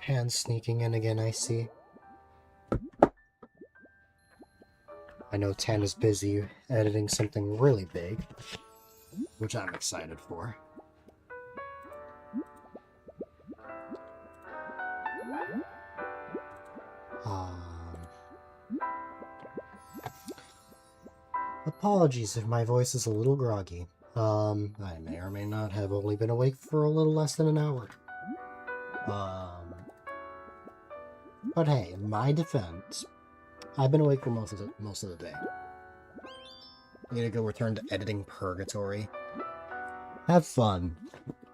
Hands sneaking in again, I see. I know Tan is busy editing something really big, which I'm excited for. Apologies if my voice is a little groggy. I may or may not have only been awake for a little less than an hour. But hey, in my defense, I've been awake for most of the day. I'm gonna go return to editing purgatory. Have fun.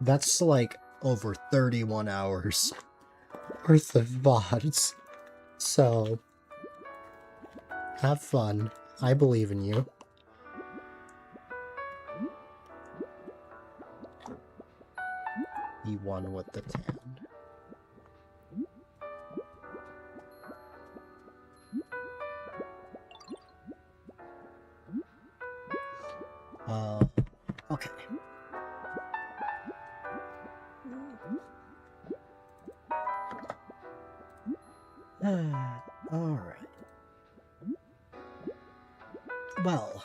That's like over 31 hours worth of VODs. So, have fun. I believe in you. He won with the 10. Okay. Alright. Well.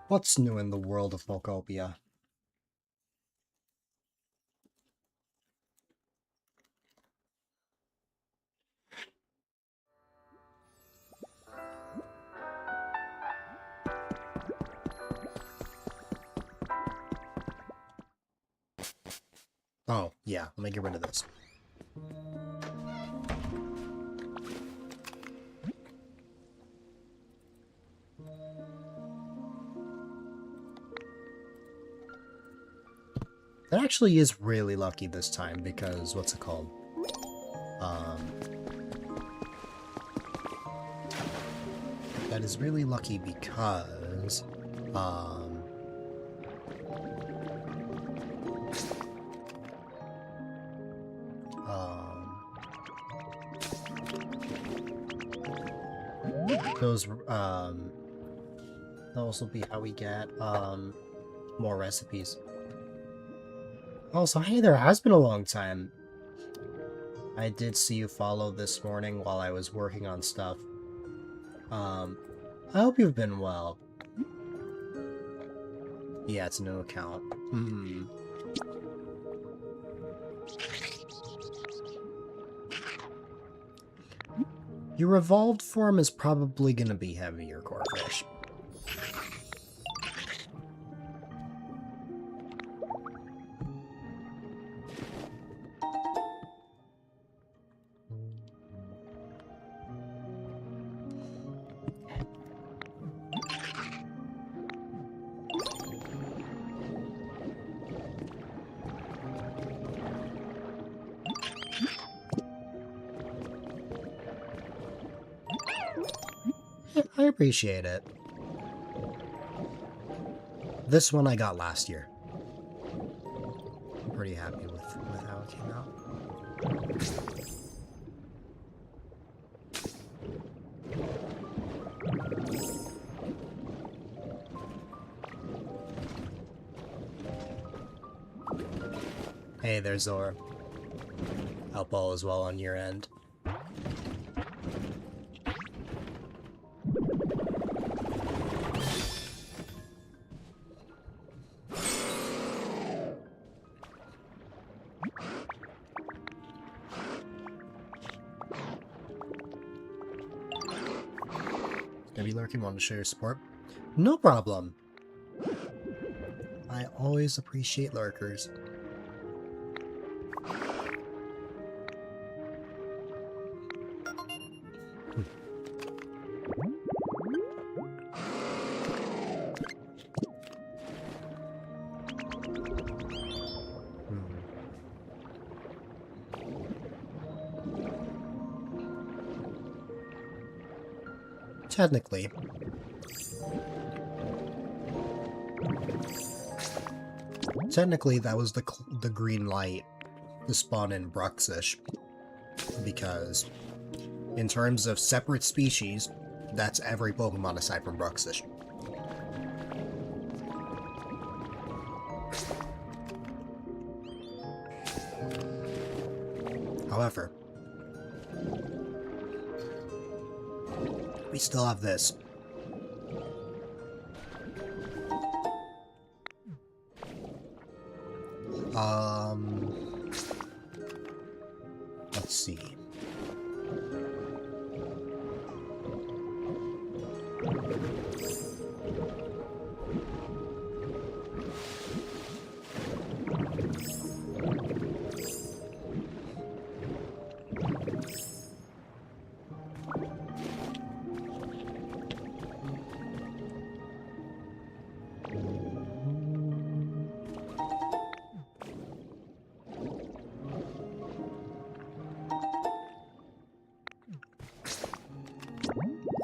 What's new in the world of Pokopia? Oh, yeah, let me get rid of this. That actually is really lucky this time because, what's it called? That is really lucky because, those, that'll also be how we get, more recipes. Also, hey, there has been a long time. I did see you follow this morning while I was working on stuff. I hope you've been well. Yeah, it's a new account. Your evolved form is probably gonna be heavier, Corfish. I appreciate it. This one I got last year. I'm pretty happy with how it came out. Hey, there's Zora. Hope all is well on your end. Gonna be lurking, want to show your support? No problem. I always appreciate lurkers. Technically, that was the green light to spawn in Bruxish, because in terms of separate species, that's every Pokemon aside from Bruxish. However, we still have this. Let's see.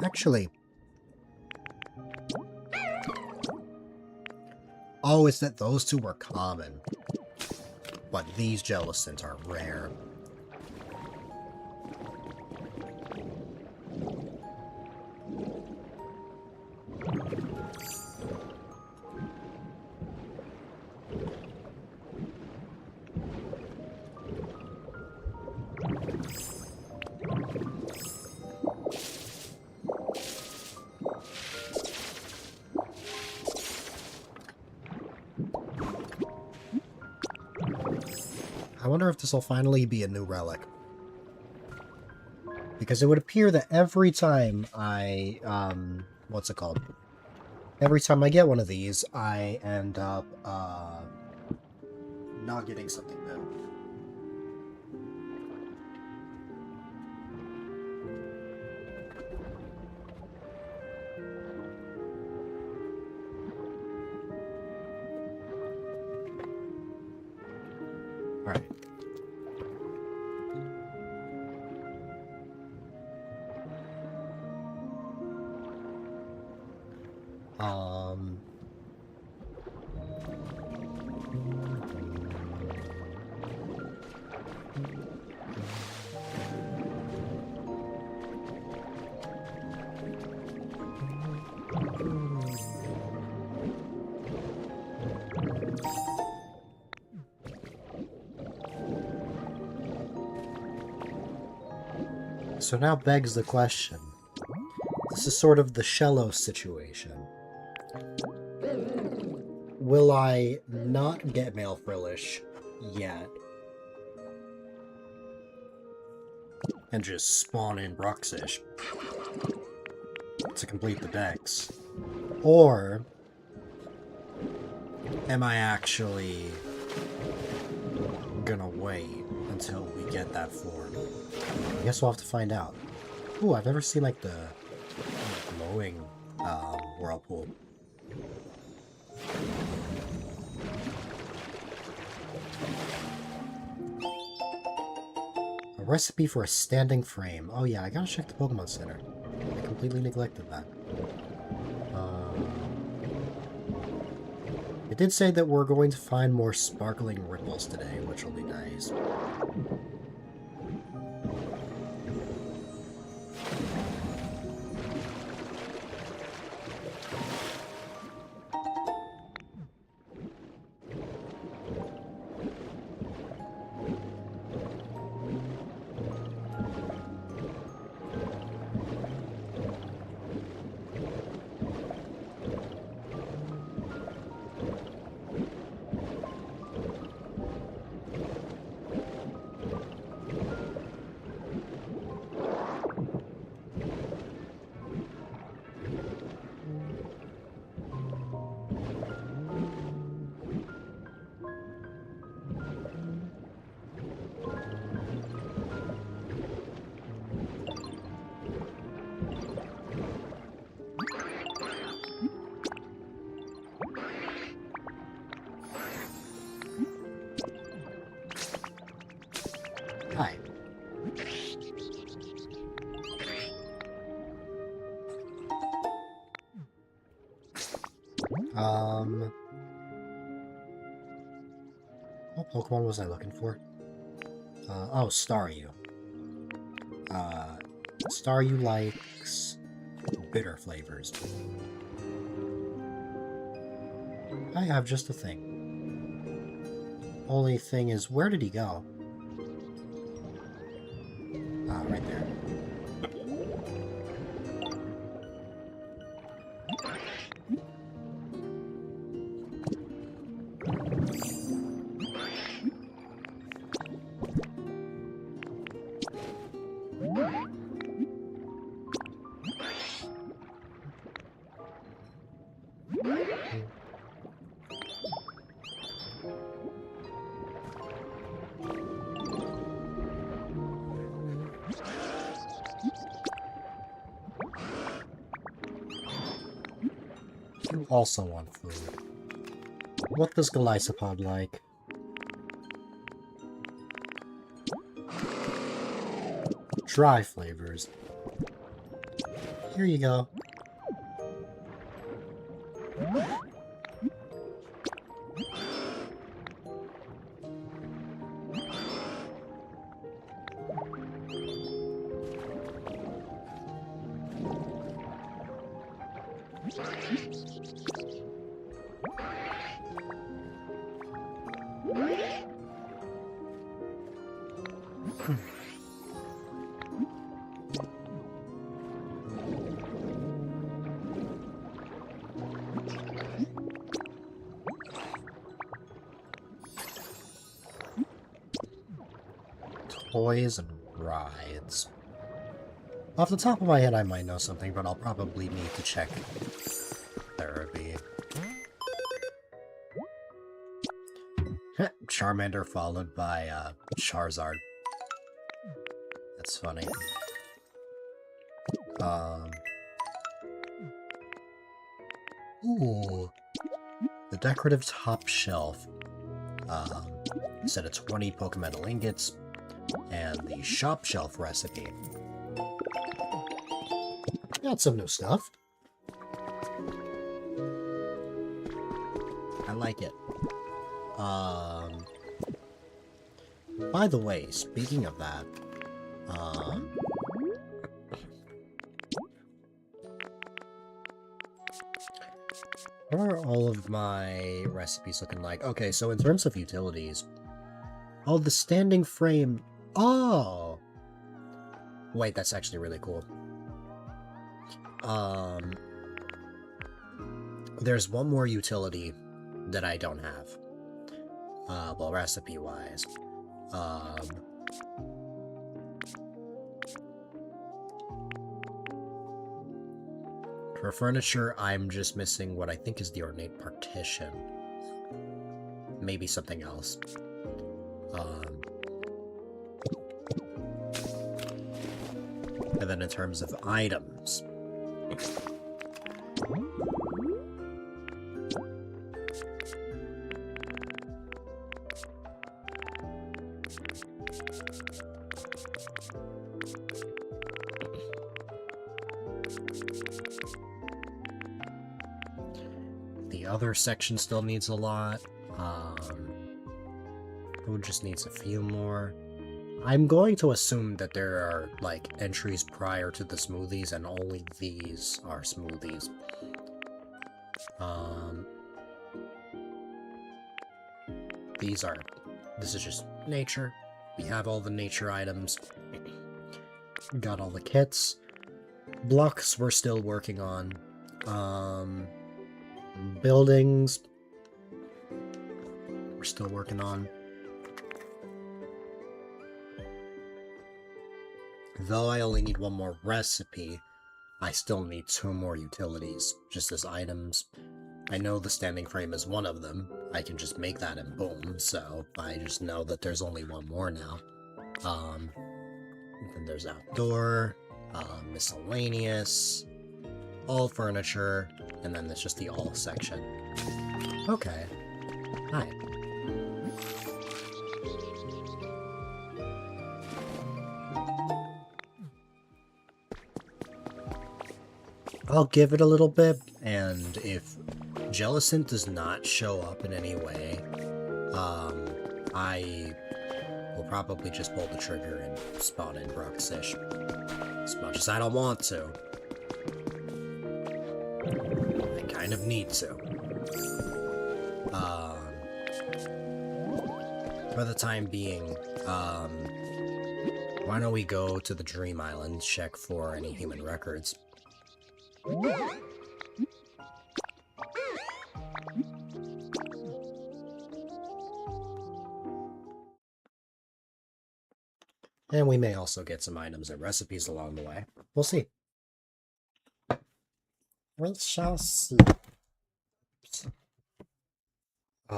Actually, oh, it's that those two were common, but these Jellicents are rare. I wonder if this will finally be a new relic. Because it would appear that every time I, what's it called? Every time I get one of these, I end up, not getting something new. Alright. So now begs the question. This is sort of the Shello situation. Will I not get Male Frillish yet? And just spawn in Bruxish to complete the decks? Or am I actually gonna wait until we get that form? I guess we'll have to find out. Ooh, I've never seen like the glowing whirlpool. A recipe for a standing frame. Oh yeah, I gotta check the Pokemon Center. I completely neglected that. It did say that we're going to find more sparkling ripples today, which will be nice. Hi. What Pokemon was I looking for? Oh, Staryu. Staryu likes bitter flavors. I have just a thing. Only thing is, where did he go? Ah, right there. You also want food. What does Galisopod like? Dry flavors. Here you go. Toys and rides. Off the top of my head, I might know something, but I'll probably need to check therapy. Charmander followed by Charizard. That's funny. Ooh. The decorative top shelf. Set of 20 Pokemetal ingots. And the shop shelf recipe. Got some new stuff. I like it. By the way, speaking of that, what are all of my recipes looking like? Okay, so in terms of utilities, oh, the standing frame. Oh! Wait, that's actually really cool. There's one more utility that I don't have. Well, recipe-wise. For furniture, I'm just missing what I think is the ornate partition. Maybe something else. And then in terms of items... The other section still needs a lot. Food just needs a few more. I'm going to assume that there are, like, entries prior to the smoothies, and only these are smoothies. This is just nature. We have all the nature items. Got all the kits. Blocks we're still working on. Buildings we're still working on. Though I only need one more recipe, I still need 2 more utilities, just as items. I know the standing frame is one of them. I can just make that and boom, so I just know that there's only one more now. Then there's outdoor, miscellaneous, all furniture, and then there's just the all section. Okay. Hi. I'll give it a little bit, and if Jellicent does not show up in any way, I will probably just pull the trigger and spawn in Bruxish. As much as I don't want to. I kind of need to. For the time being, Why don't we go to the Dream Island, check for any human records? And we may also get some items and recipes along the way. We'll see. We shall see. We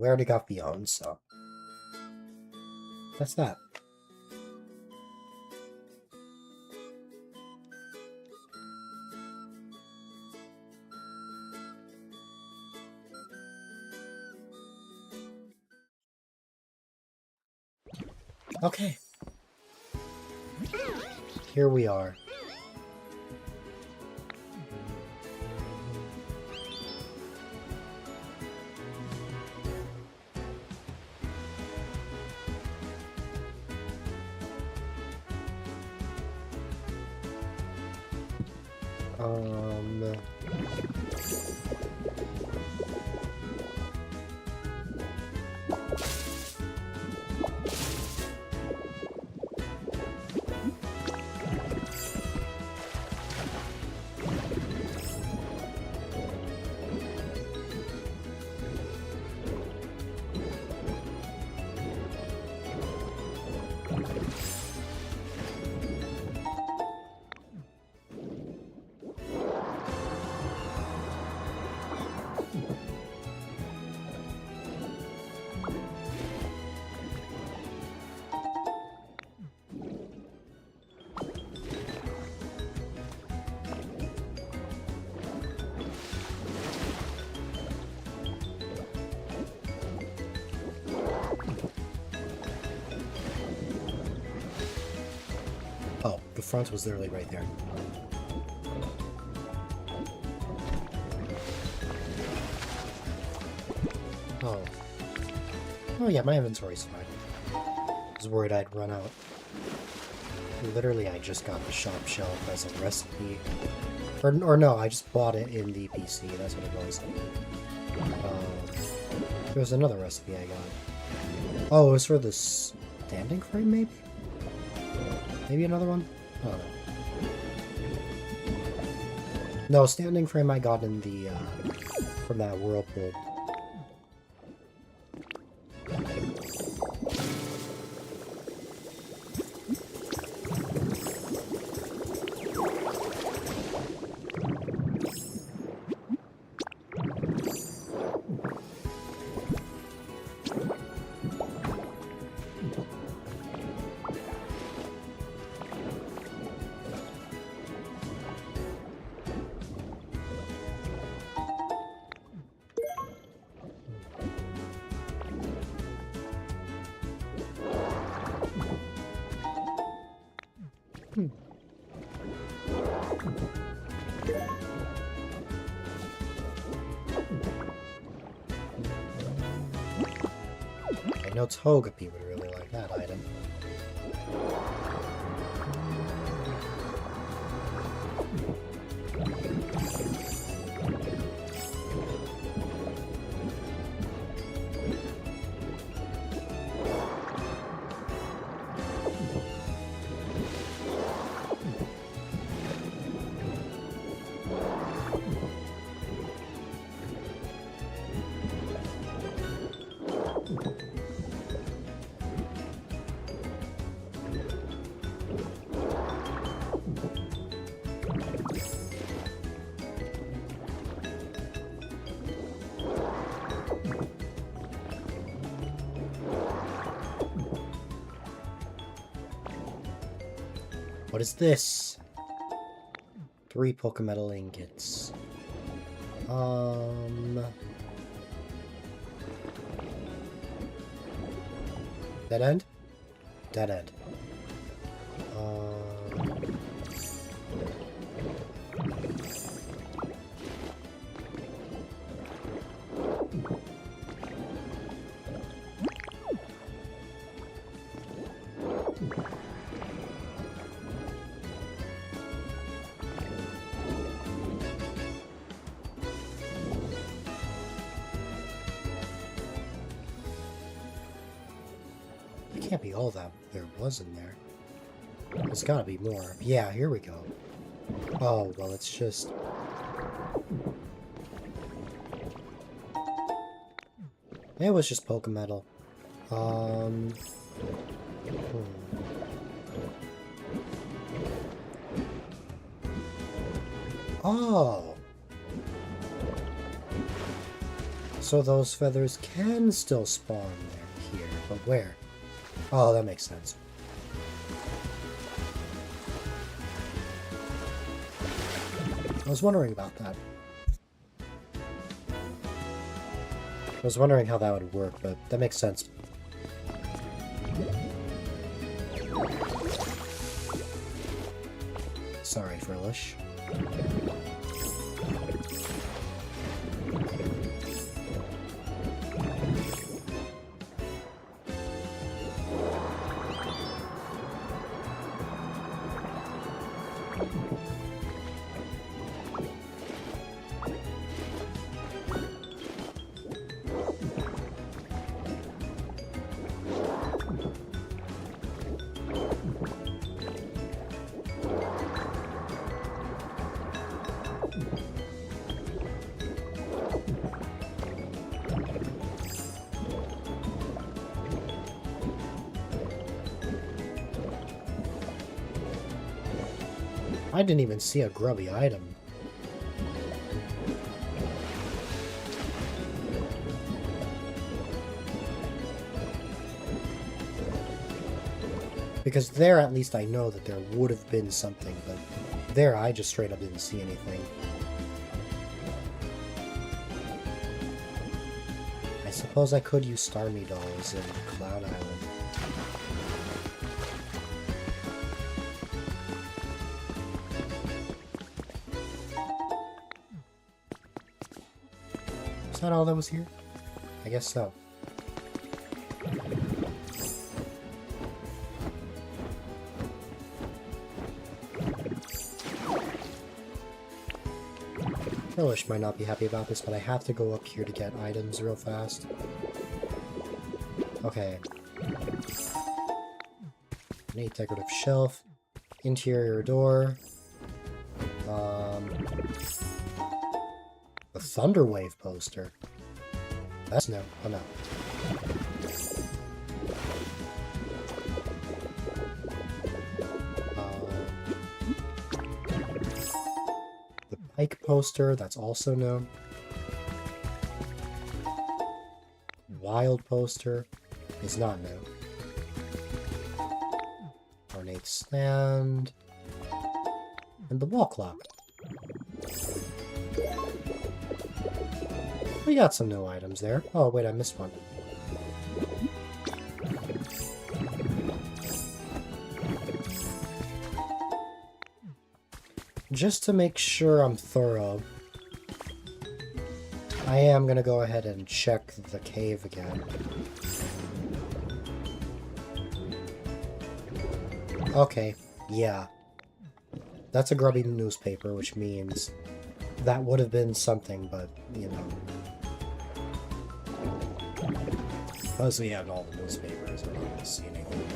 already got Beyond, so that's that. Okay. Here we are. Oh, the front was literally right there. Oh. Oh yeah, my inventory's fine. I was worried I'd run out. Literally, I just got the shop shelf as a recipe. Or no, I just bought it in the PC, that's what it was. There was another recipe I got. Oh, it was for the standing frame, maybe? Maybe another one? I don't know. No, standing frame I got in the, from that whirlpool. I know Togepi would really like that item. What is this? 3 Pokemetal ingots. Dead end? Dead end. It can't be all that there was in there. There's gotta be more. Yeah, here we go. Oh, well, it's just... It was just Pokemetal. Hmm. Oh! So those feathers can still spawn there, here, but where? Oh, that makes sense. I was wondering about that. I was wondering how that would work, but that makes sense. Sorry, Frillish. I didn't even see a grubby item. Because there, at least I know that there would have been something, but there I just straight up didn't see anything. I suppose I could use Starmie dolls in Cloud Island. Is that all that was here? I guess so. Frillish might not be happy about this, but I have to go up here to get items real fast. Okay. Neat decorative shelf. Interior door. The Thunderwave poster. That's no. Oh no. The Pike poster. That's also no. Wild poster is not no. Ornate stand. And the wall clock. We got some new items there. Oh, wait, I missed one. Just to make sure I'm thorough, I am going to go ahead and check the cave again. Okay, yeah. That's a grubby newspaper, which means that would have been something, but, you know. Because we have all the newspapers, we're not going to see anything.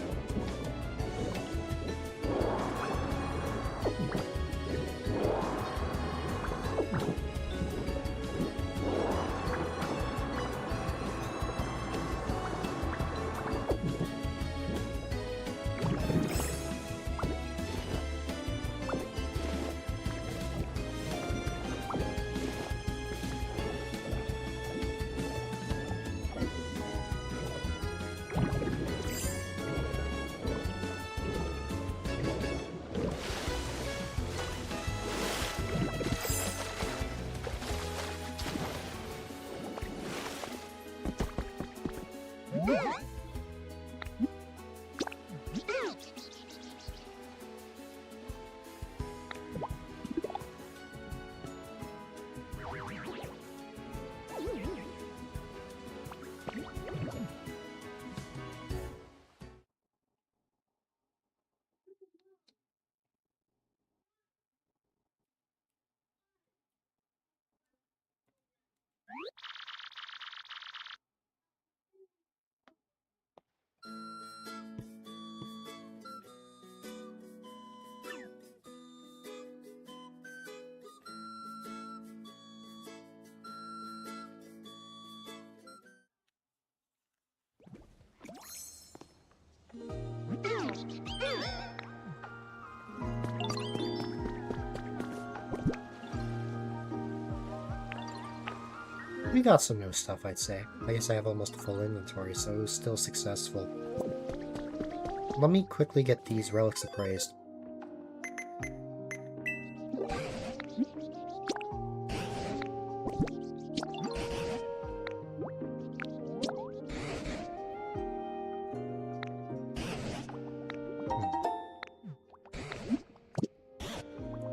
We got some new stuff, I'd say. I guess I have almost full inventory, so it was still successful. Let me quickly get these relics appraised.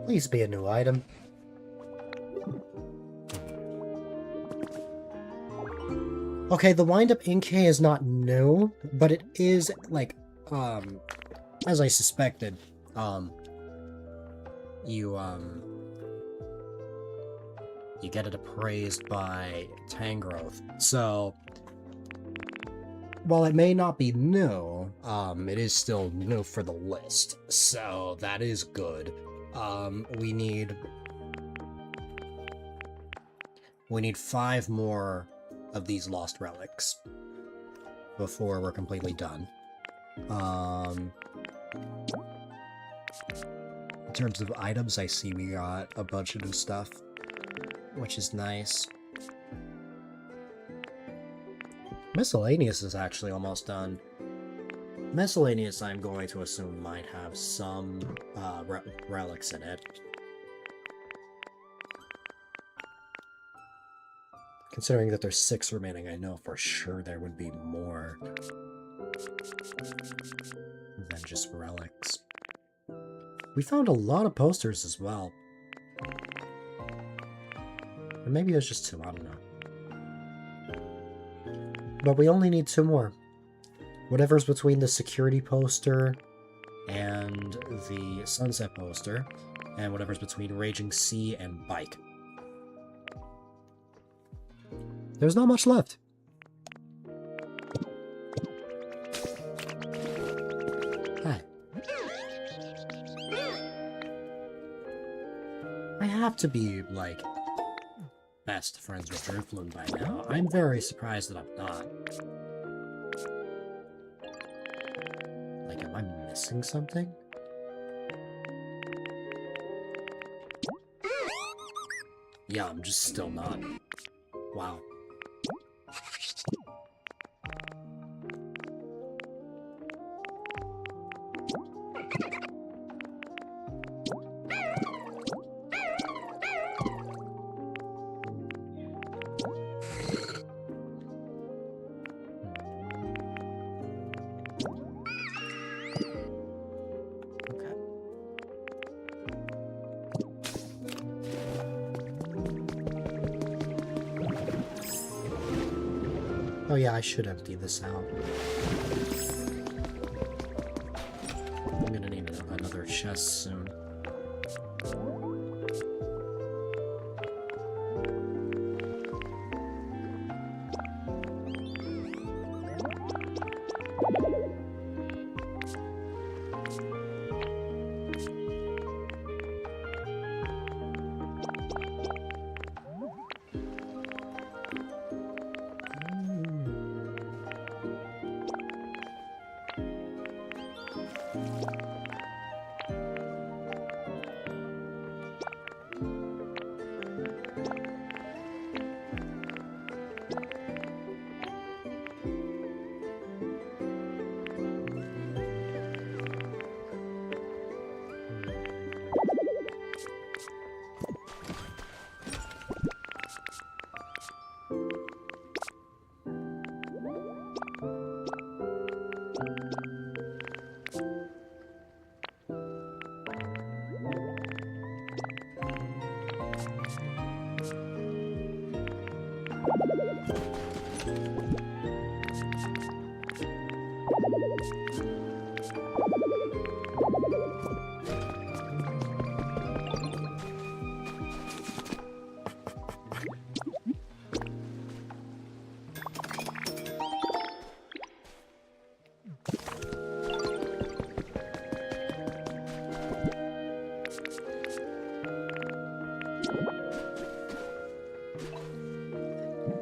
Please be a new item. Okay, the wind-up Inkay is not new, but it is, like, as I suspected, you get it appraised by Tangrowth. So, while it may not be new, it is still new for the list. So, that is good. We need 5 more of these lost relics before we're completely done. In terms of items, I see we got a bunch of new stuff, which is nice. Miscellaneous is actually almost done. Miscellaneous, I'm going to assume, might have some relics in it. Considering that there's 6 remaining, I know for sure there would be more than just relics. We found a lot of posters as well. Or maybe there's just 2, I don't know. But we only need 2 more. Whatever's between the security poster and the sunset poster, and whatever's between Raging Sea and Bike. There's not much left. Hi. I have to be, like, best friends with Drifloon by now. I'm very surprised that I'm not. Like, am I missing something? Yeah, I'm just still not. Wow. Oh yeah, I should empty this out. I'm gonna need another chest soon.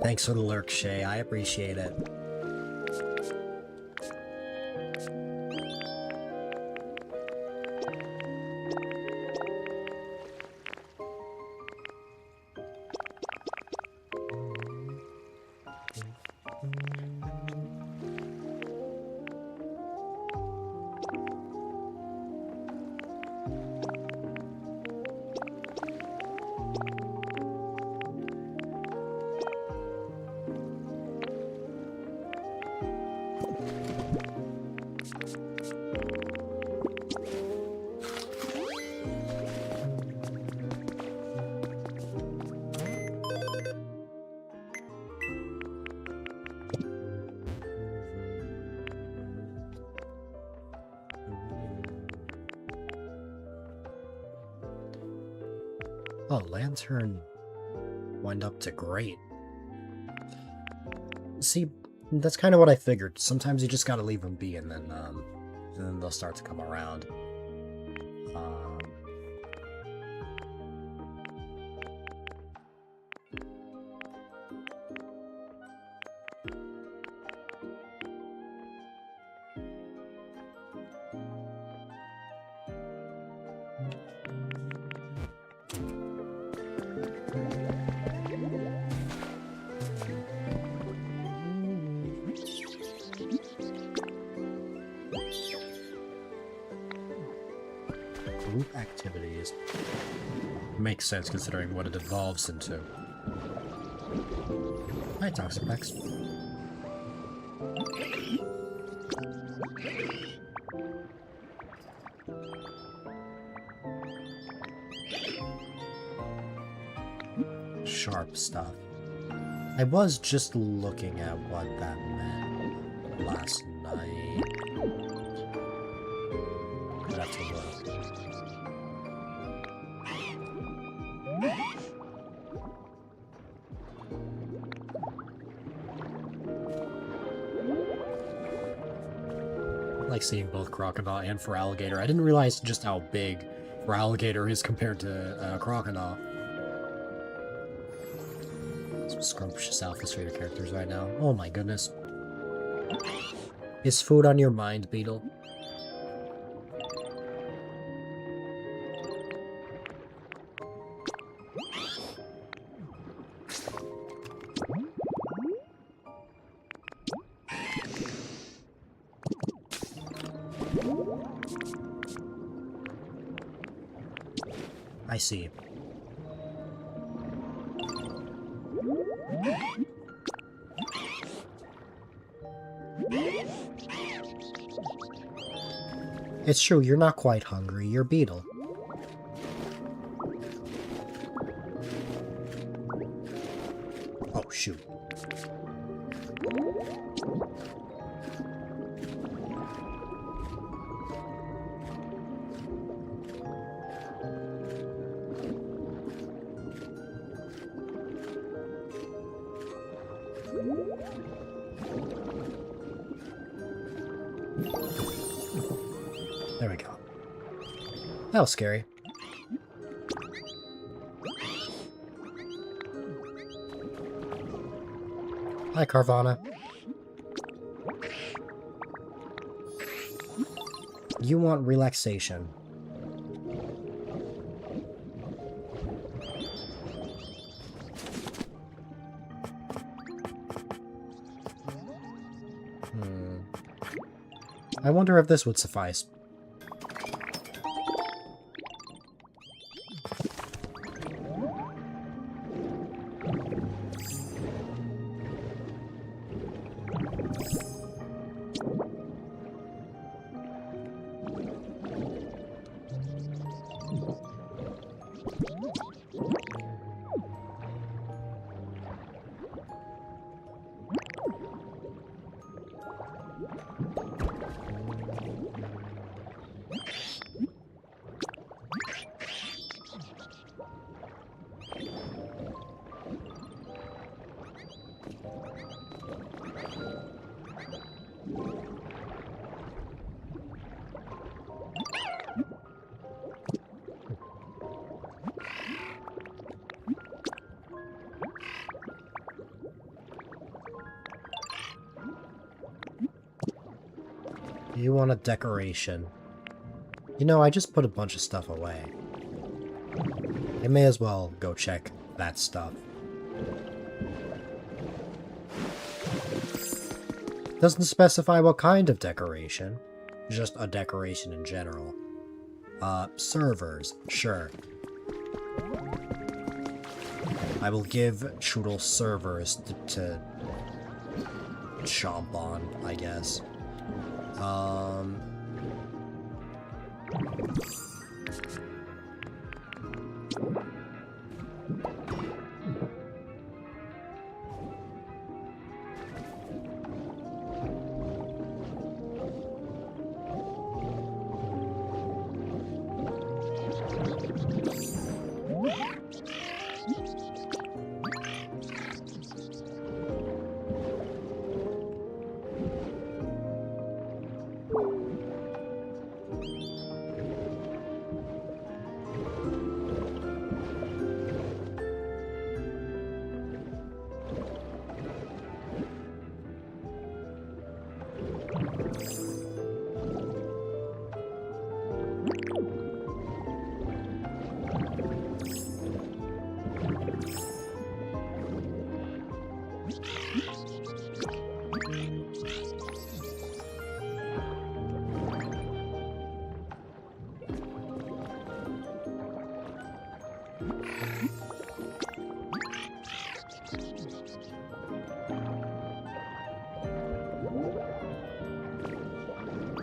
Thanks for the lurk, Shay. I appreciate it. Oh, lantern wind up to great. See, that's kind of what I figured. Sometimes you just gotta leave them be, and then they'll start to come around. Group activities. Makes sense considering what it evolves into. Hi, Toxapex. Sharp stuff. I was just looking at what that meant last night. I'd have to look. I like seeing both crocodile and Feraligatr. I didn't realize just how big Feraligatr is compared to crocodile. Some scrumptious Alpha-Strader characters right now. Oh my goodness. Is food on your mind, Beetle? I see. It's true, you're not quite hungry, you're Beetle. Oh, shoot. There we go. That was scary. Hi, Carvana. You want relaxation. I wonder if this would suffice. You want a decoration. You know, I just put a bunch of stuff away. I may as well go check that stuff. Doesn't specify what kind of decoration. Just a decoration in general. Servers. Sure. I will give Choodle servers to chomp on, I guess.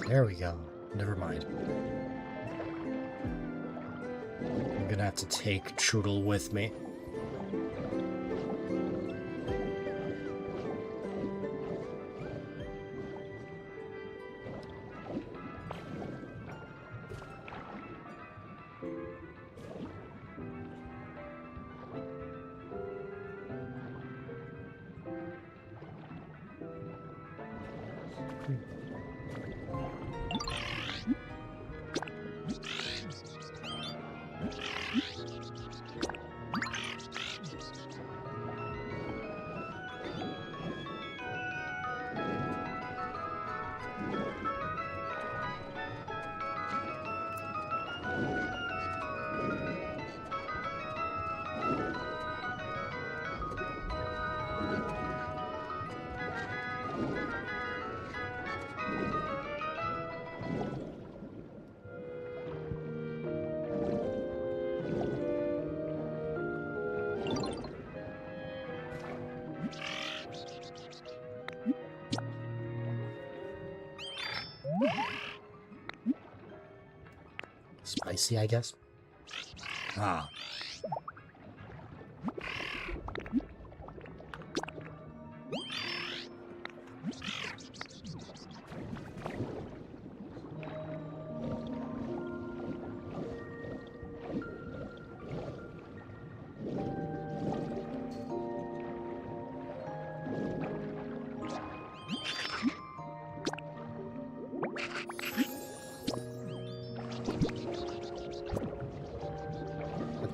There we go. Never mind. I'm gonna have to take Trudel with me. Spicy, I guess. Ah.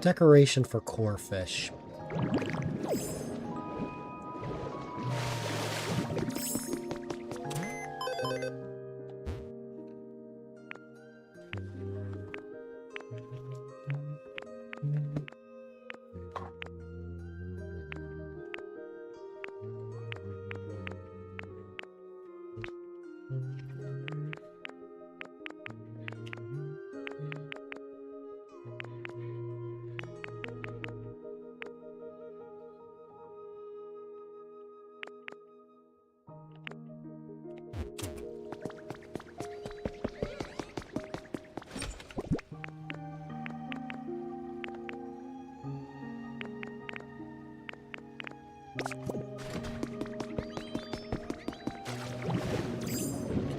Decoration for core fish.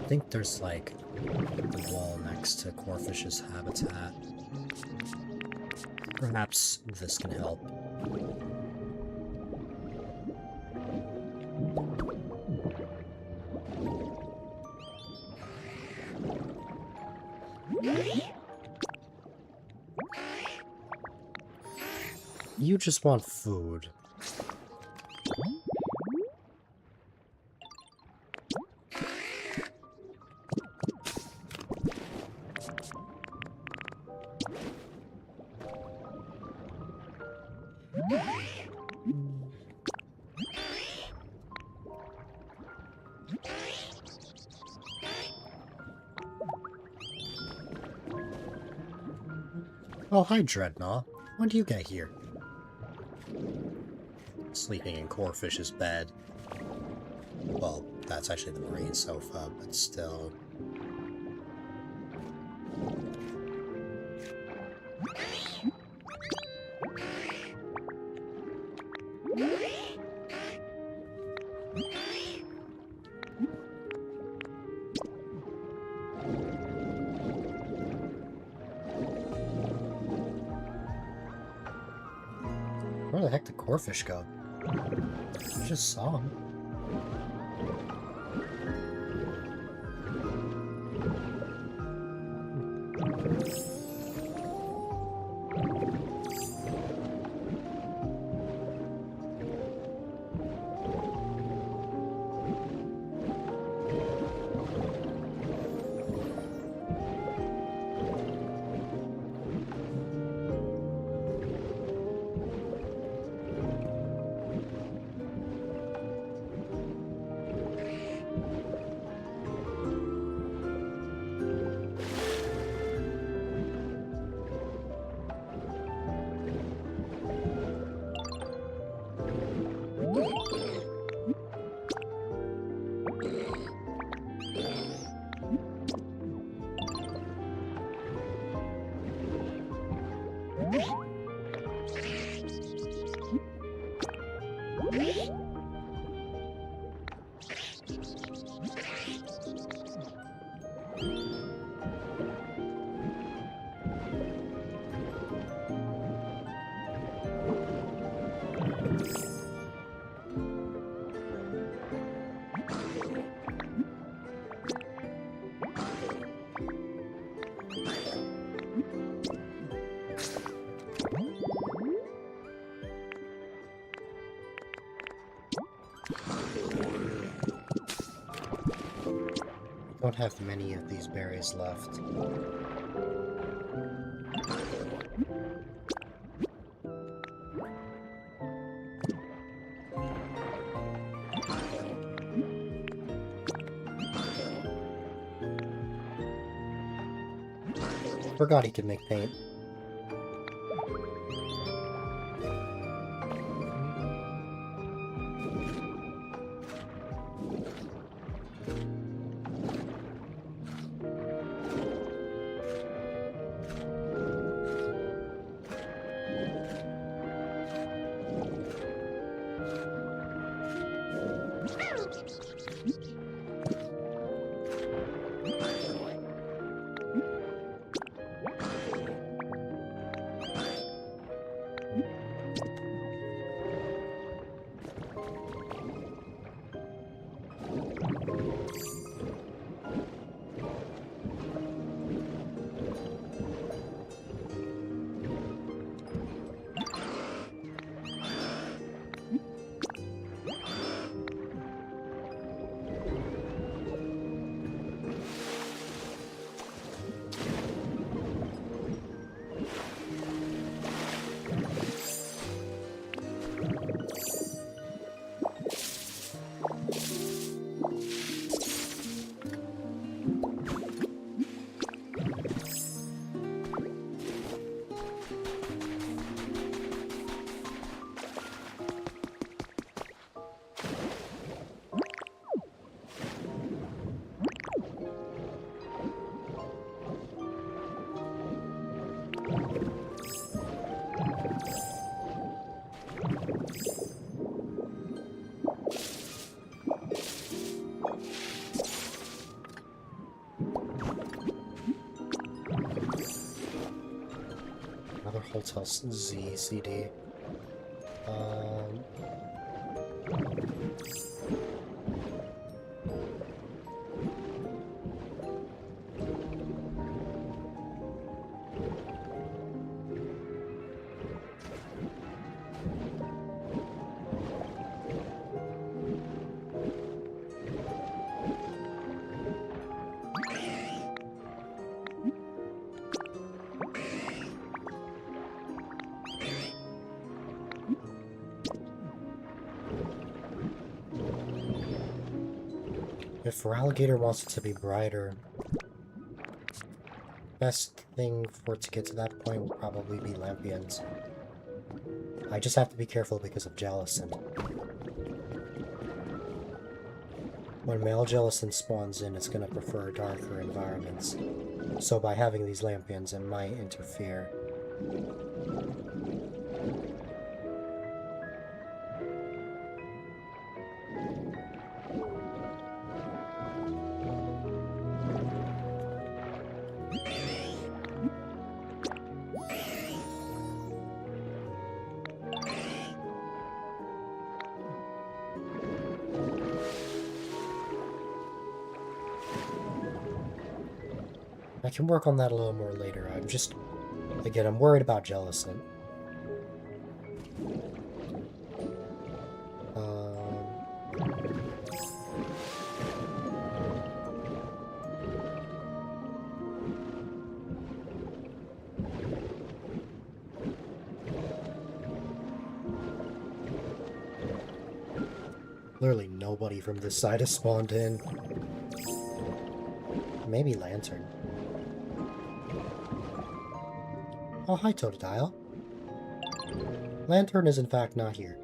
I think there's like the wall next to Corefish's habitat. Perhaps this can help. You just want food. Oh, hi, Dreadnought. When do you get here? Sleeping in Corefish's bed. Well, that's actually the marine sofa, but still. Where the heck did Corefish go? I just saw him. Don't have many of these berries left. Forgot he could make paint. Hotel Z CD. If Alligator wants it to be brighter, best thing for it to get to that point will probably be Lampions. I just have to be careful because of Jellicent. When male Jellicent spawns in, it's going to prefer darker environments. So by having these Lampions, it might interfere. I can work on that a little more later. I'm just... Again, I'm worried about Jellicent. Clearly nobody from this side has spawned in. Maybe Lantern. Oh, hi, Totodile. Lantern is in fact not here.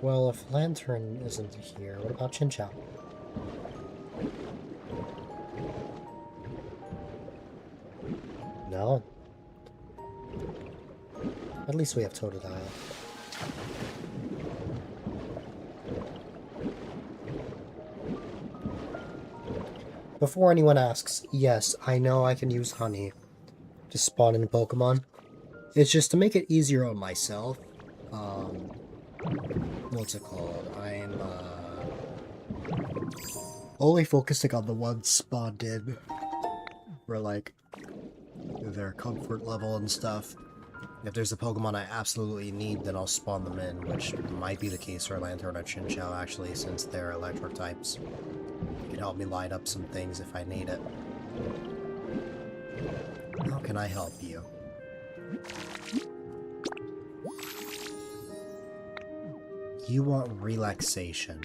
Well, if Lantern isn't here, what about Chinchou? No? At least we have Totodile. Before anyone asks, yes, I know I can use honey to spawn in Pokemon. It's just to make it easier on myself. What's it called? I'm, only focusing on the ones spawned in for, like, their comfort level and stuff. If there's a Pokemon I absolutely need, then I'll spawn them in, which might be the case for Lantern or Chinchou, actually, since they're electric types. It can help me light up some things if I need it. How can I help you? You want relaxation.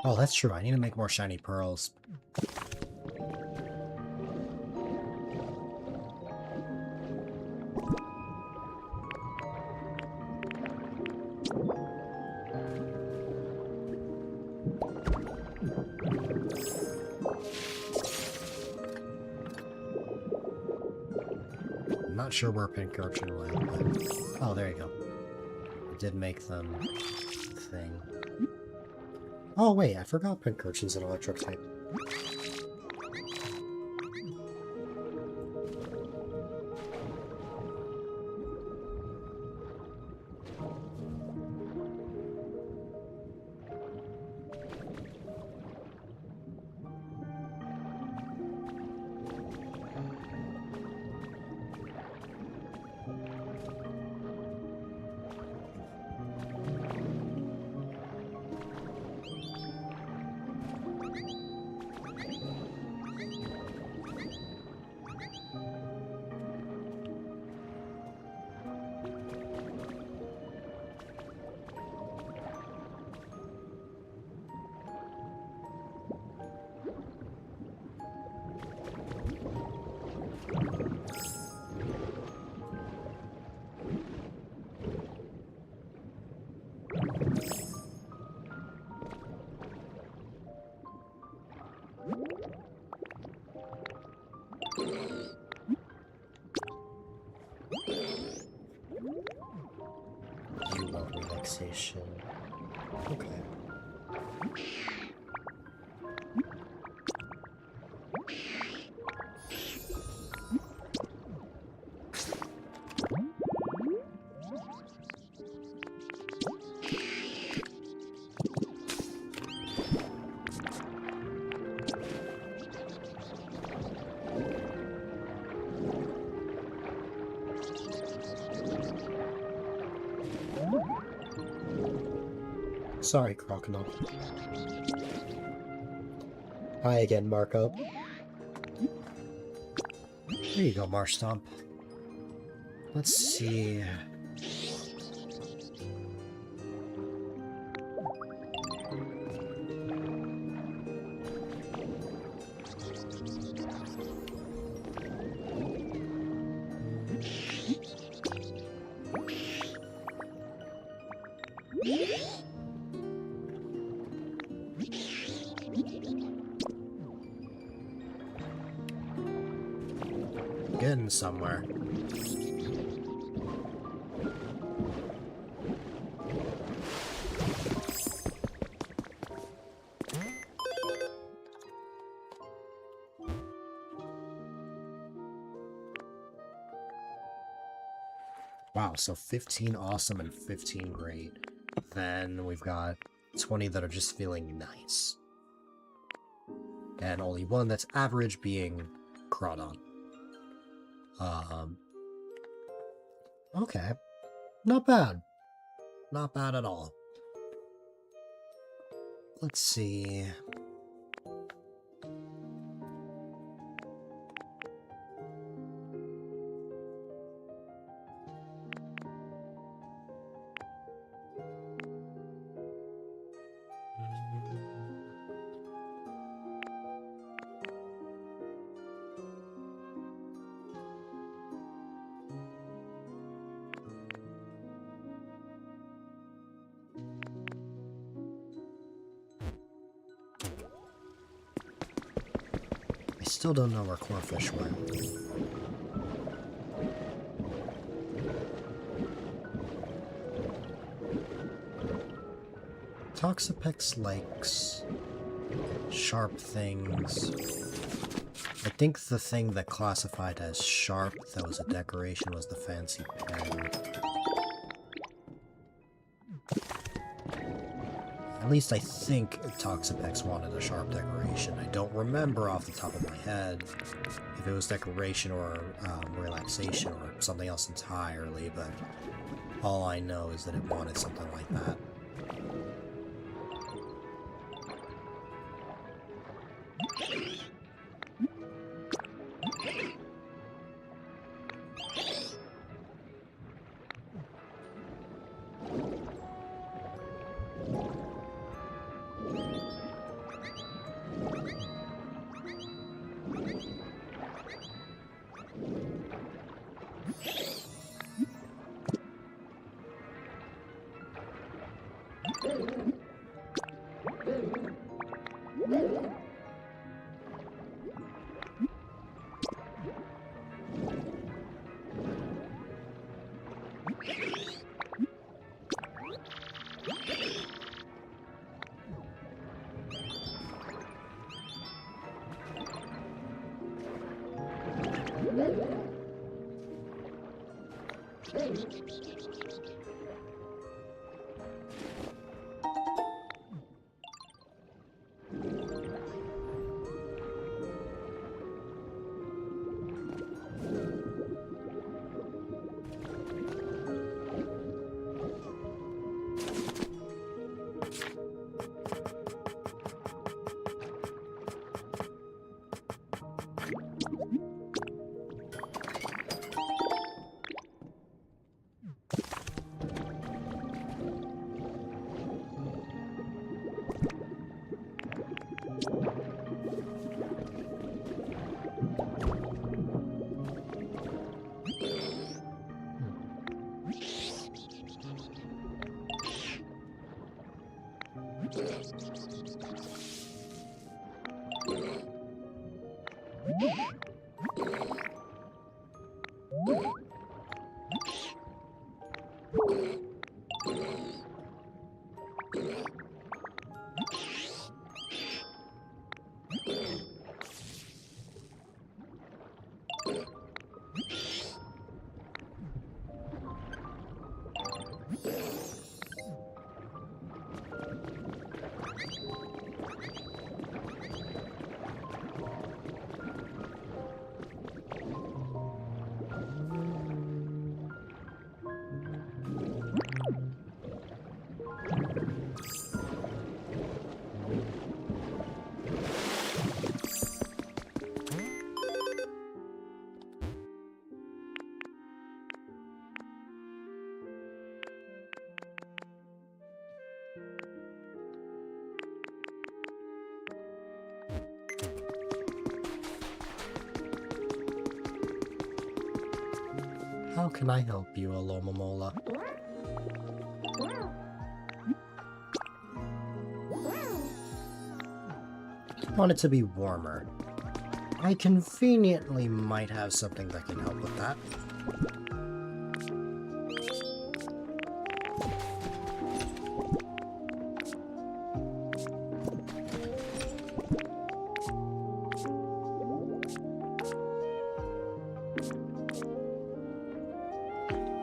Oh, that's true. I need to make more shiny pearls. I'm not sure where Pink Urchin went, but... Oh, there you go. I did make them thing. Oh, wait, I forgot Pink Urchin's an electric type. You want relaxation. Okay. Sorry, Crocodile. Hi again, Marco. There you go, Marshtomp. Let's see... Getting somewhere. Wow, so 15 awesome and 15 great. Then we've got 20 that are just feeling nice. And only one that's average, being Crawdon. Okay. Not bad. Not bad at all. Let's see. I still don't know where Corfish went. Toxapex likes sharp things. I think the thing that classified as sharp that was a decoration was the fancy pen. At least I think Toxapex wanted a sharp decoration. I don't remember off the top of my head if it was decoration or relaxation or something else entirely, but all I know is that it wanted something like that. How can I help you, Alomomola? I want it to be warmer. I conveniently might have something that can help with that.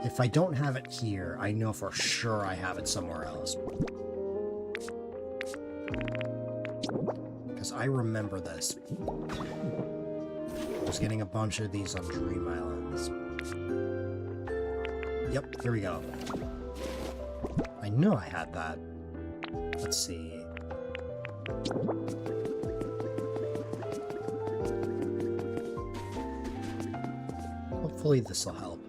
If I don't have it here, I know for sure I have it somewhere else. Because I remember this. I was getting a bunch of these on Dream Islands. Yep, here we go. I know I had that. Let's see. Hopefully this will help.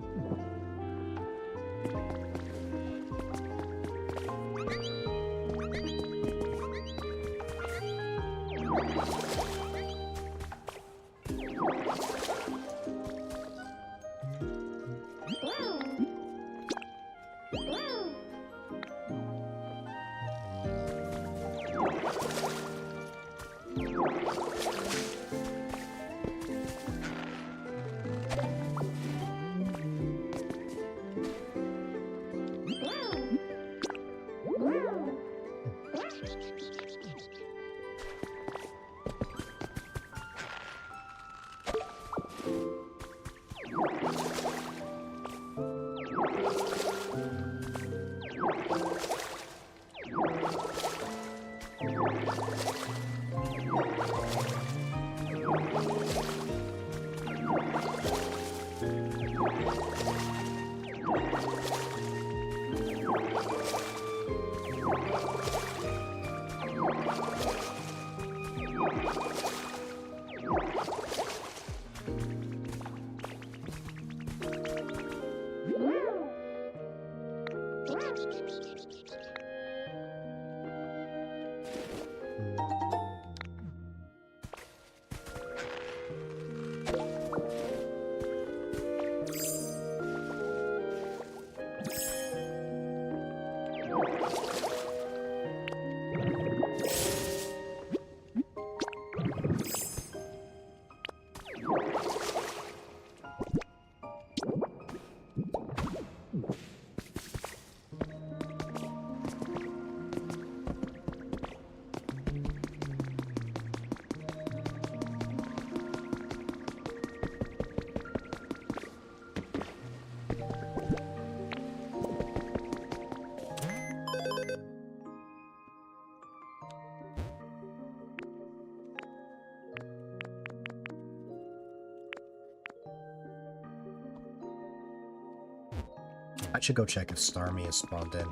I should go check if Starmie has spawned in.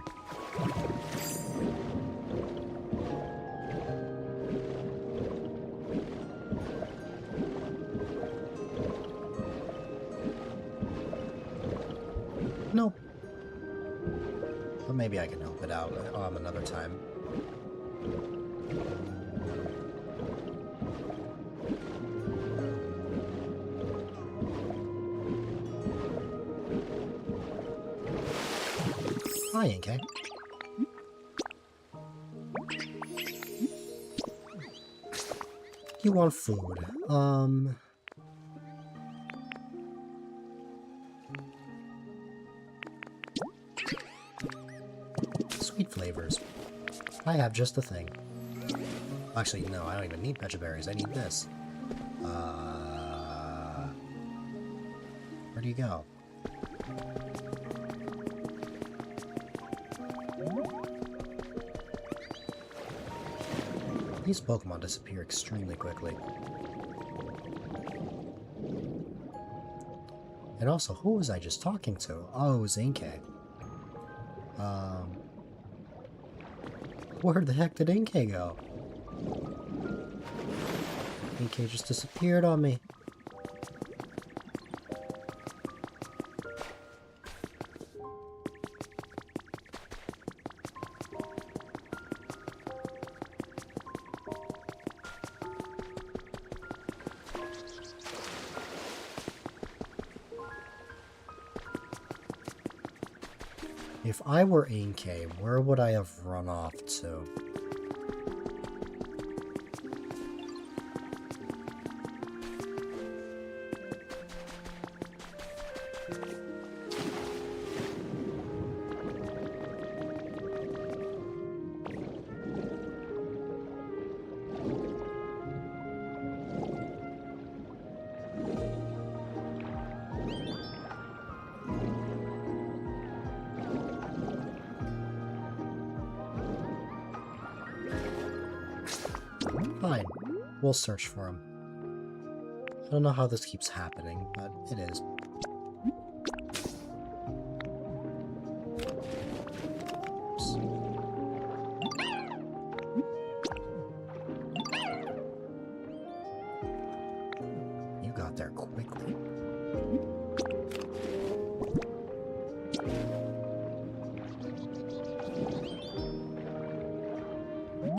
Nope. But maybe I can help it out another time. Hi, NK. You want food? Sweet flavors. I have just the thing. Actually, no, I don't even need Pecha Berries. I need this. Where do you go? These Pokemon disappear extremely quickly. And also, who was I just talking to? Oh, it was Inkay. Where the heck did Inkay go? Inkay just disappeared on me. If I were Inkay, where would I have run off to? Fine. We'll search for him. I don't know how this keeps happening, but it is. Oops.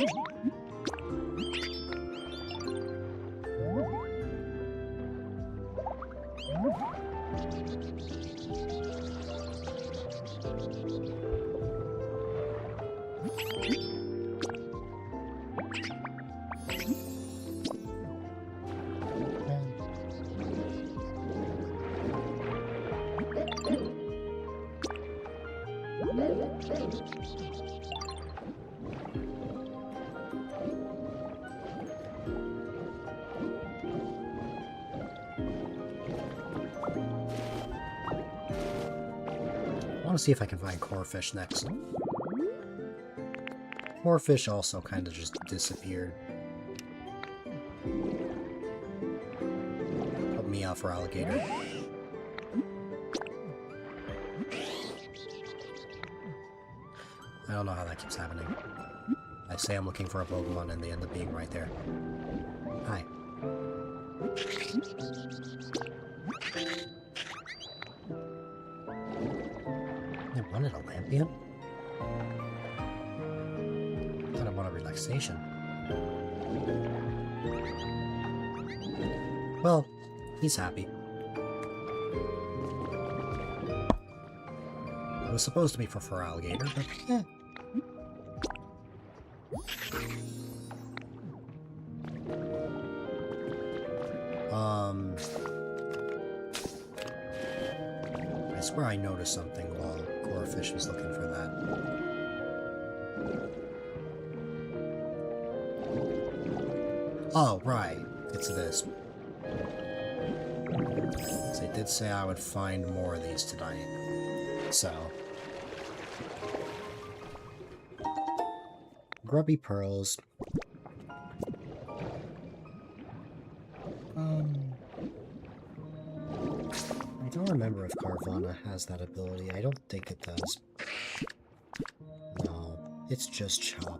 I want to see if I can find core fish next. Core fish also kind of just disappeared. Put me out for alligator. I don't know how that keeps happening. I say I'm looking for a Pokemon and they end up being right there. Hi. I wanted a Lampion? I thought I wanted relaxation. Well, he's happy. It was supposed to be for alligator, but eh. I swear I noticed something while Corefish was looking for that. Oh, right. It's this. So they did say I would find more of these tonight. So. Grubby Pearls. I don't remember if Carvana has that ability. I don't think it does. No, it's just Chop.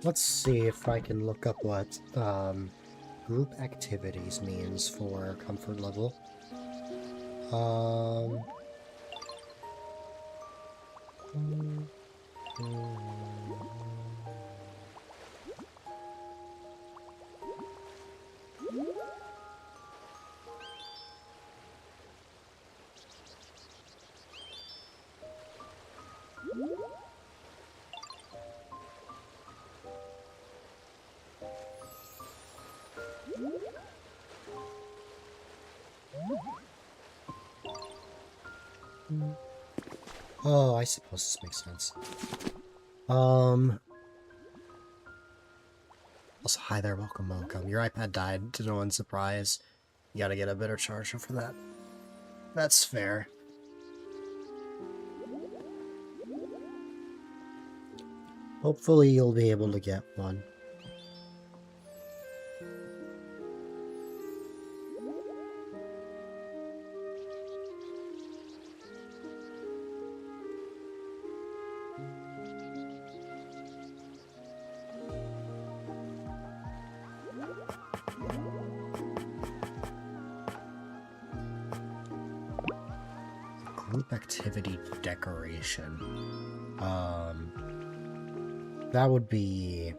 Let's see if I can look up what group activities means for comfort level. Oh, I suppose this makes sense. Also, hi there, welcome. Your iPad died, to no one's surprise. You gotta get a better charger for that. That's fair. Hopefully you'll be able to get one. Group activity decoration. That would be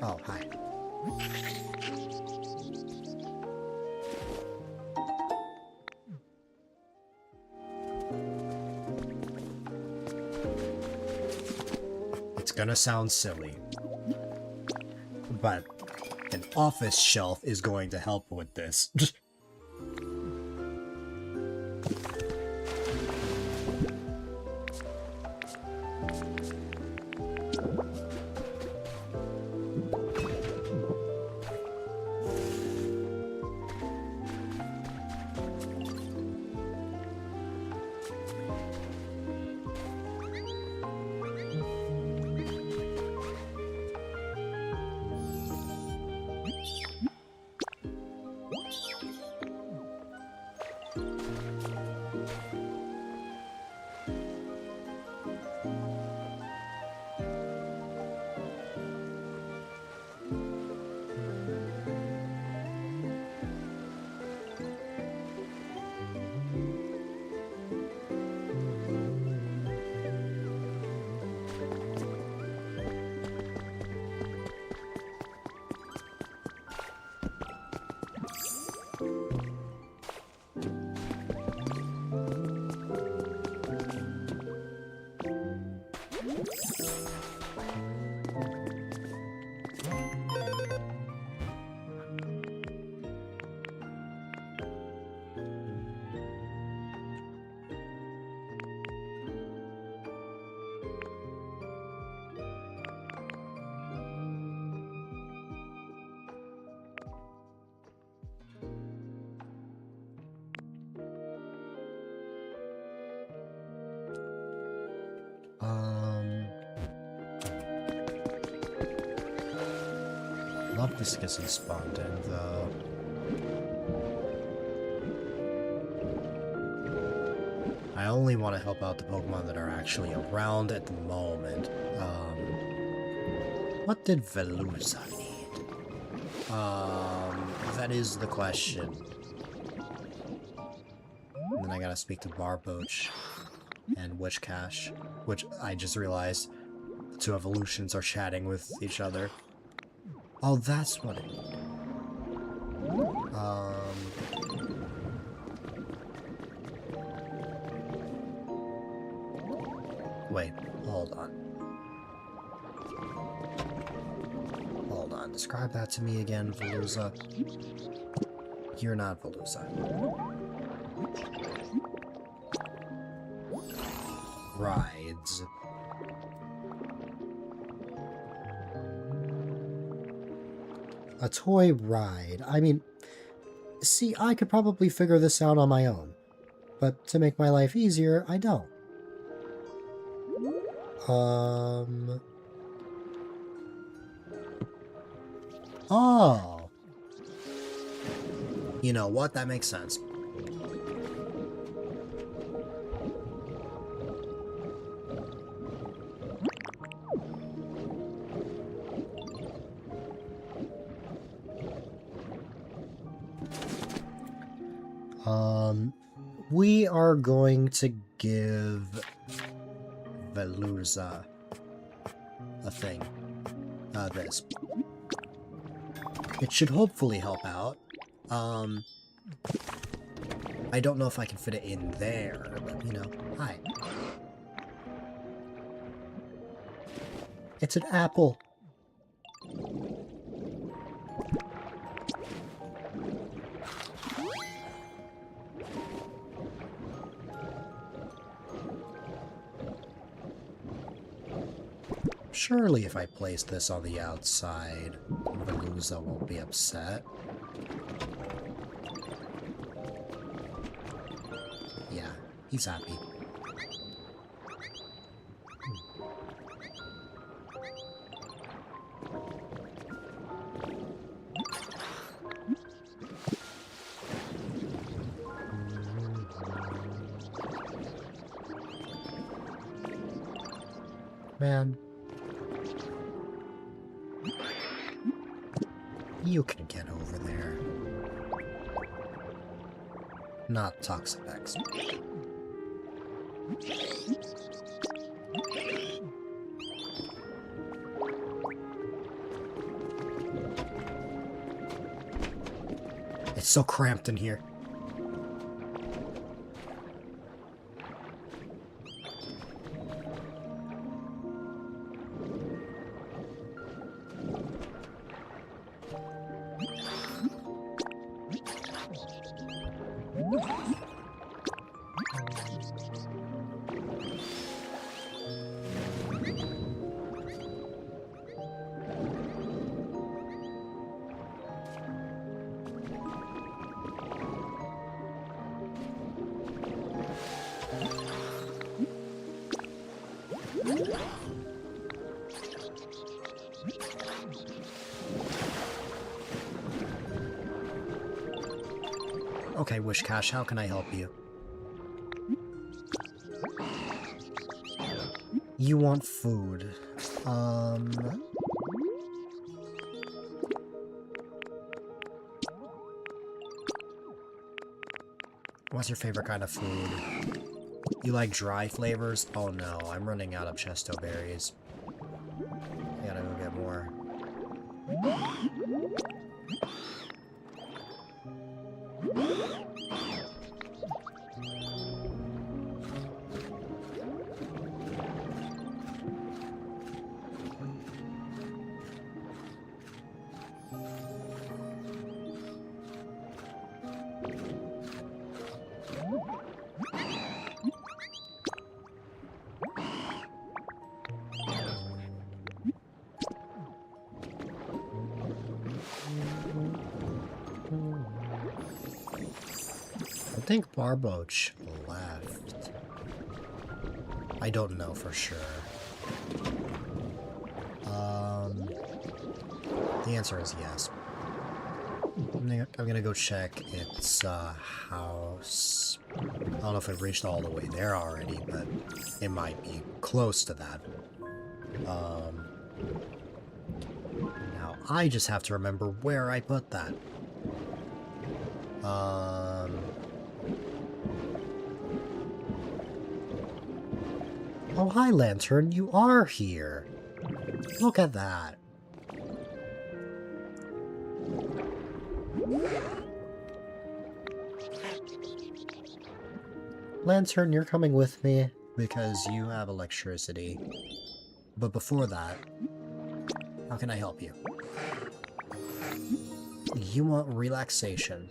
Oh, hi. It's gonna sound silly, but an office shelf is going to help with this. Love this gets spawned in, though. I only want to help out the Pokemon that are actually around at the moment. What did Veluza need? That is the question. And then I gotta speak to Barboach and Witchcash, which I just realized the two evolutions are chatting with each other. Oh, that's what it is. Wait, hold on. Hold on, describe that to me again, Veluza. You're not Veluza. Rides. A toy ride. I mean, see, I could probably figure this out on my own. But to make my life easier, I don't. Oh. You know what? That makes sense. We are going to give Veluza a thing. This. It should hopefully help out. I don't know if I can fit it in there, but, you know, hi. It's an apple. Surely if I place this on the outside, Veluza won't be upset. Yeah, he's happy. Man. You can get over there. Not Toxapex. It's so cramped in here. Okay, Wishcash, how can I help you? You want food. What's your favorite kind of food? You like dry flavors? Oh no, I'm running out of chesto berries. I gotta go get more. I think Barboach left. I don't know for sure. The answer is yes. I'm gonna go check its house. I don't know if it reached all the way there already, but it might be close to that. Now I just have to remember where I put that. Oh, hi, Lantern. You are here. Look at that. Lantern, you're coming with me because you have electricity. But before that, how can I help you? You want relaxation.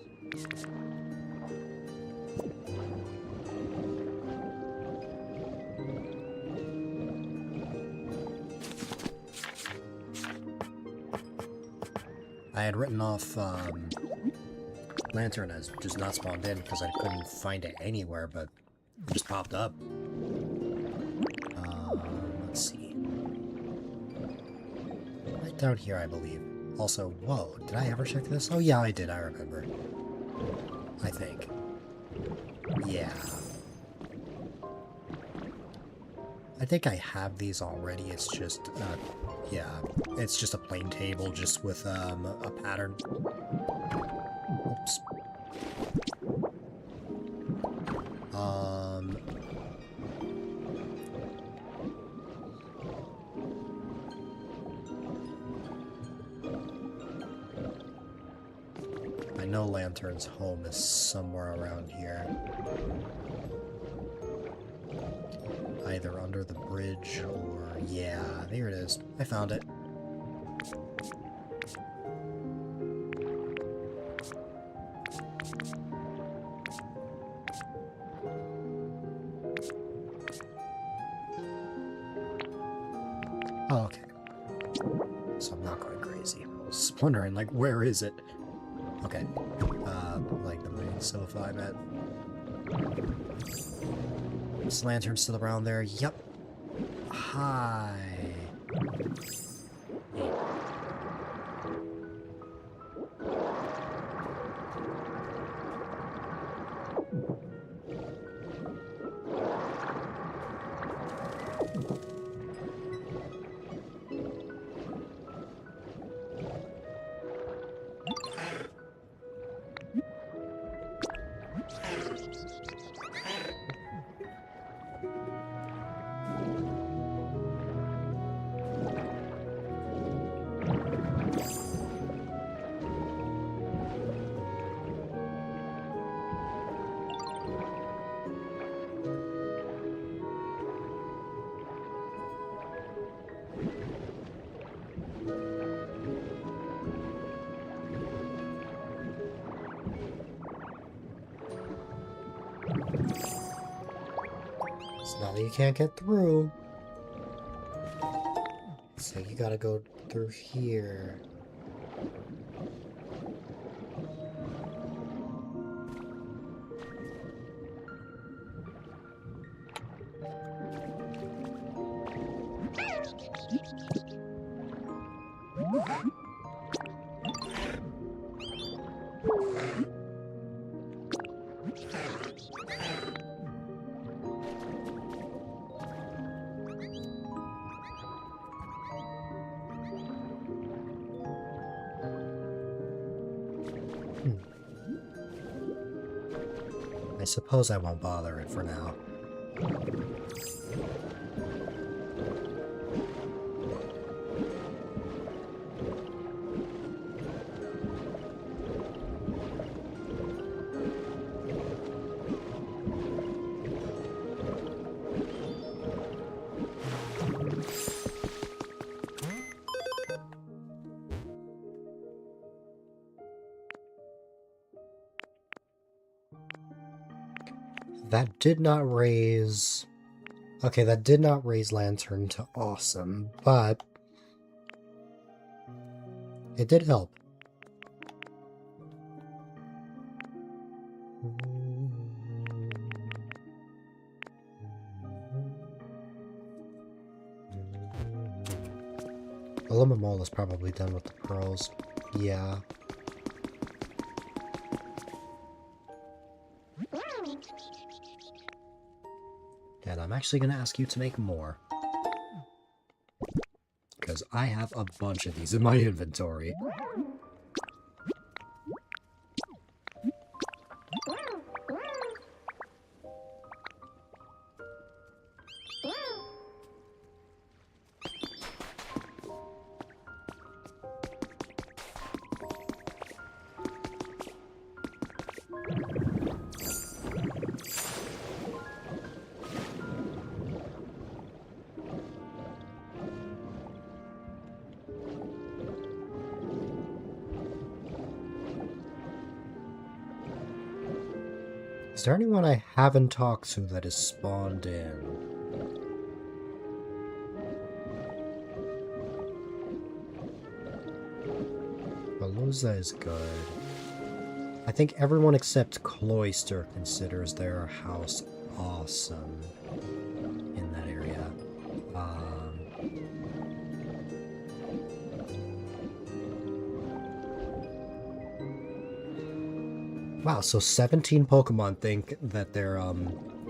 I had written off Lantern as just not spawned in because I couldn't find it anywhere, but it just popped up. Let's see. Right down here, I believe. Also, whoa, did I ever check this? Oh yeah, I did, I remember. I think. Yeah. I think I have these already, it's just, yeah, it's just a plain table just with, a pattern. Oops. I know Lantern's home is somewhere around here. Either under the bridge or... yeah, there it is. I found it. Oh, okay. So I'm not going crazy. I was wondering, like, where is it? Okay. Like the main sofa I'm at. Is Lantern still around there? Yep. Hi. Apparently you can't get through. So you gotta go through here. I suppose I won't bother it for now. That did not raise... Okay, that did not raise Lantern to awesome, but... it did help. Aluminol is probably done with the pearls. Yeah. And I'm actually going to ask you to make more. Because I have a bunch of these in my inventory. Is there anyone I haven't talked to that is spawned in? Palooza is good. I think everyone except Cloister considers their house awesome in that area. Wow, so 17 Pokemon think that their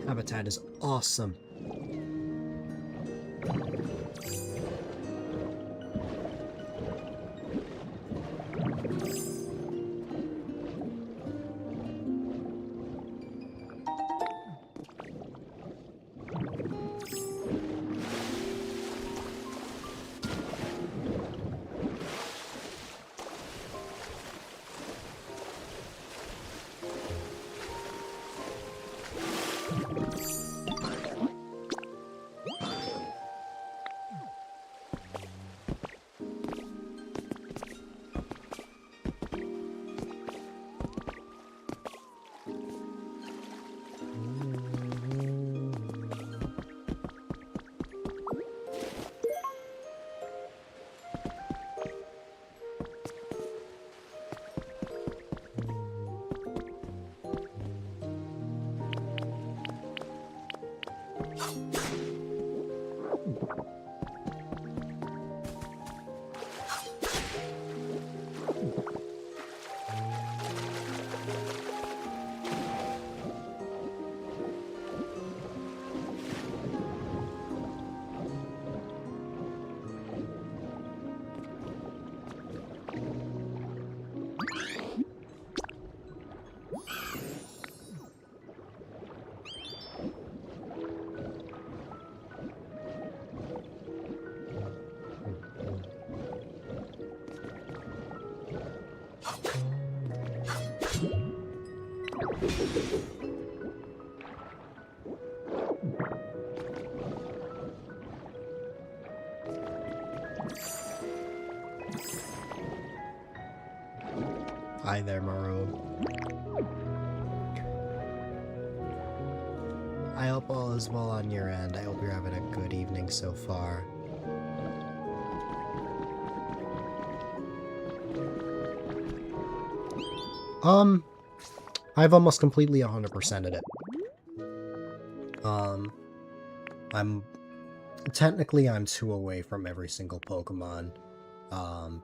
habitat is awesome. Hi there, Maru. I I hope all is well on your end. I hope you're having a good evening so far. I've almost completely 100%ed it. Technically I'm 2 away from every single Pokemon. I'm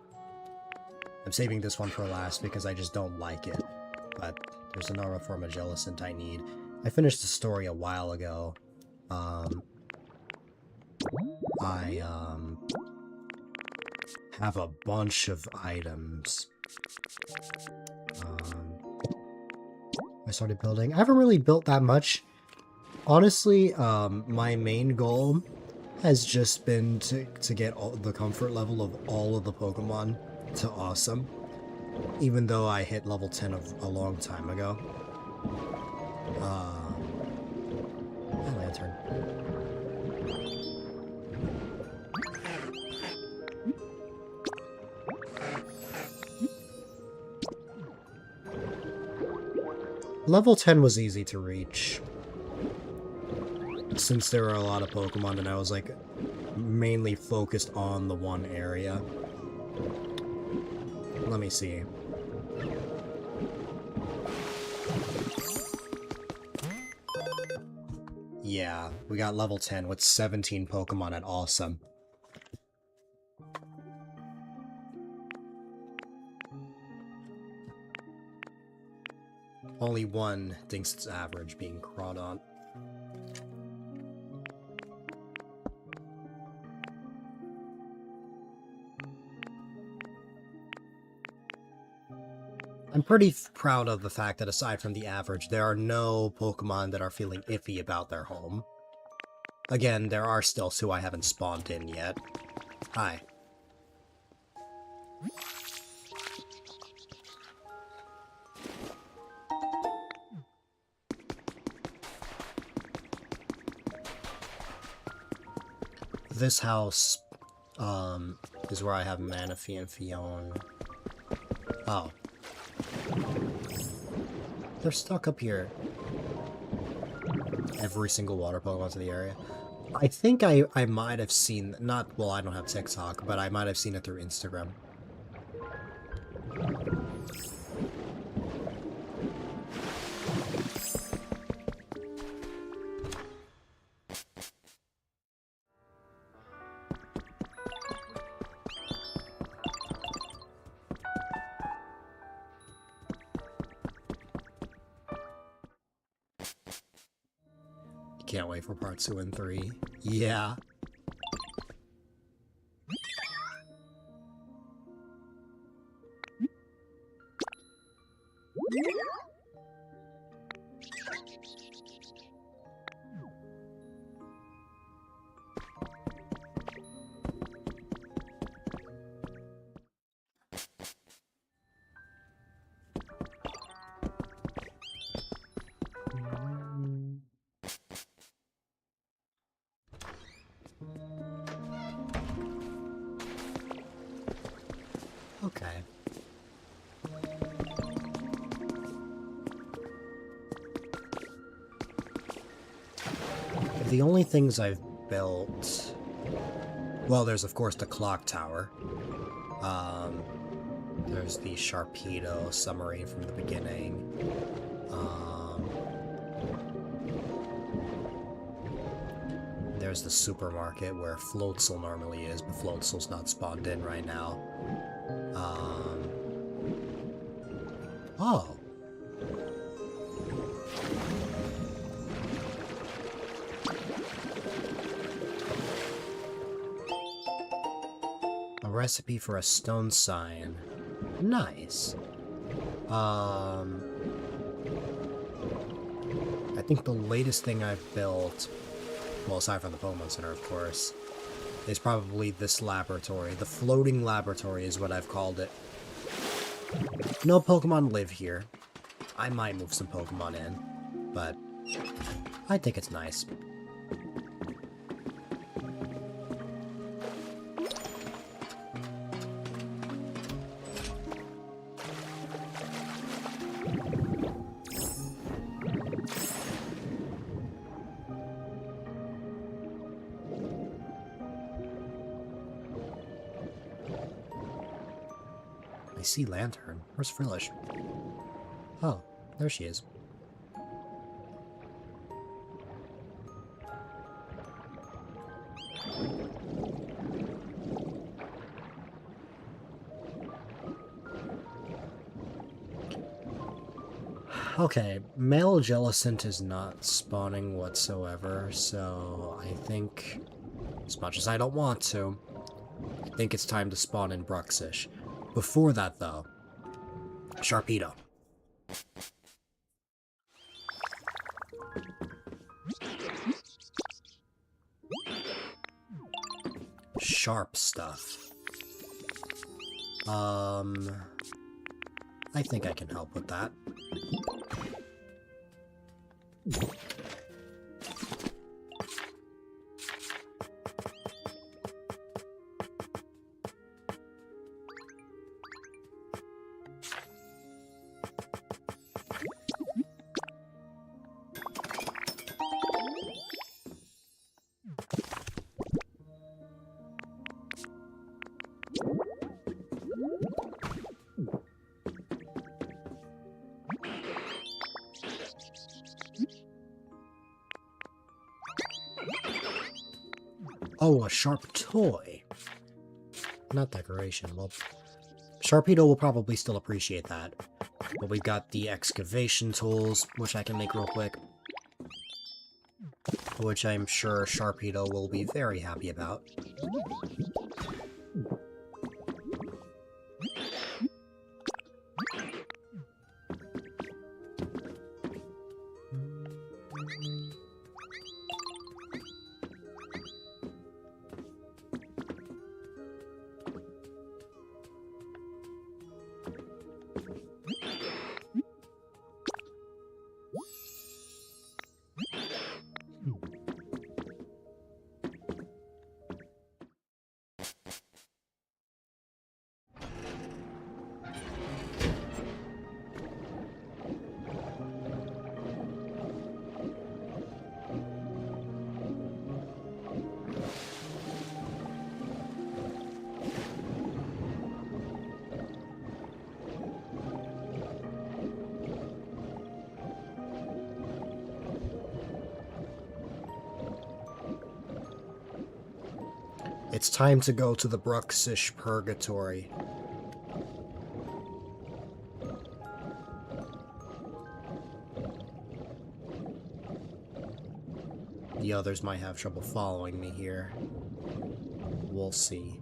saving this one for last because I just don't like it. But there's a normal form of Jellicent I need. I finished the story a while ago. I have a bunch of items. I started building. I haven't really built that much. Honestly, my main goal has just been to get the comfort level of all of the Pokemon to awesome. Even though I hit level 10 a long time ago. Lantern. Level 10 was easy to reach. Since there were a lot of Pokemon and I was like mainly focused on the one area. Let me see. Yeah, we got level 10 with 17 Pokemon at awesome. Only one thinks it's average being Crawdon. I'm pretty proud of the fact that aside from the average, there are no Pokemon that are feeling iffy about their home. Again, there are still 2 I haven't spawned in yet. Hi. This house, is where I have Manaphy and Fiona. Oh. They're stuck up here. Every single water Pokemon to the area. I think I might have seen, well, I don't have TikTok, but I might have seen it through Instagram. Can't wait for part 2 and 3. Yeah. Okay. The only things I've built... Well, there's of course the clock tower. There's the Sharpedo submarine from the beginning. There's the supermarket where Floatzel normally is, but Floatzel's not spawned in right now. Oh. A recipe for a stone sign. Nice. I think the latest thing I've built, well, aside from the Pokemon Center, of course, is probably this laboratory. The floating laboratory is what I've called it. No Pokemon live here. I might move some Pokemon in, but I think it's nice. see Lantern. Where's Frillish? Oh, there she is. Okay, male Jellicent is not spawning whatsoever, so I think, as much as I don't want to, I think it's time to spawn in Bruxish. Before that, though, Sharpedo. Sharp stuff. I think I can help with that. Oh, a sharp toy. Not decoration. Well, Sharpedo will probably still appreciate that. But we've got the excavation tools, which I can make real quick. Which I'm sure Sharpedo will be very happy about. It's time to go to the Bruxish Purgatory. The others might have trouble following me here. We'll see.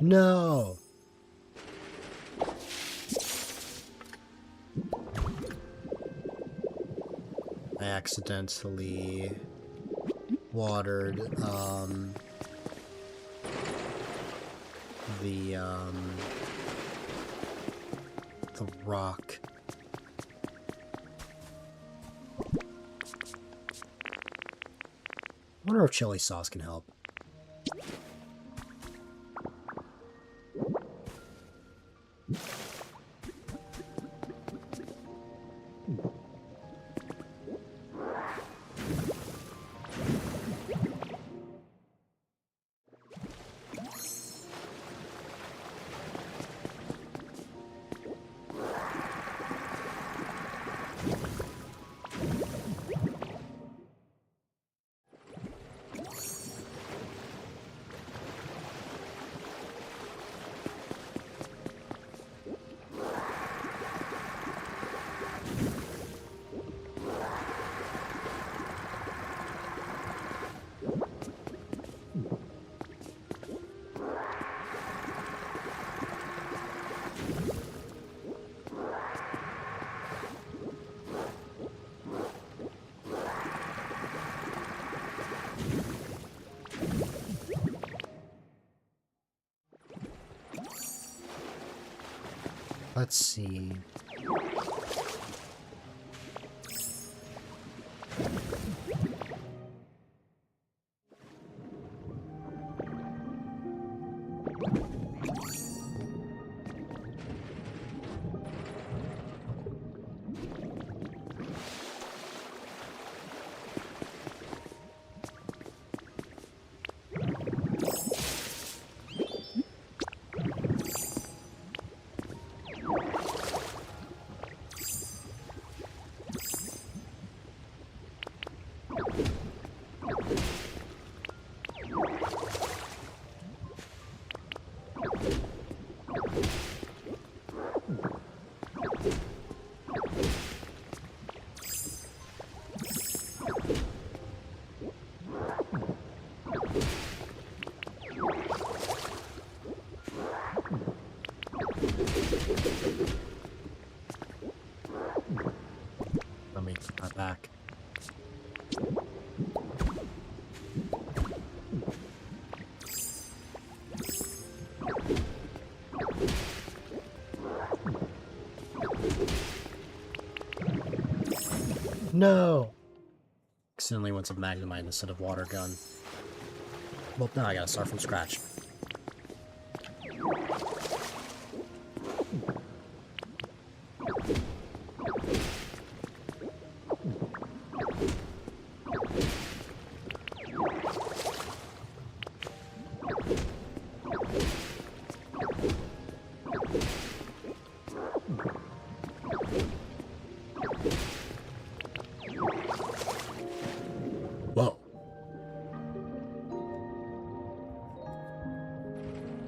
No! I accidentally watered, the rock. I wonder if chili sauce can help. Let's see. back. No! Accidentally went to Magnemite instead of Water Gun. Well, now I gotta start from scratch. Whoa.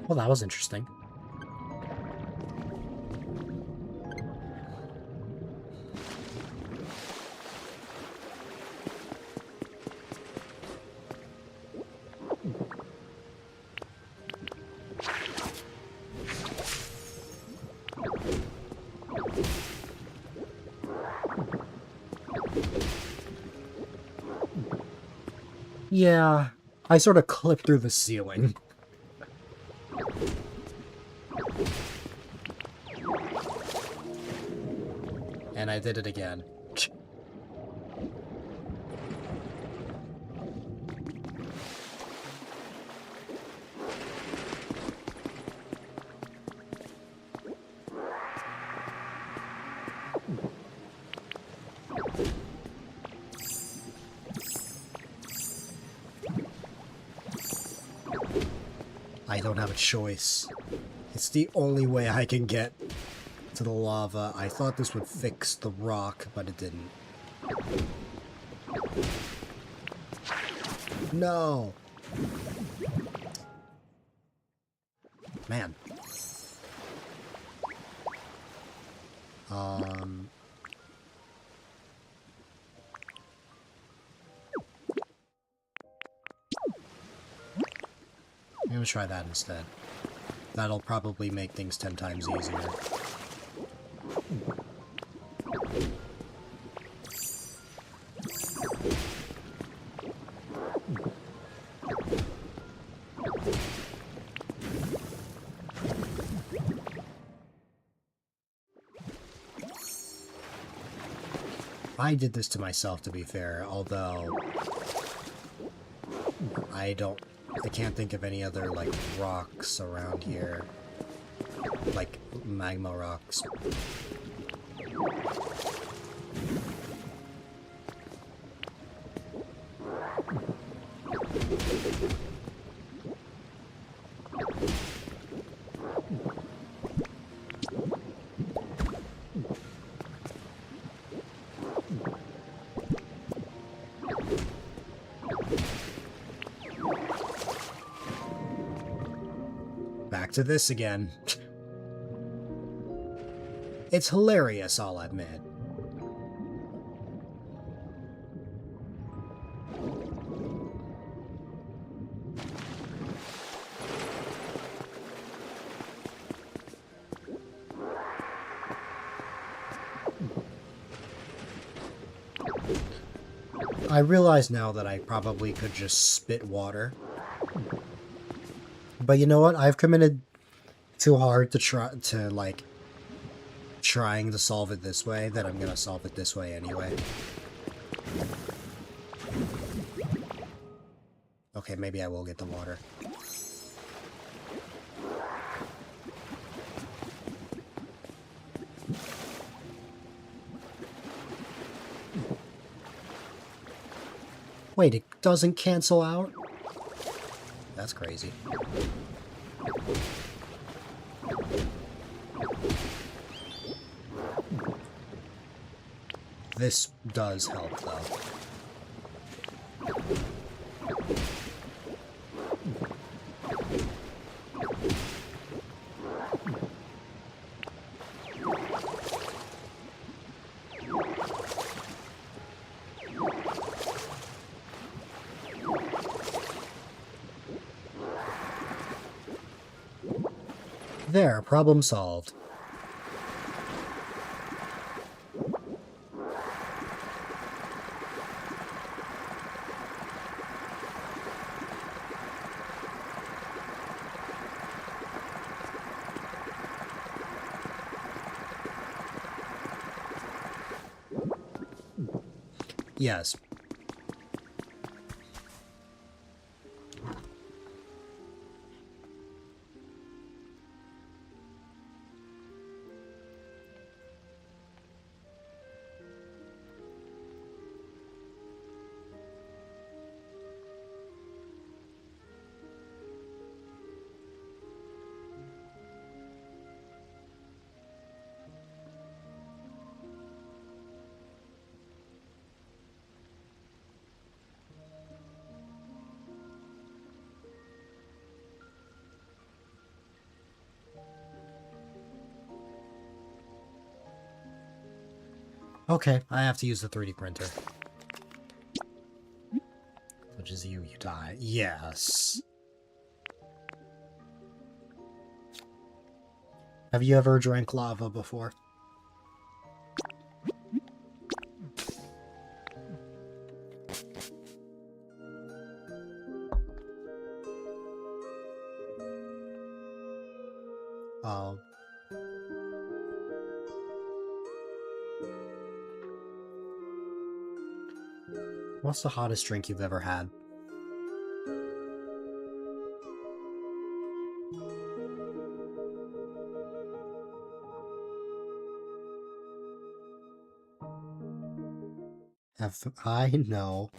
Well, that was interesting. Yeah, I sort of clipped through the ceiling. And I did it again. I don't have a choice. It's the only way I can get to the lava. I thought this would fix the rock, but it didn't. No! Man. I'm gonna try that instead. That'll probably make things 10 times easier. I did this to myself, to be fair, although I can't think of any other, like, rocks around here. Like, magma rocks. Back to this again. It's hilarious, I'll admit. I realize now that I probably could just spit water. But you know what? I've committed too hard to trying to solve it this way that I'm gonna solve it this way anyway. Okay, maybe I will get the water. Wait, it doesn't cancel out? That's crazy. This does help, though. There, problem solved. Yes. Okay, I have to use the 3D printer. Which is you die. Yes. Have you ever drank lava before? Oh. What's the hottest drink you've ever had? I know.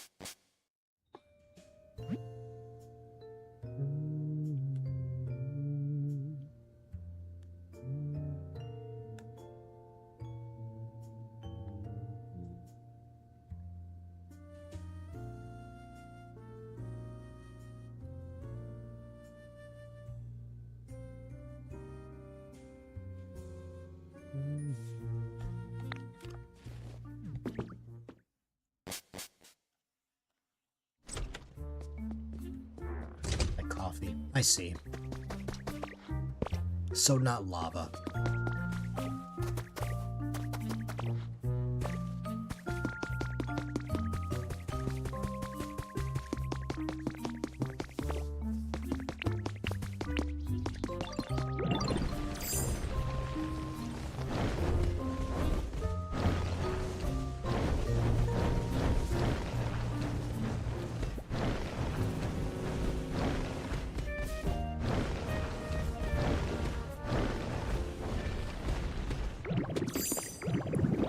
Like coffee. I see. So not lava.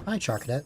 Hi, Charcadet.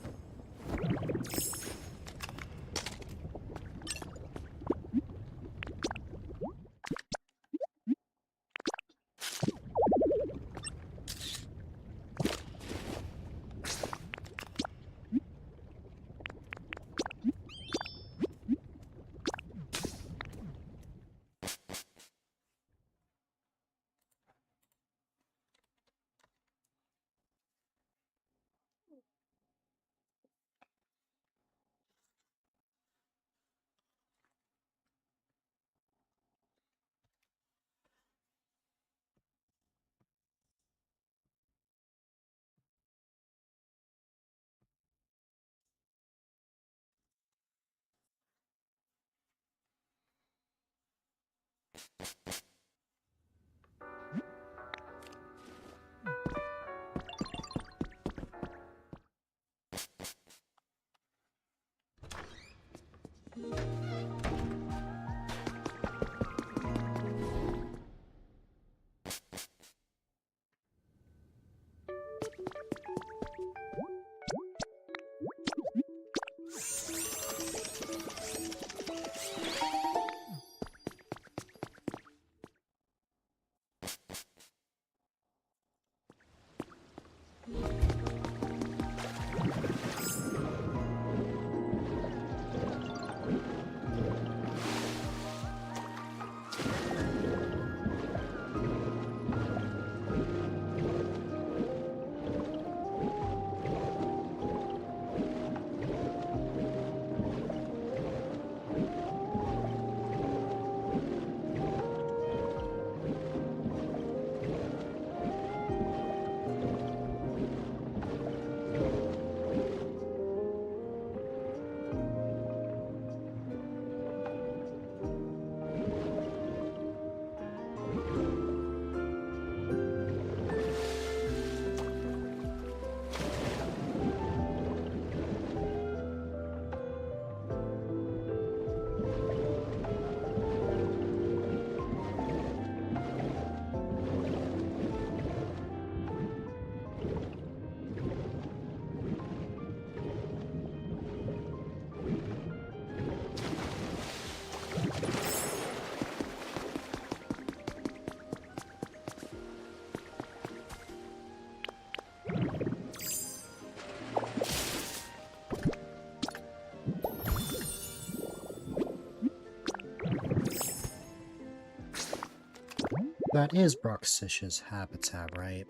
That is Broxish's habitat, right?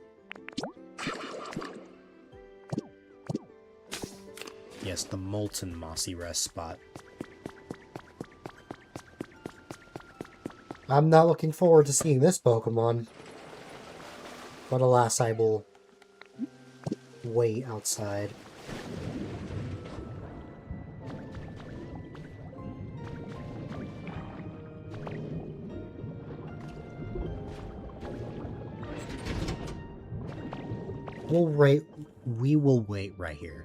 Yes, the molten mossy rest spot. I'm not looking forward to seeing this Pokemon. But alas, I will wait outside. We will wait right here.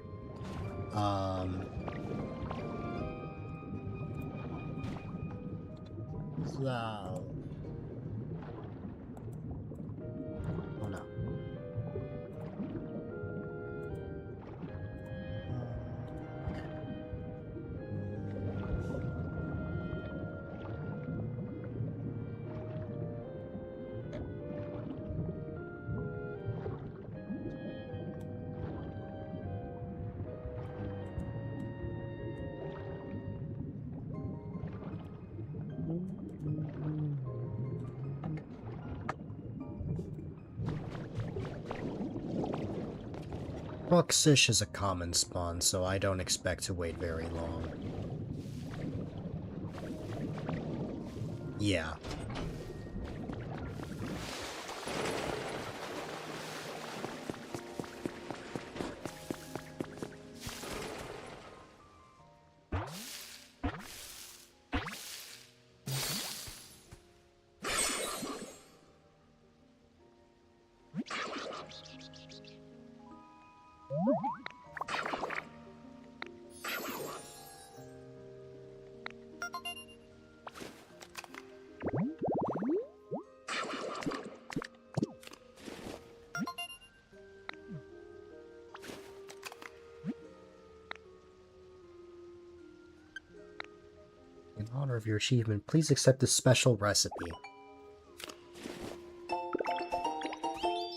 So... Oh no. Broxish is a common spawn, so I don't expect to wait very long. Yeah. In honor of your achievement, please accept this special recipe.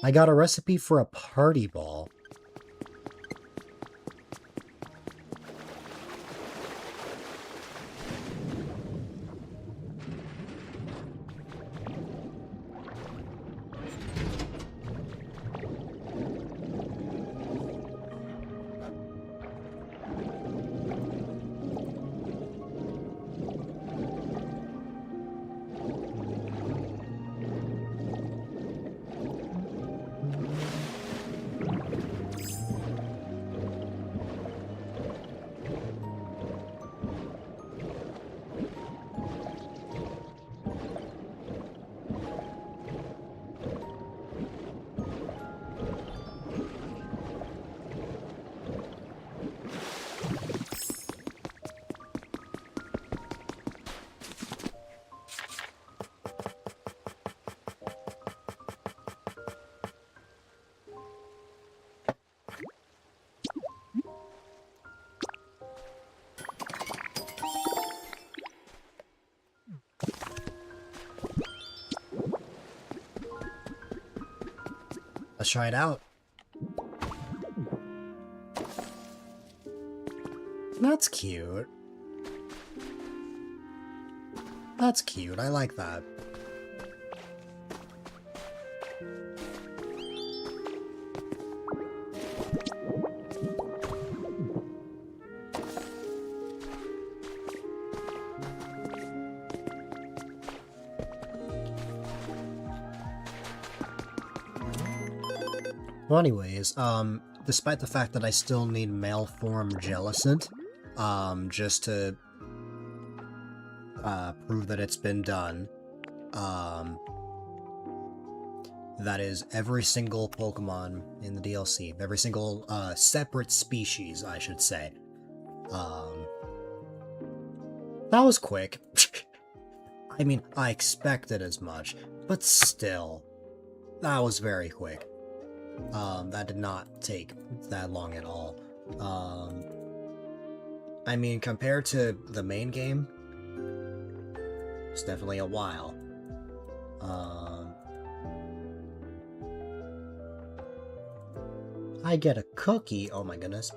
I got a recipe for a party ball. Let's try it out. That's cute. That's cute. I like that. Well, anyways, despite the fact that I still need male form Jellicent, just to prove that it's been done, that is every single Pokemon in the DLC, every single separate species, I should say. That was quick. I mean, I expected as much, but still, that was very quick. That did not take that long at all. I mean, compared to the main game, it's definitely a while. I get a cookie. Oh my goodness.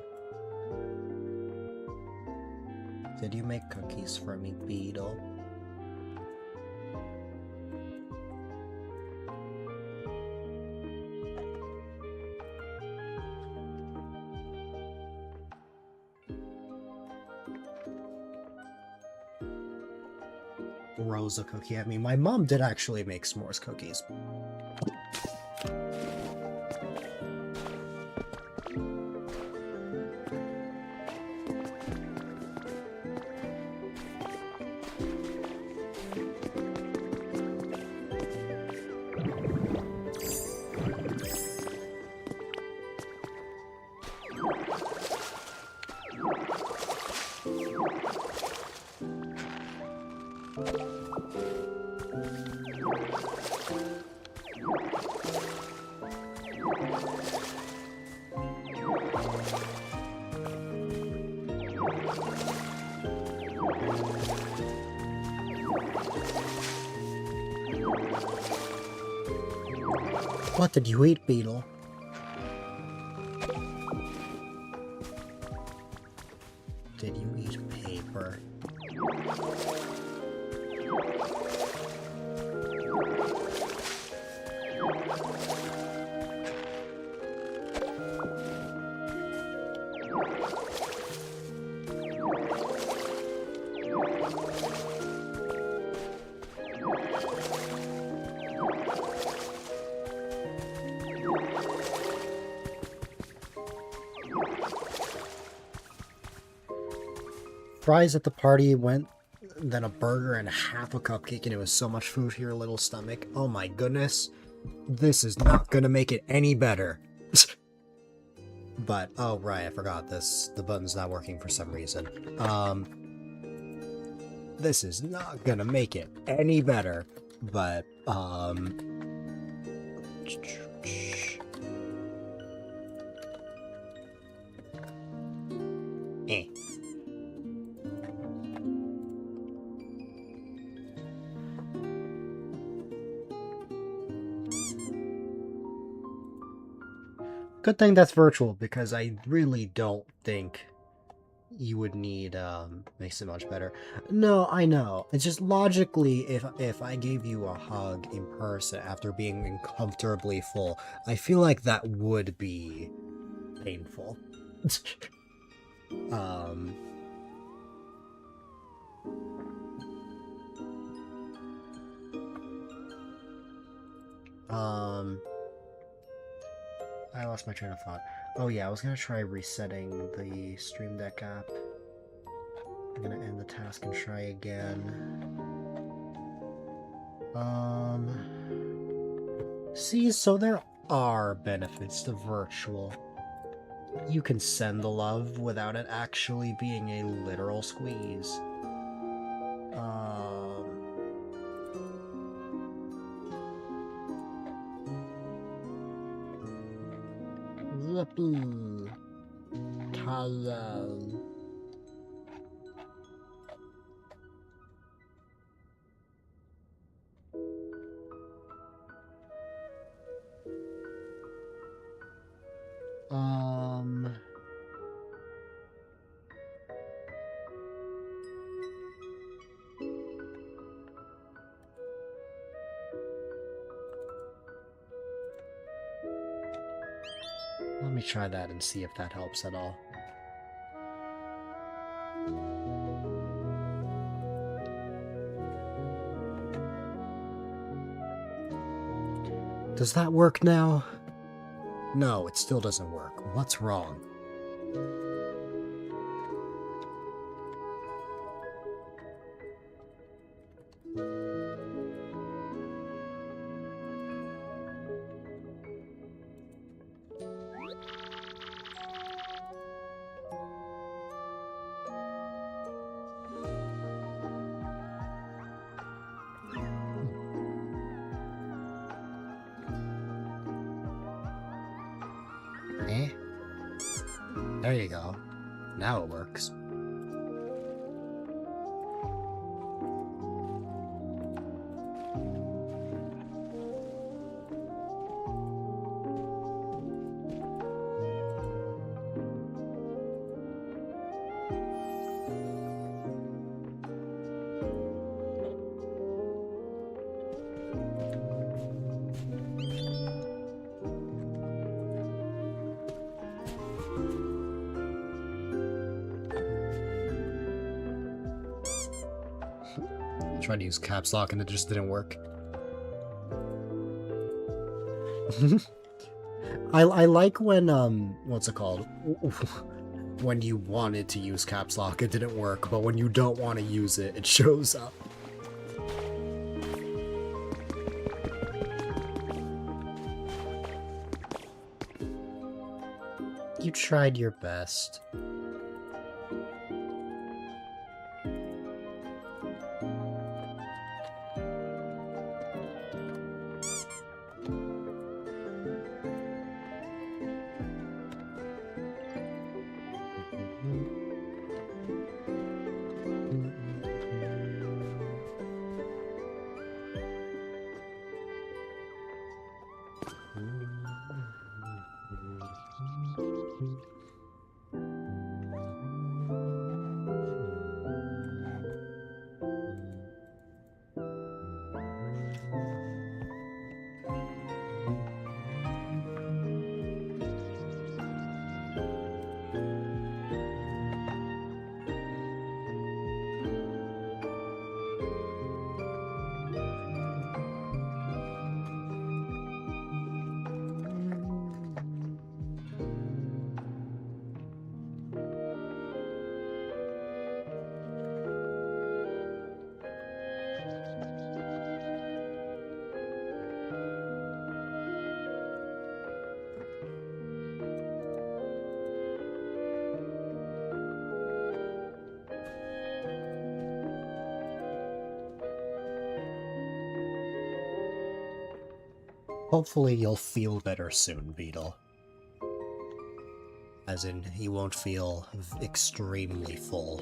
Did you make cookies for me, Beetle? throws a cookie at me. My mom did actually make s'mores cookies. What did you eat, Beetle? Did you eat paper? Fries at the party went, then a burger and half a cupcake, and it was so much food for your little stomach. Oh my goodness. This is not gonna make it any better. But, oh right, I forgot this. The button's not working for some reason. This is not gonna make it any better. But, eh. Good thing that's virtual, because I really don't think you would need, makes it much better. No, I know. It's just logically, if I gave you a hug in person after being uncomfortably full, I feel like that would be painful. I lost my train of thought. Oh yeah, I was gonna try resetting the Stream Deck app. I'm gonna end the task and try again. See, so there are benefits to virtual. You can send the love without it actually being a literal squeeze. Yippee! Hello. Let me try that and see if that helps at all. Does that work now? No, it still doesn't work. What's wrong? Eh? There you go. Now it works. Tried to use caps lock and it just didn't work. I like when, what's it called? When you wanted to use caps lock, it didn't work, but when you don't want to use it, it shows up. You tried your best. Hopefully you'll feel better soon, Beetle. As in, you won't feel extremely full.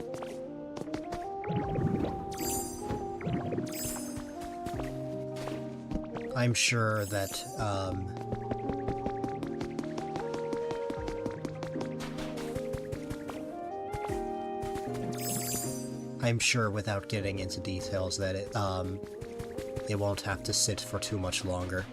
I'm sure that, I'm sure without getting into details that it won't have to sit for too much longer.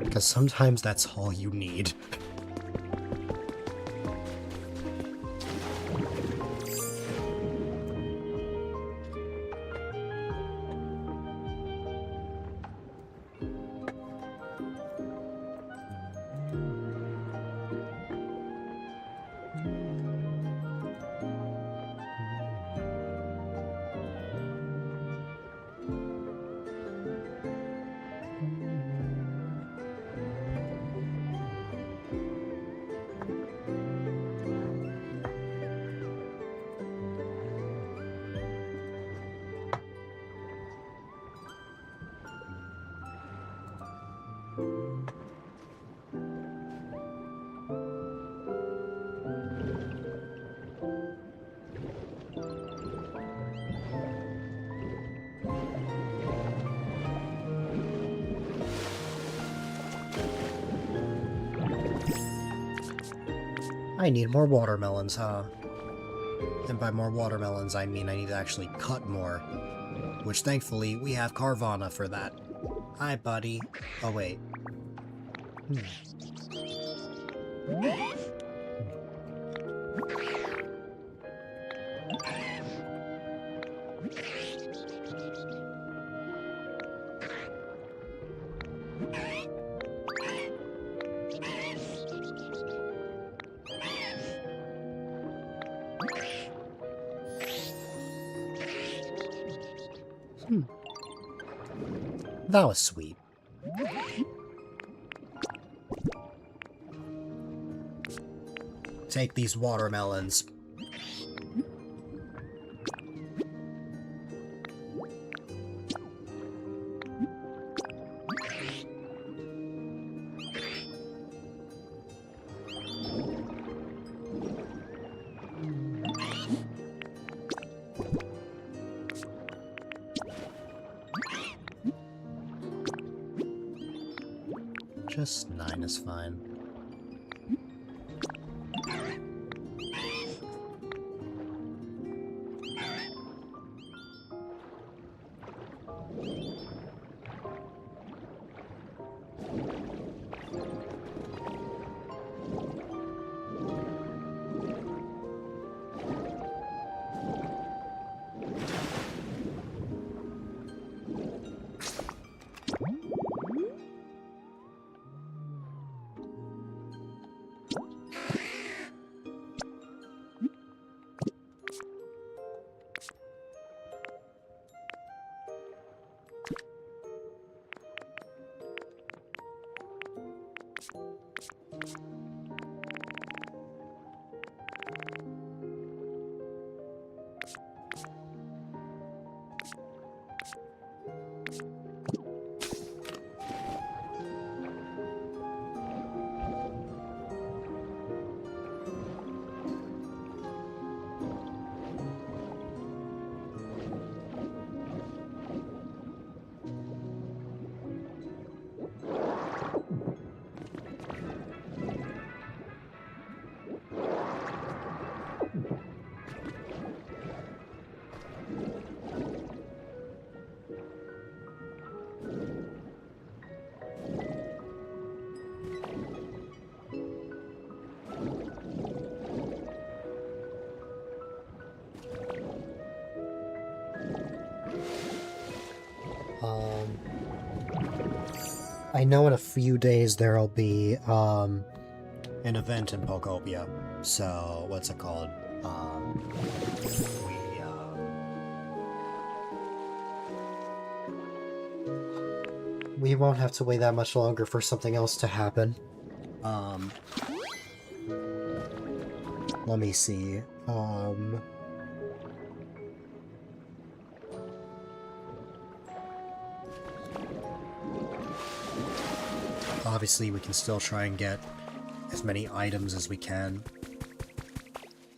Because sometimes that's all you need. I need more watermelons, huh? And by more watermelons, I mean I need to actually cut more. Which, thankfully, we have Carvana for that. Hi, buddy. Oh, wait. That was sweet. Take these watermelons. Just 9 is fine. I know in a few days there'll be, an event in Pokopia. So, what's it called? We won't have to wait that much longer for something else to happen. Let me see. Obviously, we can still try and get as many items as we can.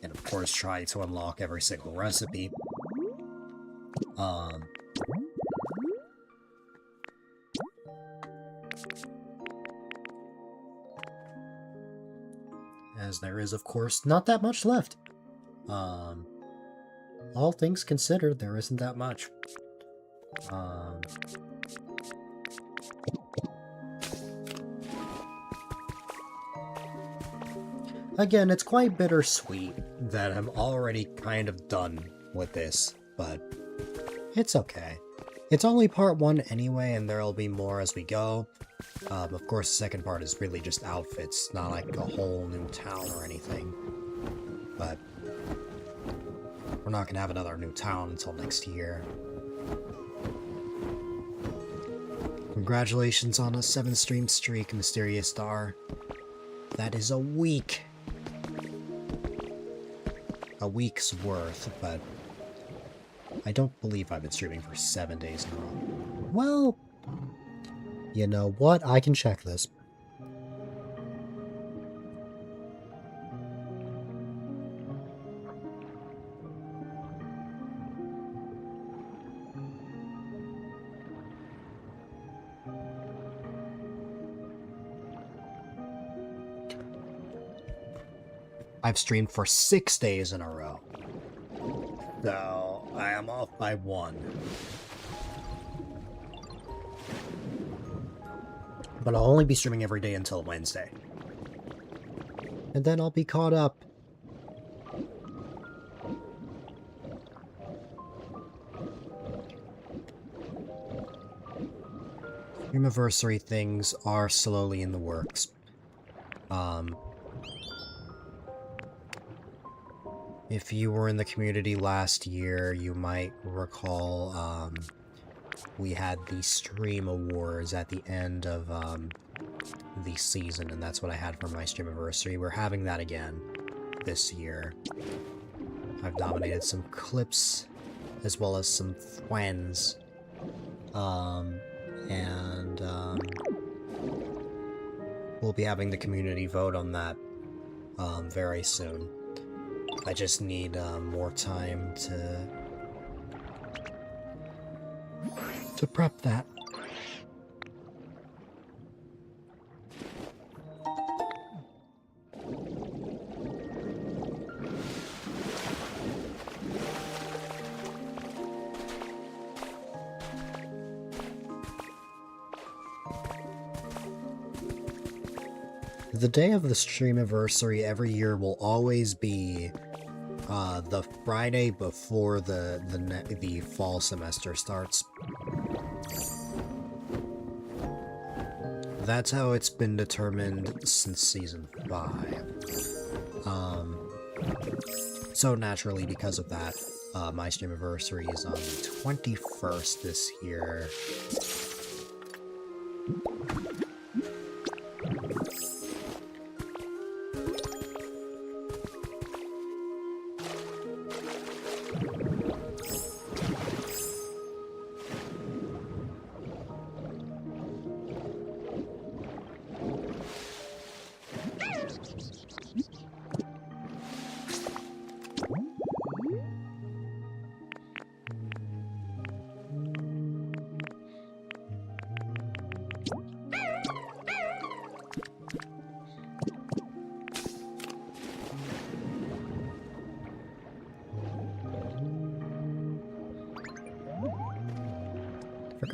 And of course, try to unlock every single recipe. As there is, of course, not that much left. All things considered, there isn't that much. Again, it's quite bittersweet that I'm already kind of done with this, but it's okay. It's only part 1 anyway, and there'll be more as we go. Of course, the second part is really just outfits, not like a whole new town or anything. But we're not gonna have another new town until next year. Congratulations on a 7-stream streak, Mysterious Star. That is a week. A week's worth, but I don't believe I've been streaming for 7 days in a row. Well, you know what? I can check this. I've streamed for 6 days in a row. So, I am off by 1. But I'll only be streaming every day until Wednesday. And then I'll be caught up. Anniversary things are slowly in the works. If you were in the community last year, you might recall, we had the stream awards at the end of, the season, and that's what I had for my stream anniversary. We're having that again this year. I've nominated some clips, as well as some friends, we'll be having the community vote on that, very soon. I just need more time to prep that. The day of the stream anniversary every year will always be the Friday before the fall semester starts. That's how it's been determined since Season 5. So naturally, because of that, my stream anniversary is on the 21st this year.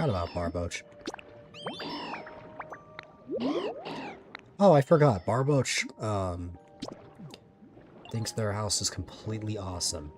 Forgot about Barboach. Oh, I forgot. Barboach, thinks their house is completely awesome.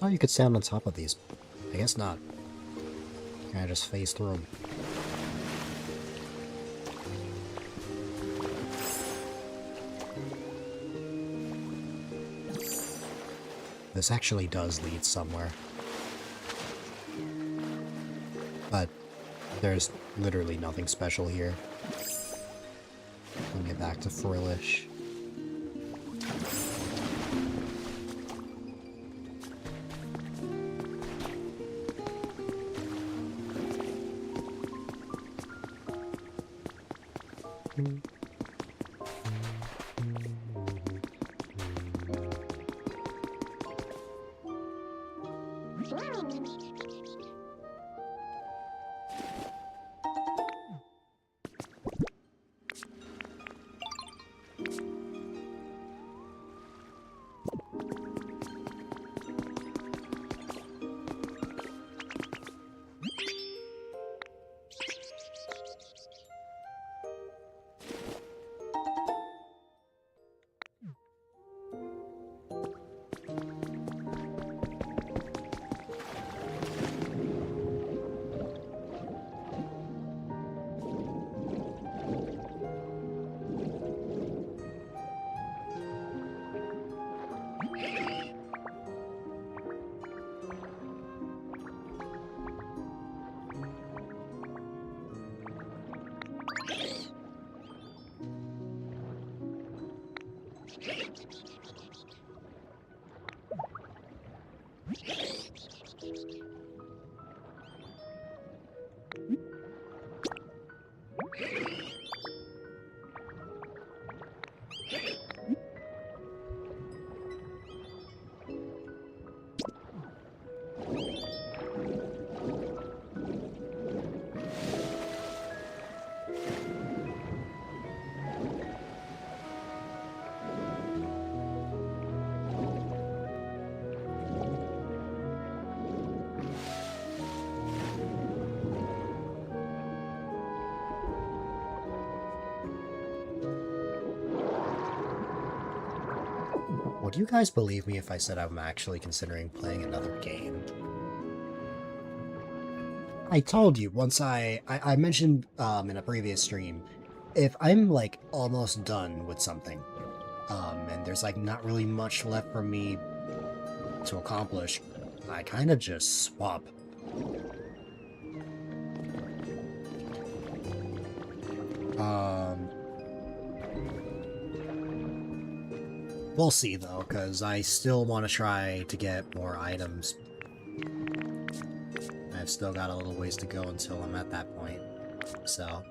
Oh, you could stand on top of these. I guess not. Can I just phase through them? This actually does lead somewhere. But there's literally nothing special here. Let me get back to Frillish. Would you guys believe me if I said I'm actually considering playing another game? I told you once I mentioned in a previous stream, if I'm like almost done with something, and there's like not really much left for me to accomplish, I kind of just swap. We'll see though, because I still want to try to get more items. I've still got a little ways to go until I'm at that point, so...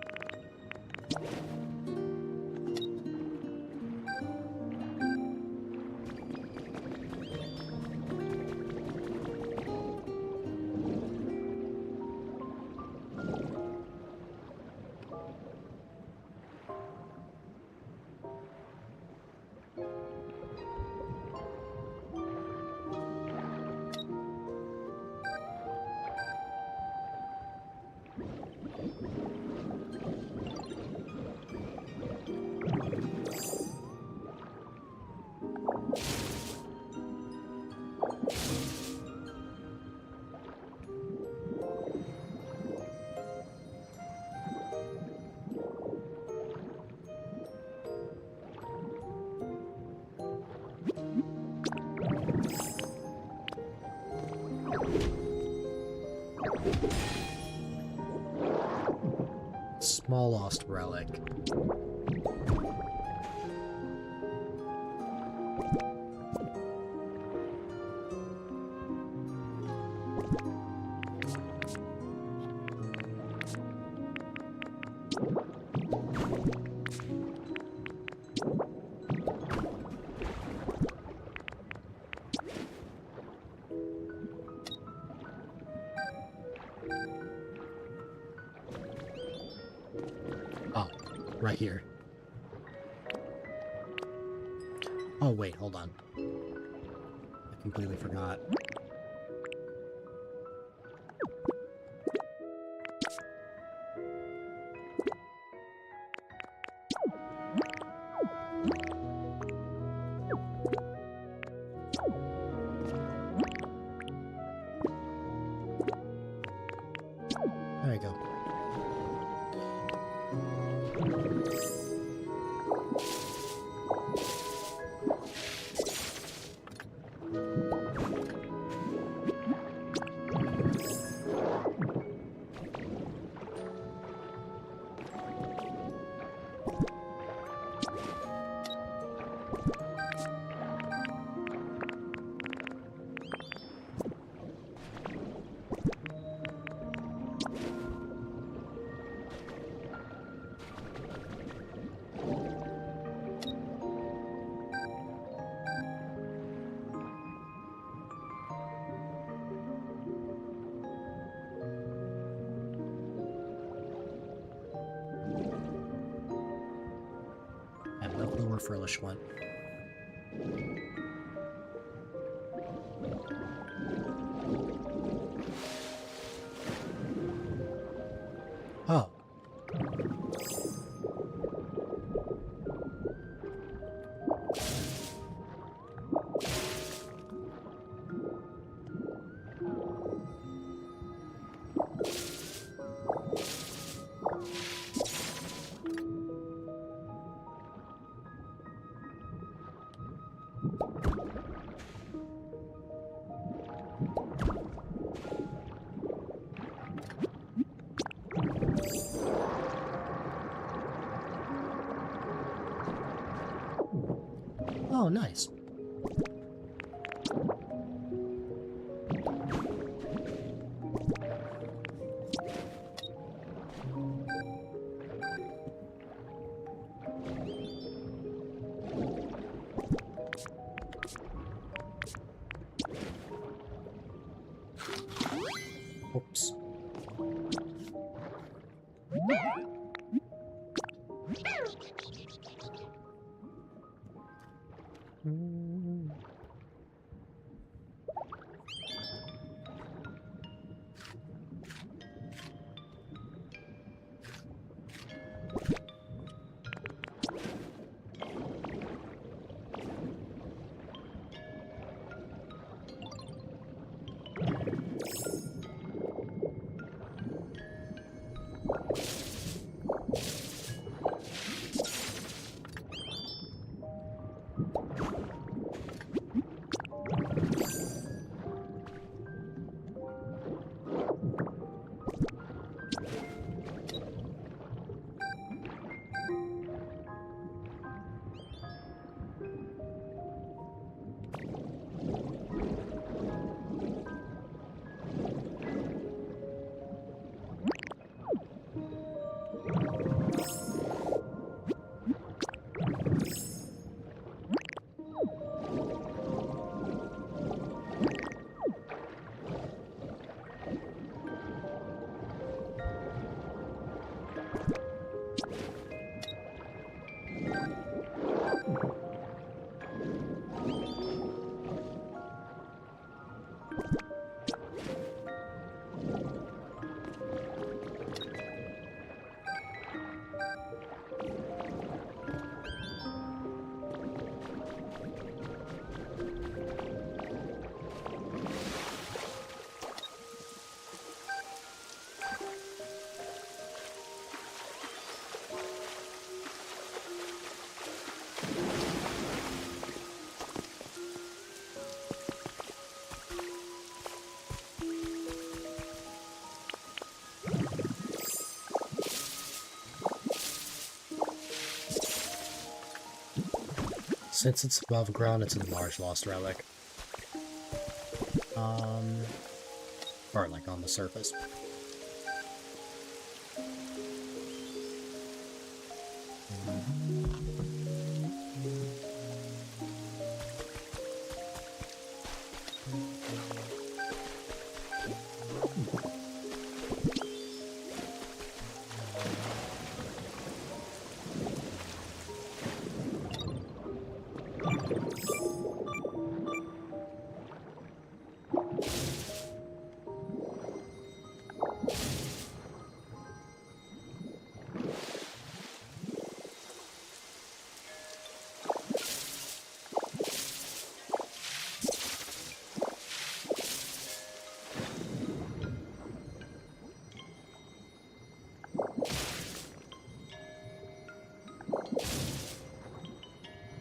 Small lost relic. Oh, right here. Oh, wait, hold on. I completely forgot. There you go. And the more furlish one. Oh. Oh, nice. Oops. since it's above ground, it's a large lost relic. Or like on the surface.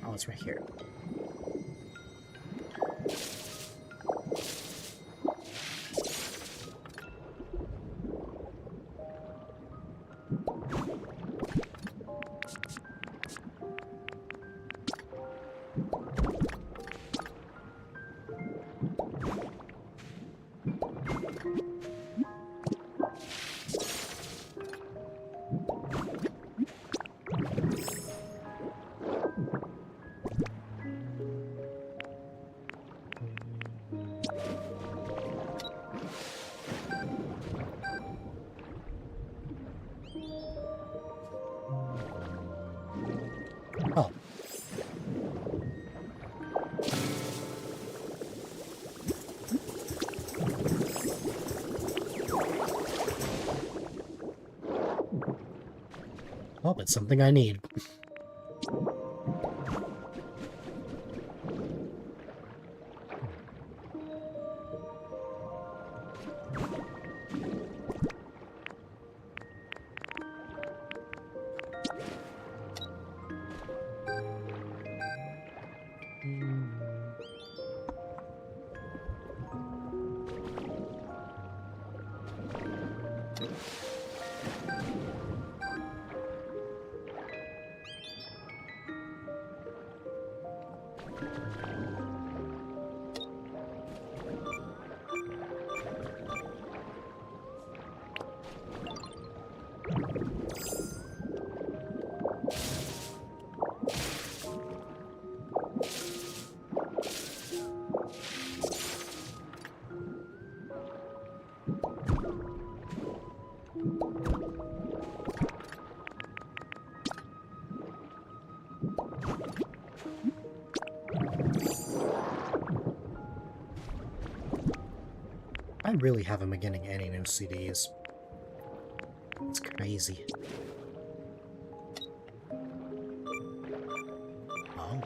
Oh, it's right here. Oh. Oh, it's something I need. I really haven't been getting any new CDs. It's crazy. Oh.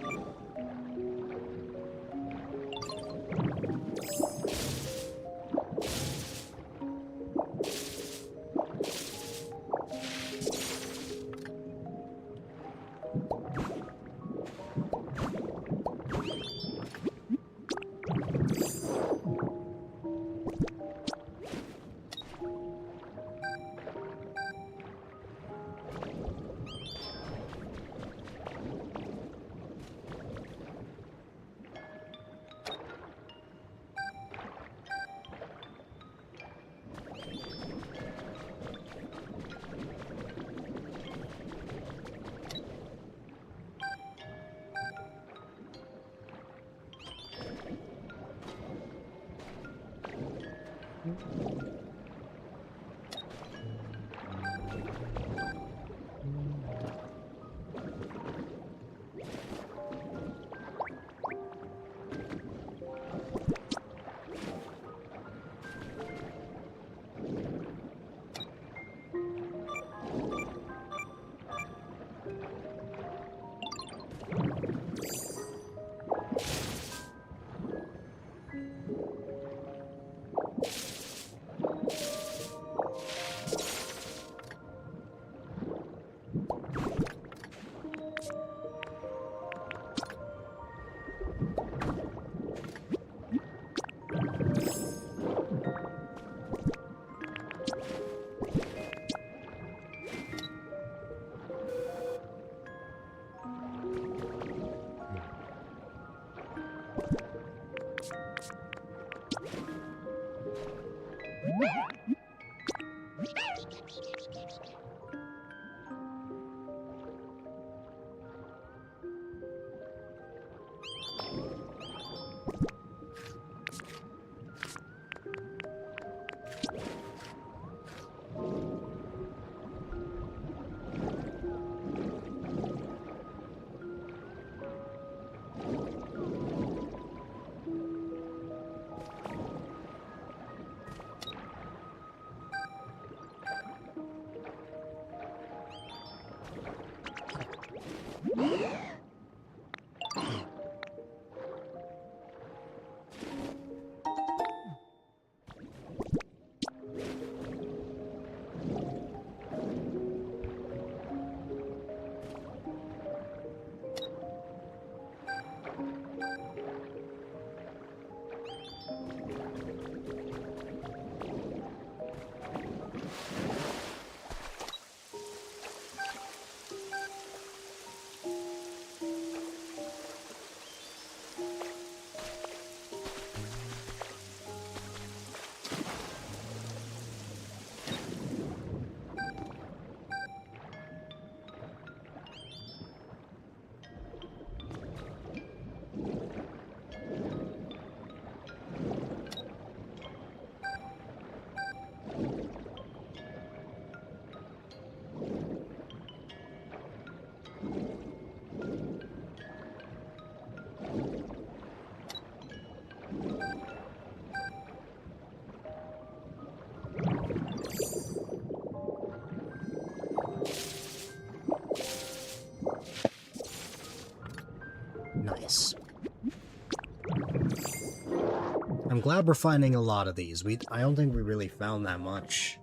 I'm glad we're finding a lot of these. I don't think we really found that much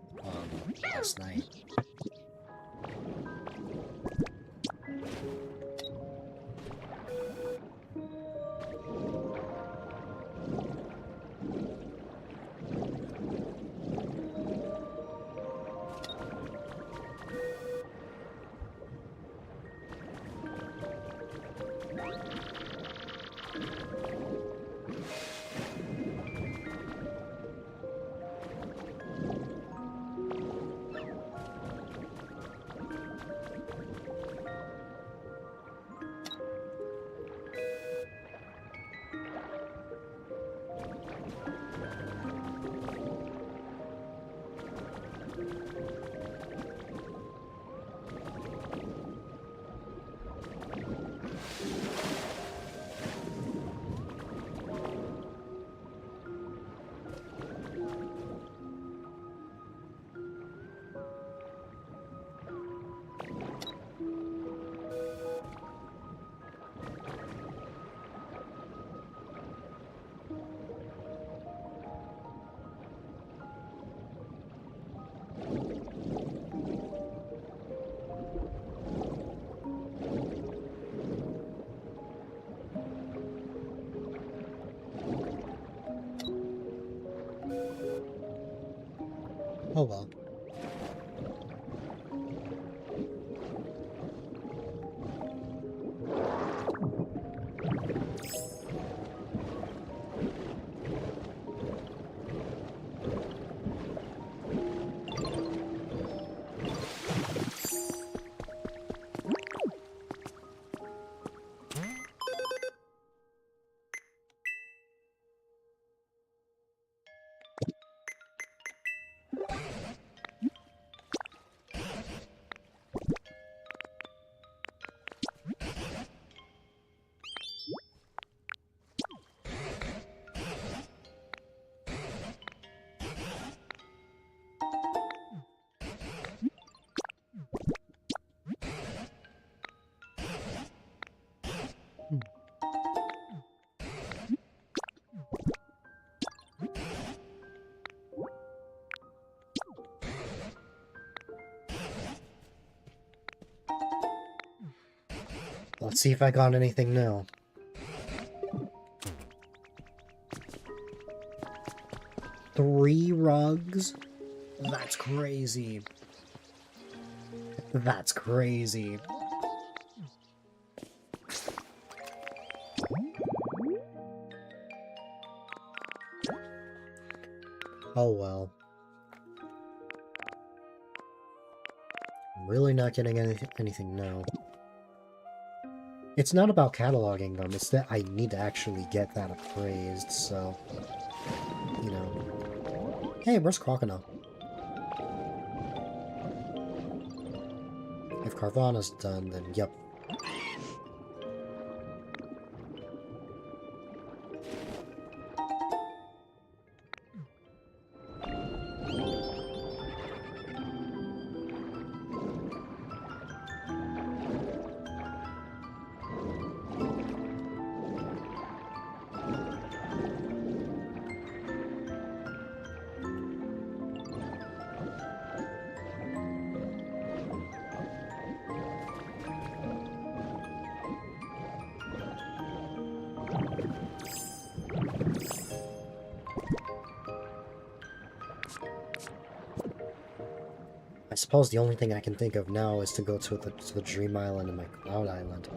last night. Oh well. Let's see if I got anything new. Three rugs? That's crazy. That's crazy. Oh well. I'm really not getting anything new. It's not about cataloging them, it's that I need to actually get that appraised, so... You know. Hey, where's Crocodile? If Carvana's done, then yep. I suppose the only thing I can think of now is to go to the Dream Island and my Cloud Island.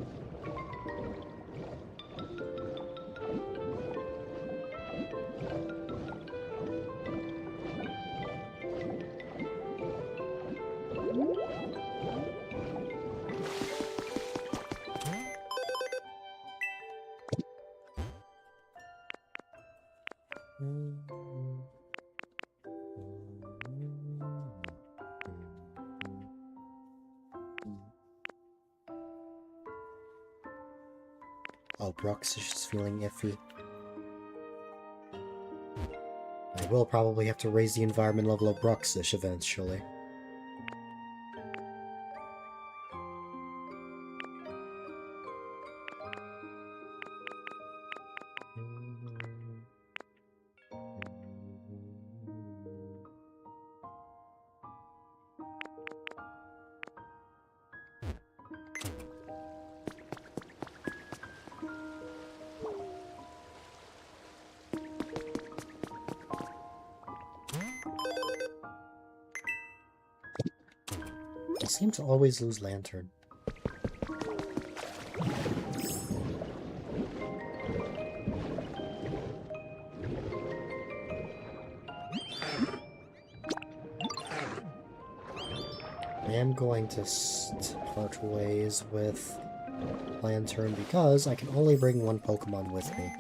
Oh, Brooks is just feeling iffy. I will probably have to raise the environment level of Bruxish eventually. seem to always lose Lantern. I am going to part ways with Lantern because I can only bring one Pokemon with me.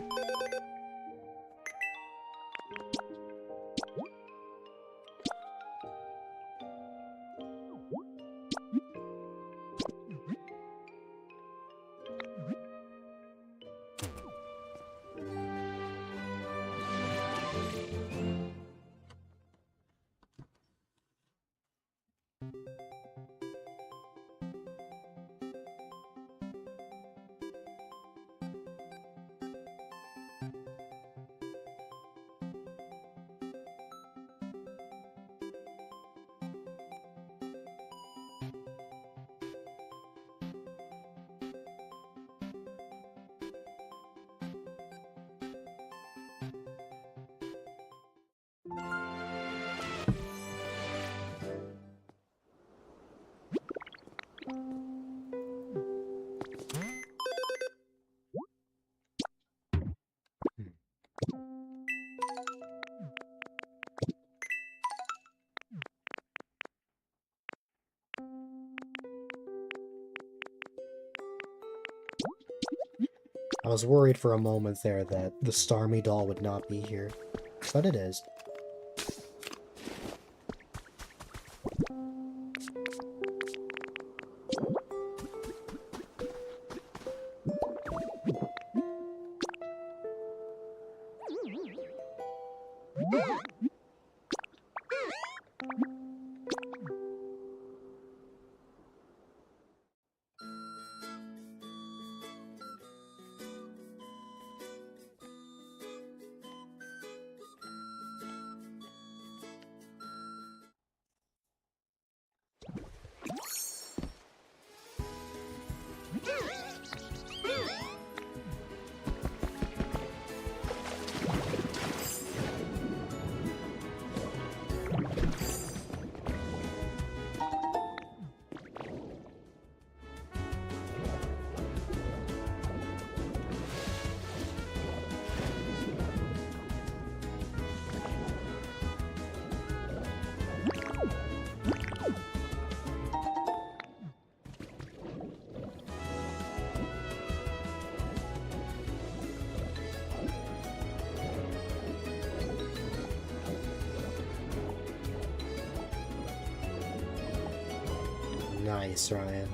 I was worried for a moment there that the Starmie doll would not be here, but it is. Nice, Ryan.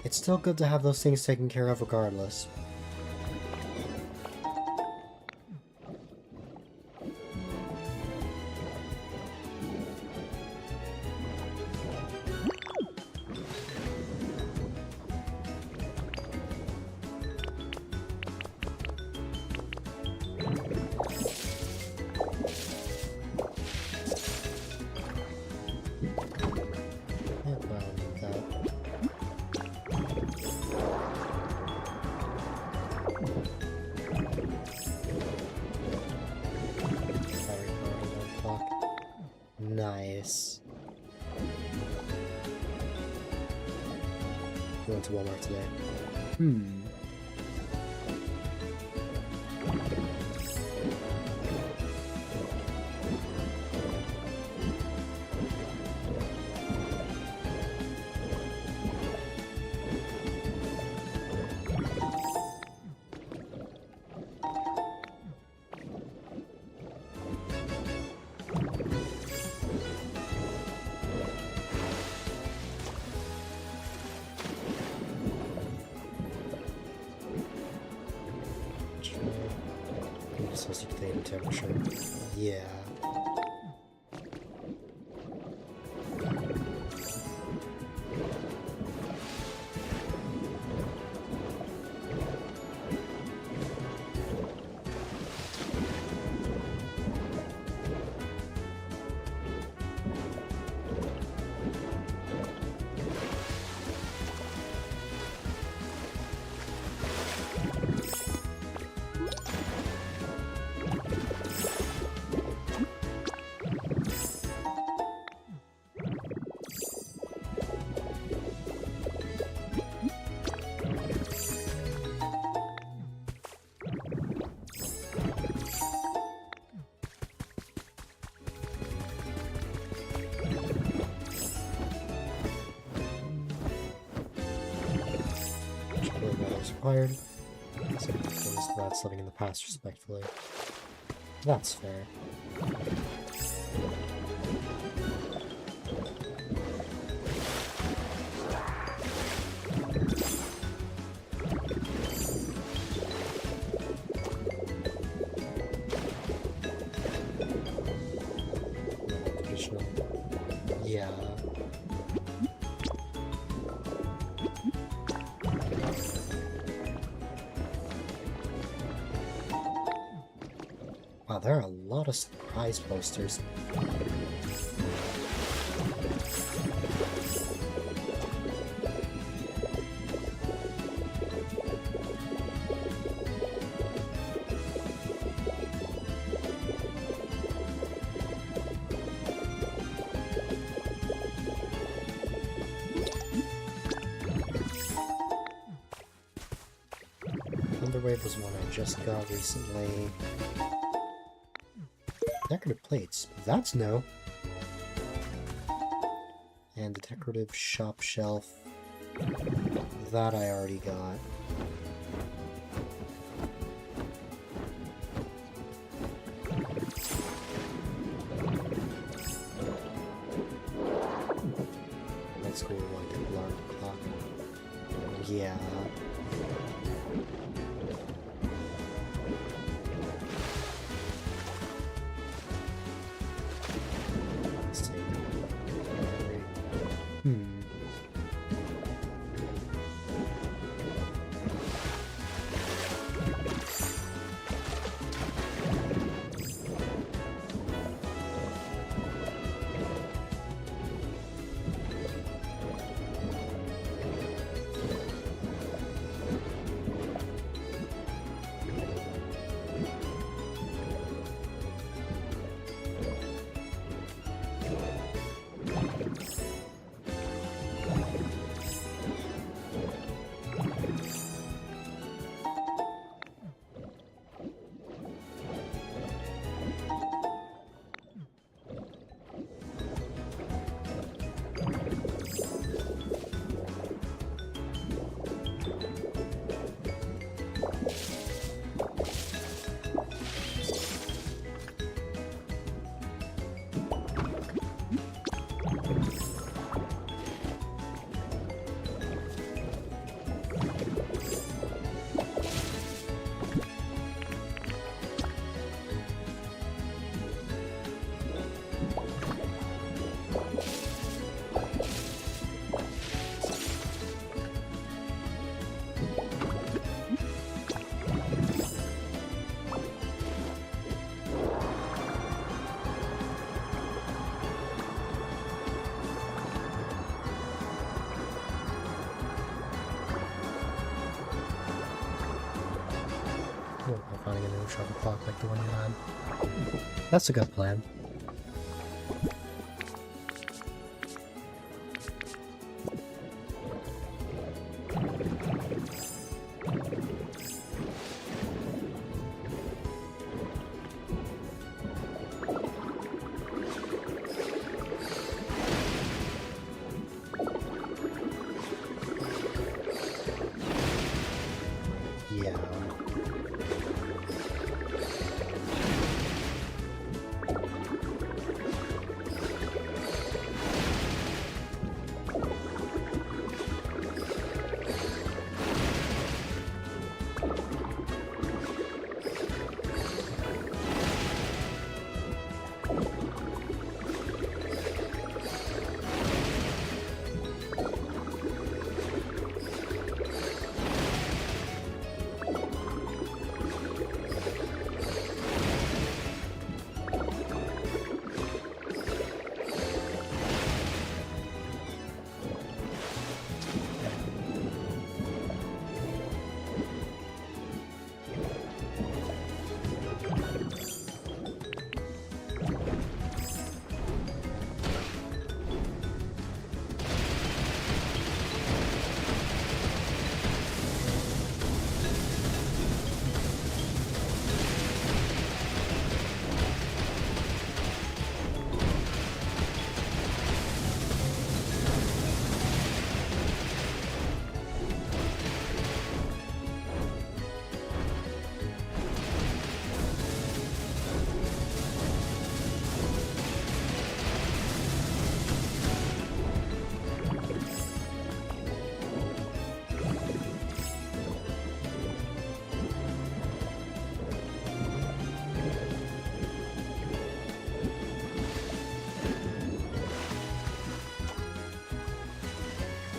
It's still good to have those things taken care of regardless. Nice. We went to Walmart today. Sociocultated temperature. Yeah. is required. So that's living in the past respectfully. That's fair. Traditional. Yeah. Wow, there are a lot of surprise posters. Thunderwave was one I just got recently. Decorative plates. That's no. And the decorative shop shelf. That I already got. Let's go like a large clock. Yeah. Finding a new travel clock like the one you had. That's a good plan. Yeah.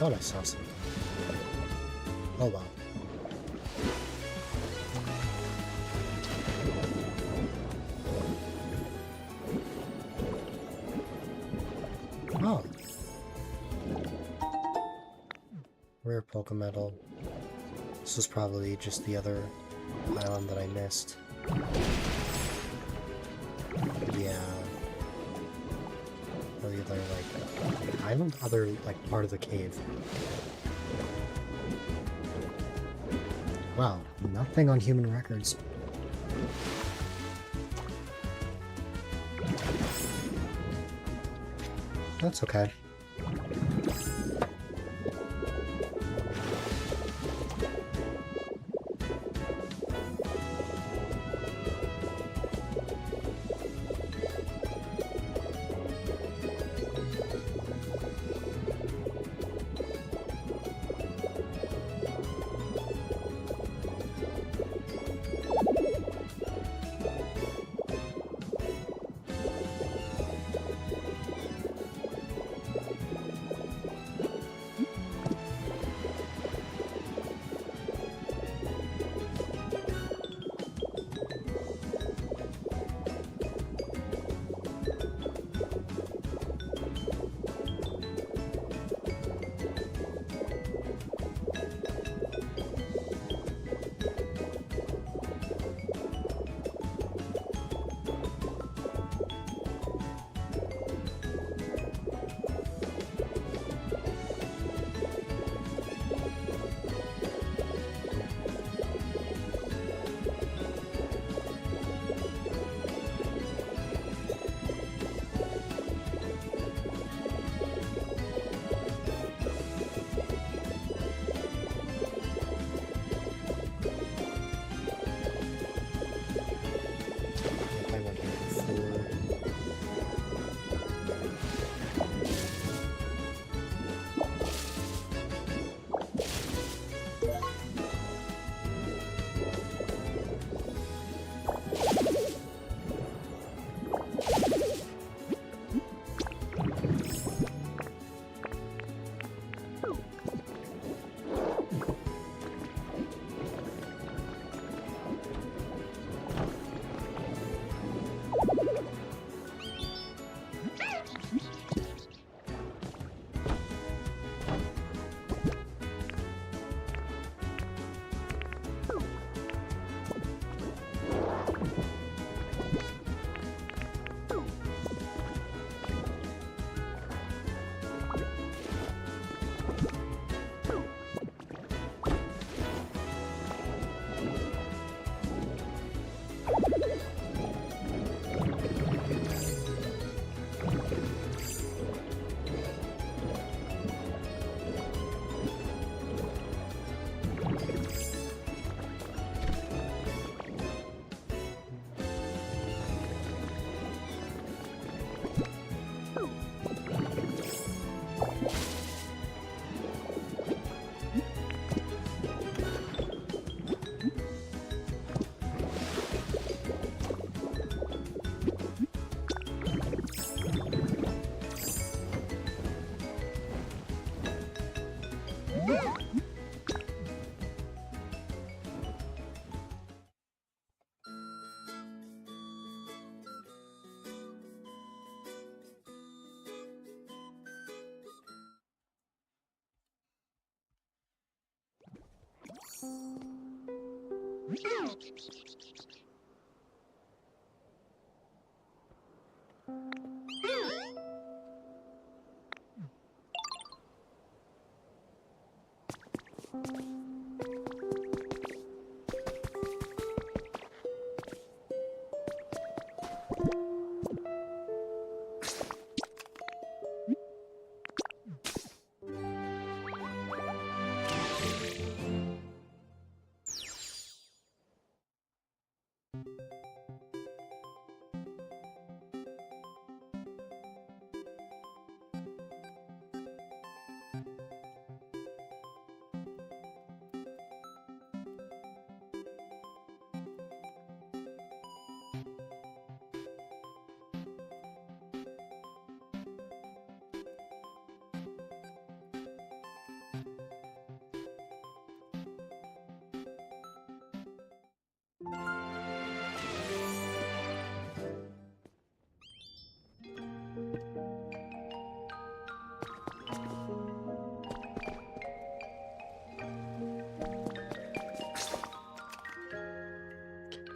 thought I saw something. Oh wow. Oh. Rare Pokemetal. This was probably just the other island that I missed. Yeah. Or the other, like, island? Other, like, part of the cave. Wow, nothing on human records. That's okay.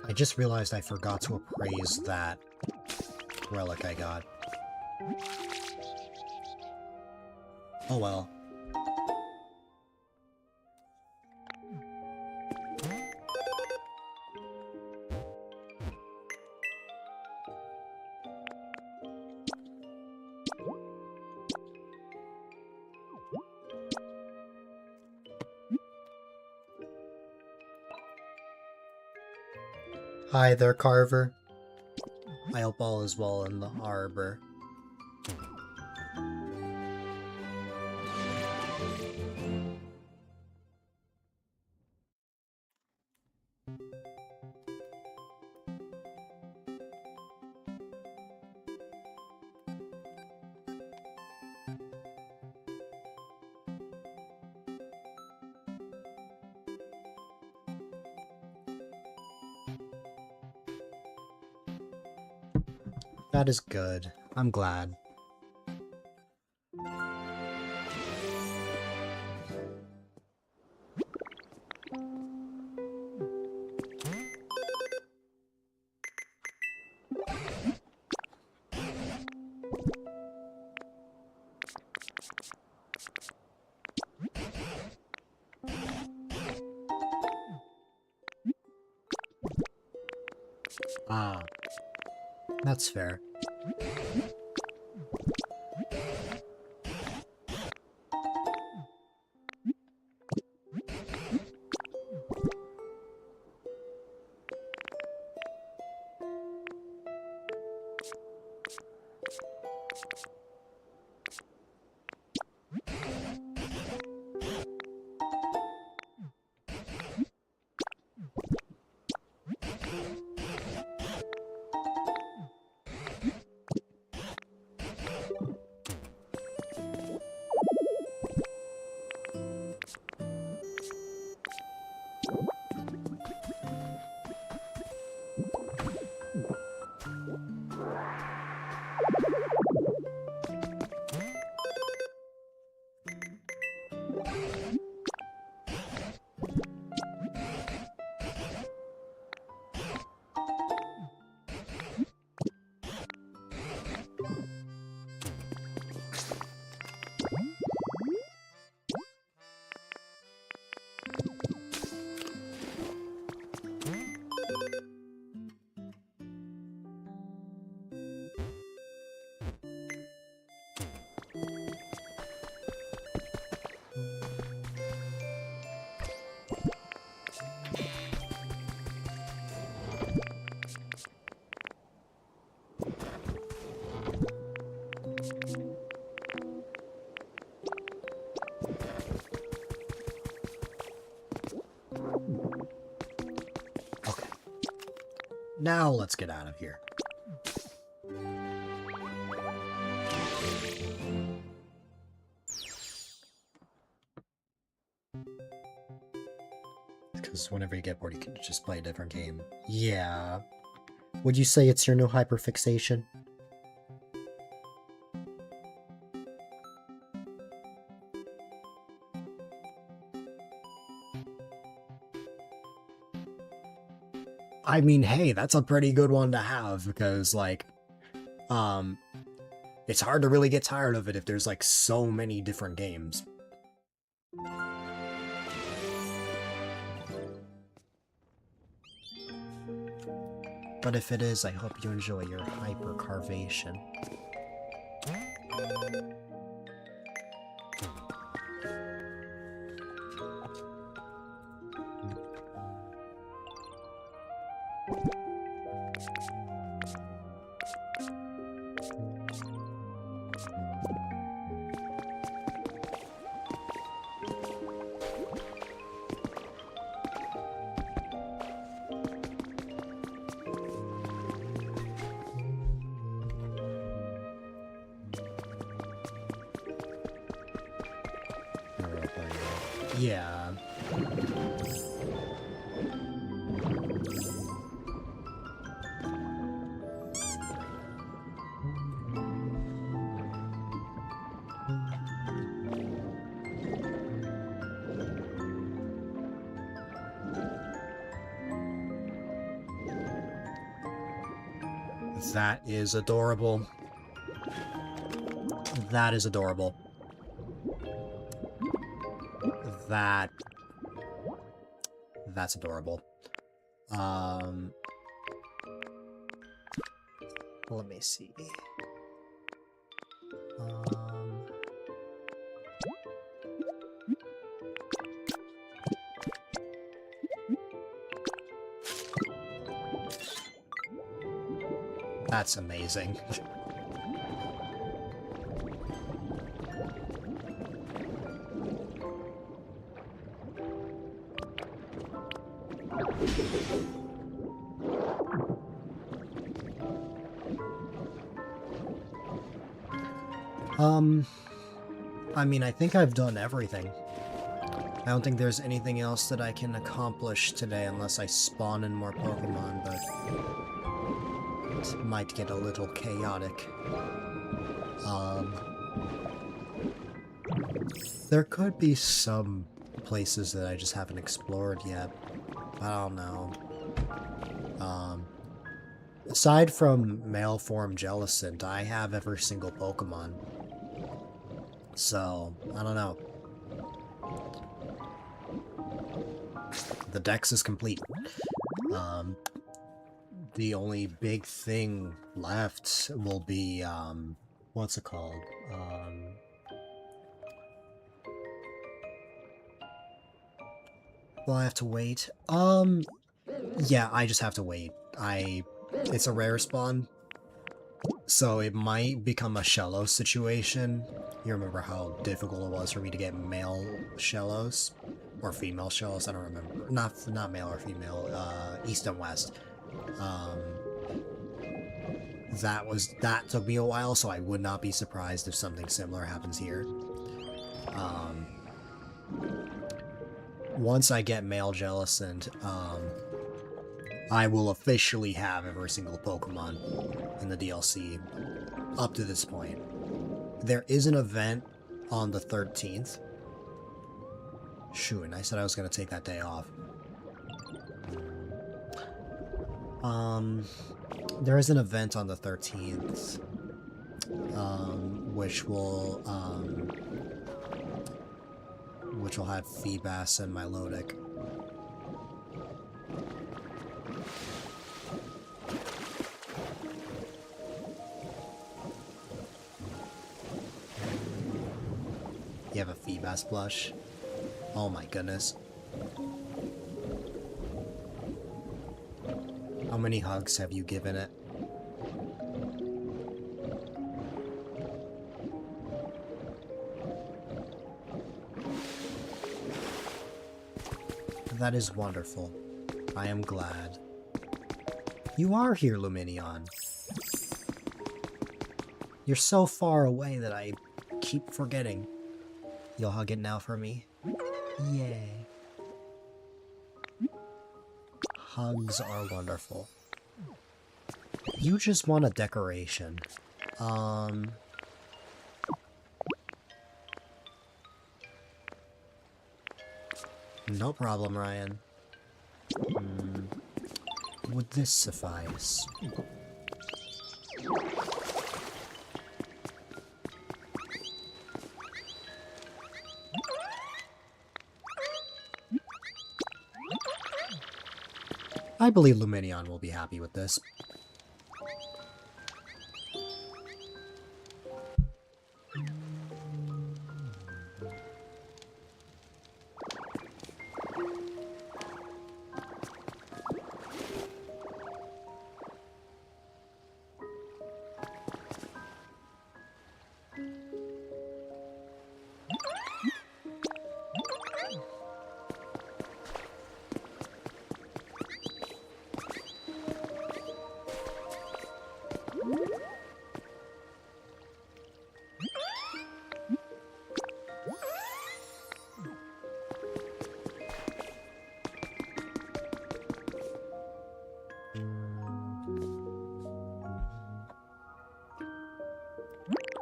I just realized I forgot to appraise that relic I got. Oh well. Hi there, Carver. I hope all is well in the harbor. That is good. I'm glad. Ah, that's fair. Okay. Now let's get out of here. Because whenever you get bored, you can just play a different game. Yeah. Would you say it's your new hyperfixation? I mean, hey, that's a pretty good one to have, because, like, it's hard to really get tired of it if there's, like, so many different games. But if it is, I hope you enjoy your hypercarvation. Yeah. That is adorable. That is adorable. That's adorable. Let me see. That's amazing. I mean, I think I've done everything. I don't think there's anything else that I can accomplish today unless I spawn in more Pokemon, but it might get a little chaotic. There could be some places that I just haven't explored yet. I don't know. Aside from male form Jellicent, I have every single Pokemon. So, I don't know. The dex is complete. The only big thing left will be, what's it called? Will I have to wait? Yeah, I just have to wait. It's a rare spawn, so it might become a Shellos situation. You remember how difficult it was for me to get male Shellos? Or female Shellos, I don't remember. Not male or female, East and West. That took me a while, so I would not be surprised if something similar happens here. Once I get male Jellicent, I will officially have every single Pokemon in the DLC up to this point. There is an event on the 13th. Shoot, and I said I was going to take that day off. There is an event on the 13th, which will have Feebas and Milotic. You have a Feebas blush? Oh my goodness. How many hugs have you given it? That is wonderful. I am glad. You are here, Luminion. You're so far away that I keep forgetting. You'll hug it now for me? Yay. Hugs are wonderful. You just want a decoration. No problem, Ryan. Would this suffice? I believe Luminion will be happy with this.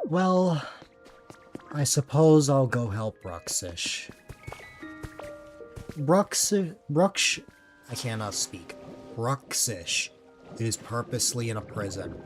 Well, I suppose I'll go help Bruxish. I cannot speak. Bruxish It is purposely in a prison.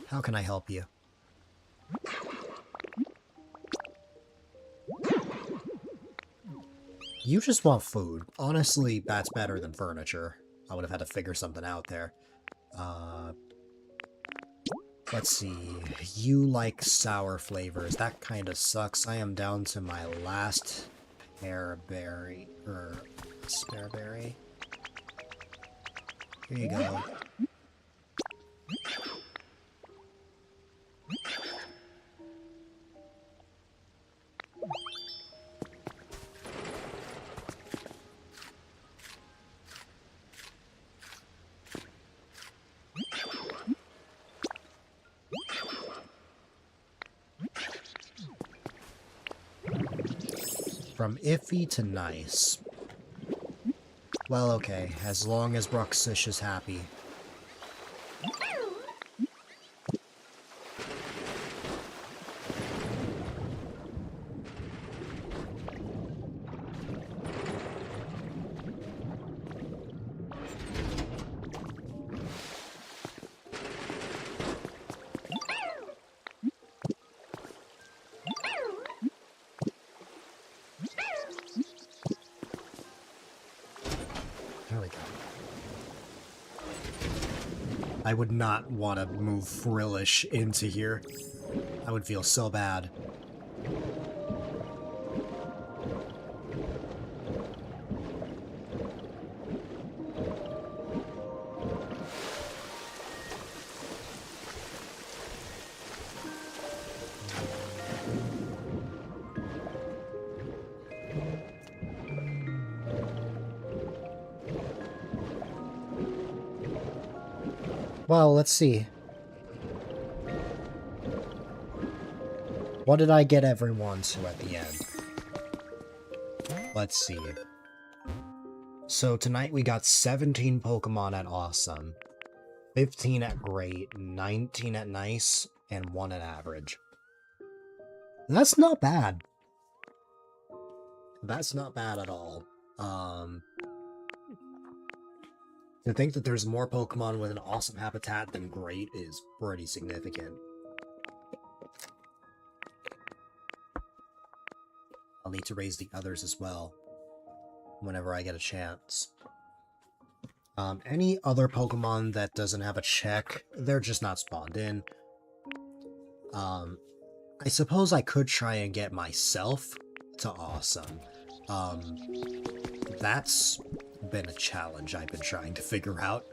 How can I help you? You just want food. Honestly, that's better than furniture. I would have had to figure something out there. Let's see. You like sour flavors. That kind of sucks. I am down to my last pearberry. Spareberry. Here you go. From iffy to nice. Well, okay, as long as Bruxish is happy. There we go. I would not want to move Frillish into here. I would feel so bad. Well, let's see. What did I get everyone to at the end? Let's see. So tonight we got 17 Pokemon at Awesome, 15 at Great, 19 at Nice, and 1 at Average. That's not bad. That's not bad at all. To think that there's more Pokemon with an awesome habitat than Great is pretty significant. I'll need to raise the others as well, whenever I get a chance. Any other Pokemon that doesn't have a check, they're just not spawned in. I suppose I could try and get myself to Awesome. That's been a challenge I've been trying to figure out.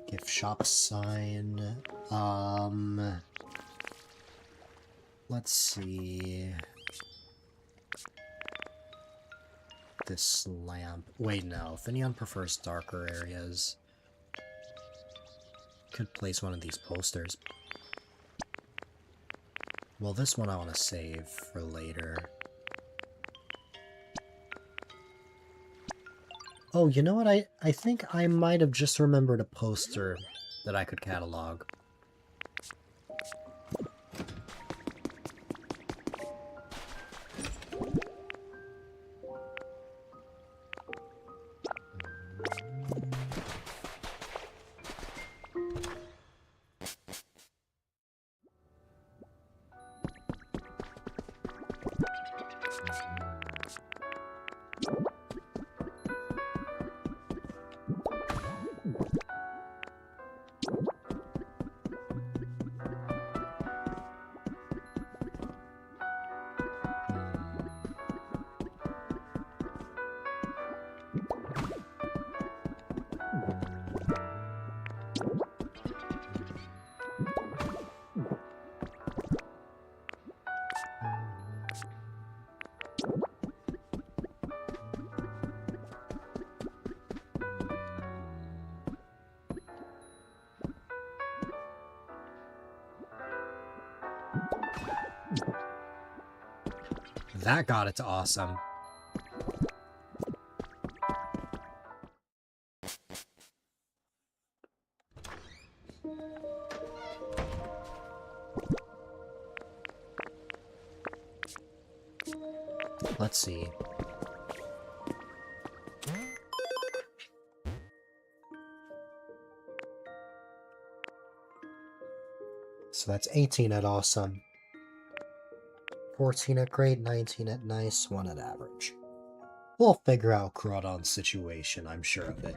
Gift shop sign. Let's see. This lamp. Wait, no. Finneon prefers darker areas. Could place one of these posters. Well, this one I want to save for later. Oh, you know what? I think I might have just remembered a poster that I could catalog. That got it to awesome. Let's see. So that's 18 at awesome, 14 at great, 19 at nice, 1 at average. We'll figure out Crawdon's situation, I'm sure of it.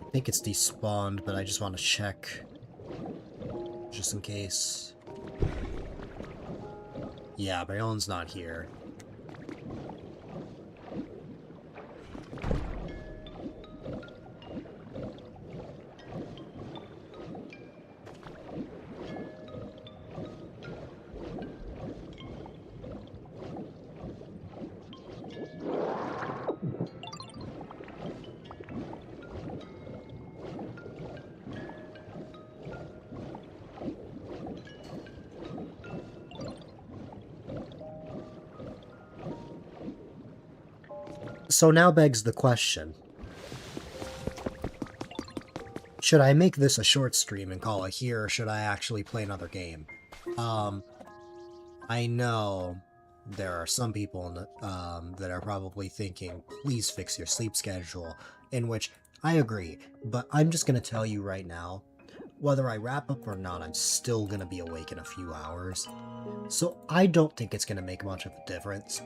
I think it's despawned, but I just want to check. Just in case. Yeah, Baron's not here. So now begs the question. Should I make this a short stream and call it here, or should I actually play another game? I know there are some people that are probably thinking, please fix your sleep schedule, in which I agree, but I'm just going to tell you right now, whether I wrap up or not, I'm still going to be awake in a few hours. So I don't think it's going to make much of a difference.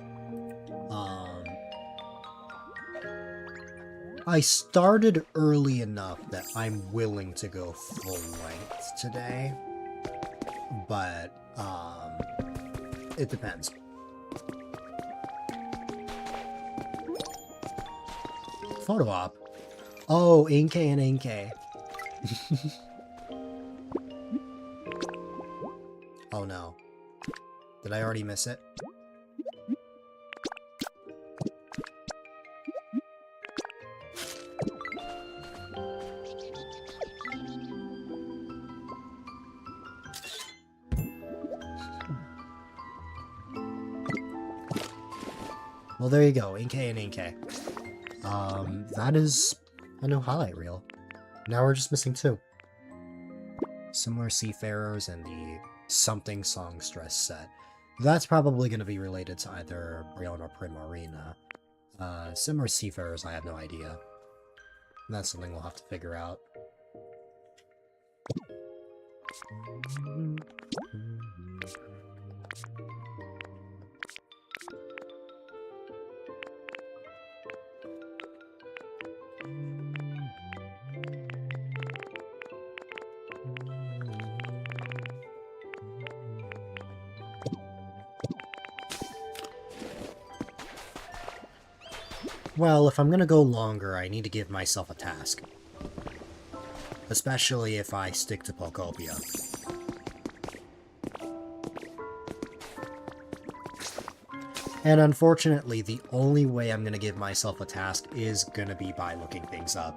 I started early enough that I'm willing to go full length today, but it depends. Photo op. Oh, Inkay and Inkay. Oh no. Did I already miss it? Well, there you go, Inkay and Inkay. That is a new highlight reel. Now we're just missing 2. Similar Seafarers and the Something Songstress set. That's probably going to be related to either Brion or Primarina. Similar Seafarers, I have no idea. That's something we'll have to figure out. Well, if I'm gonna go longer, I need to give myself a task. Especially if I stick to Pokopia. And unfortunately, the only way I'm gonna give myself a task is gonna be by looking things up.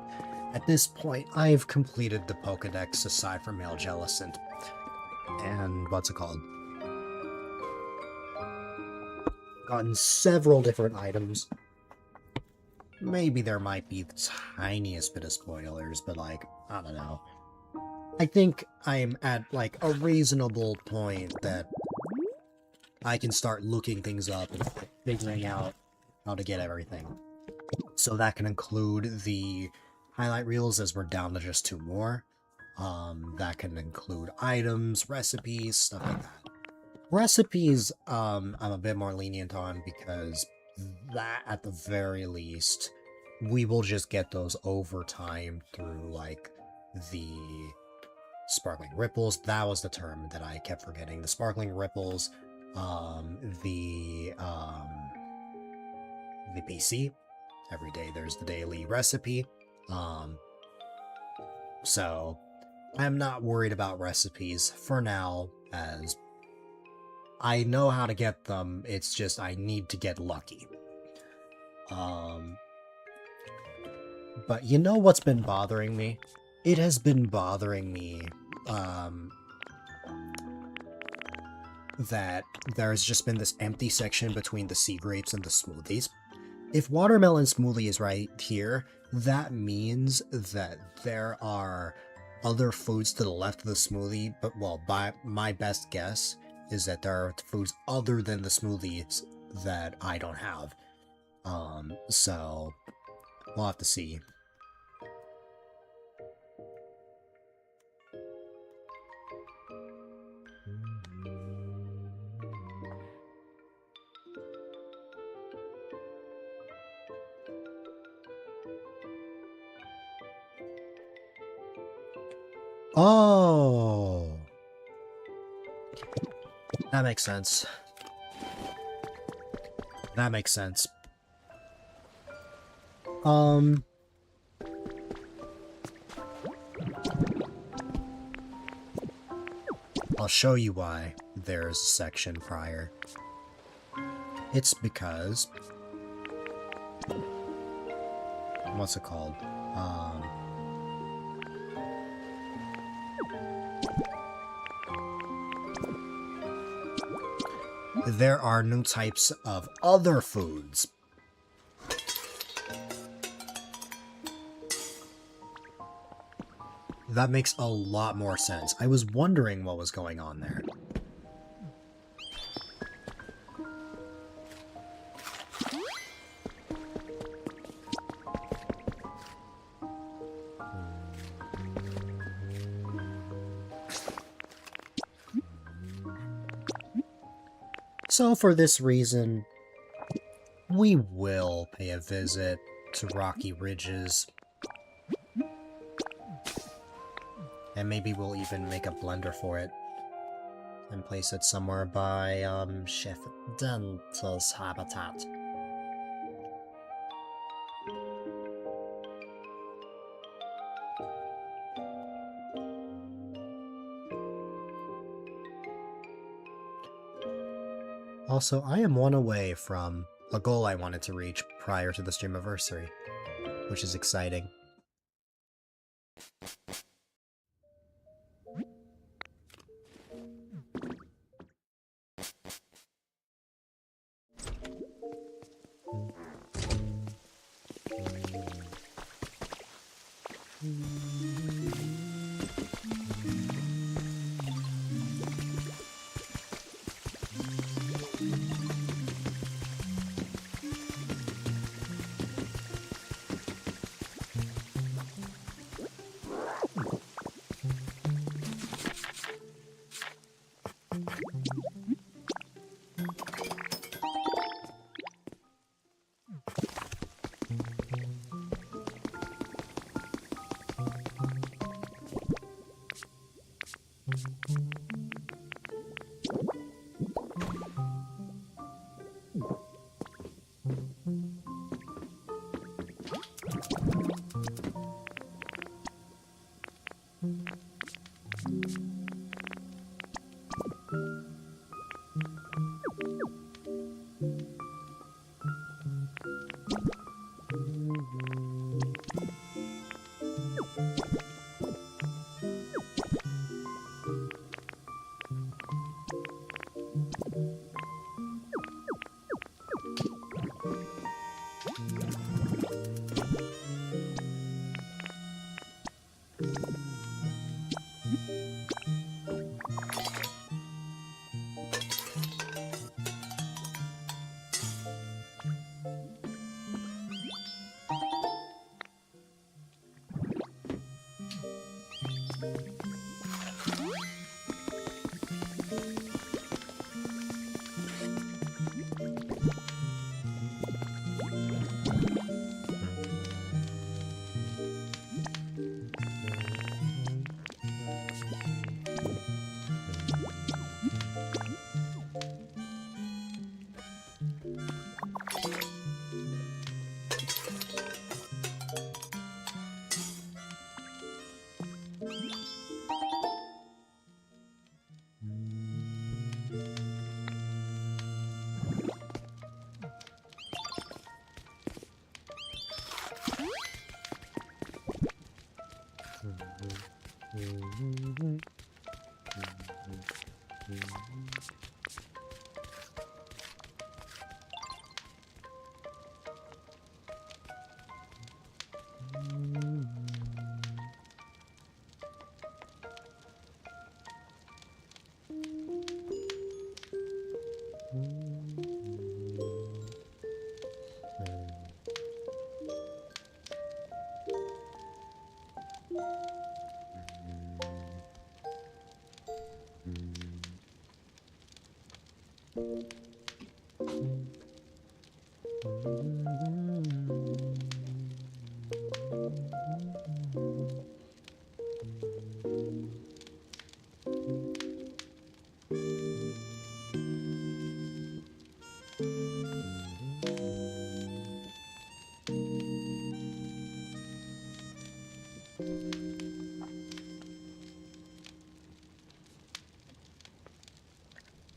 At this point, I've completed the Pokedex aside from Male Jellicent. And what's it called? Gotten several different items. maybe there might be the tiniest bit of spoilers, but like, I don't know. I think I'm at like a reasonable point that I can start looking things up and figuring out how to get everything. So that can include the highlight reels, as we're down to just 2 more. That can include items, recipes, stuff like that. Recipes, I'm a bit more lenient on, because that, at the very least, we will just get those over time through, like, the sparkling ripples. That was the term that I kept forgetting. The sparkling ripples, the PC. Every day there's the daily recipe. So I'm not worried about recipes for now, as I know how to get them. It's just I need to get lucky. But you know what's been bothering me? It has been bothering me, that there's just been this empty section between the sea grapes and the smoothies. If watermelon smoothie is right here, that means that there are other foods to the left of the smoothie, but, well, by my best guess is that there are foods other than the smoothies that I don't have. So we'll have to see. Oh, that makes sense. That makes sense. I'll show you why there's a section prior. It's because... what's it called? There are new types of other foods. That makes a lot more sense. I was wondering what was going on there. So for this reason, we will pay a visit to Rocky Ridges. And maybe we'll even make a blender for it and place it somewhere by Chef Dental's habitat. Also, I am 1 away from a goal I wanted to reach prior to the streamiversary, which is exciting.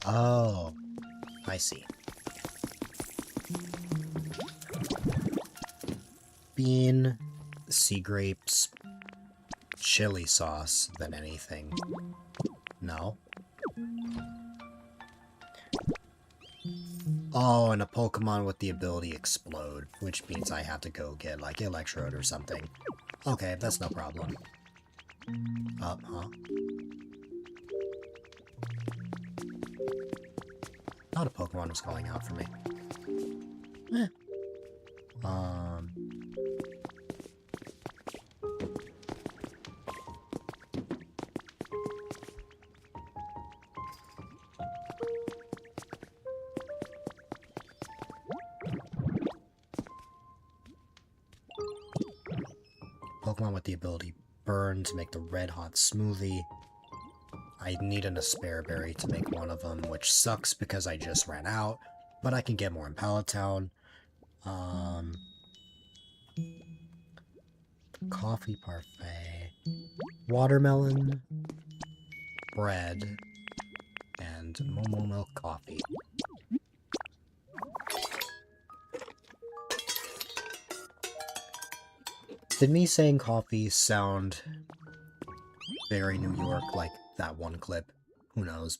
Oh, I see. Bean, sea grapes, chili sauce than anything. No? Oh, and a Pokemon with the ability Explode, which means I have to go get, like, Electrode or something. Okay, that's no problem. Huh? Thought a Pokemon was calling out for me. Eh. Pokemon with the ability Burn to make the red hot smoothie. I need an Asparaberry to make one of them, which sucks because I just ran out, but I can get more in Pallet Town. Coffee parfait, watermelon, bread, and Momo Milk coffee. Did me saying coffee sound very New York, like that one clip? Who knows?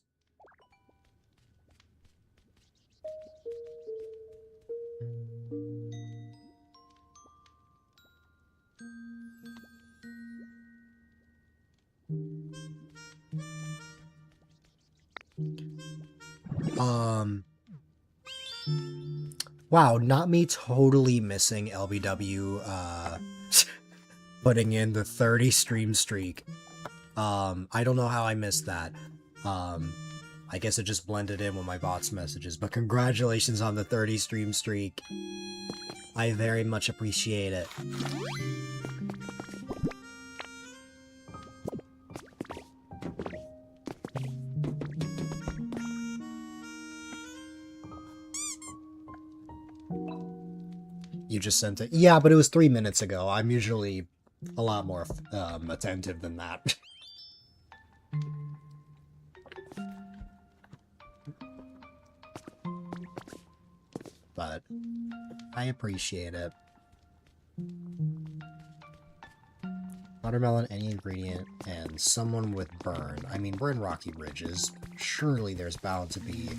Wow, not me totally missing LBW, putting in the 30 stream streak. I don't know how I missed that. I guess it just blended in with my bot's messages, but congratulations on the 30 stream streak. I very much appreciate it. You just sent it? Yeah, but it was 3 minutes ago. I'm usually a lot more attentive than that. But I appreciate it. Watermelon, any ingredient, and someone with burn. I mean, we're in Rocky Ridges. Surely there's bound to be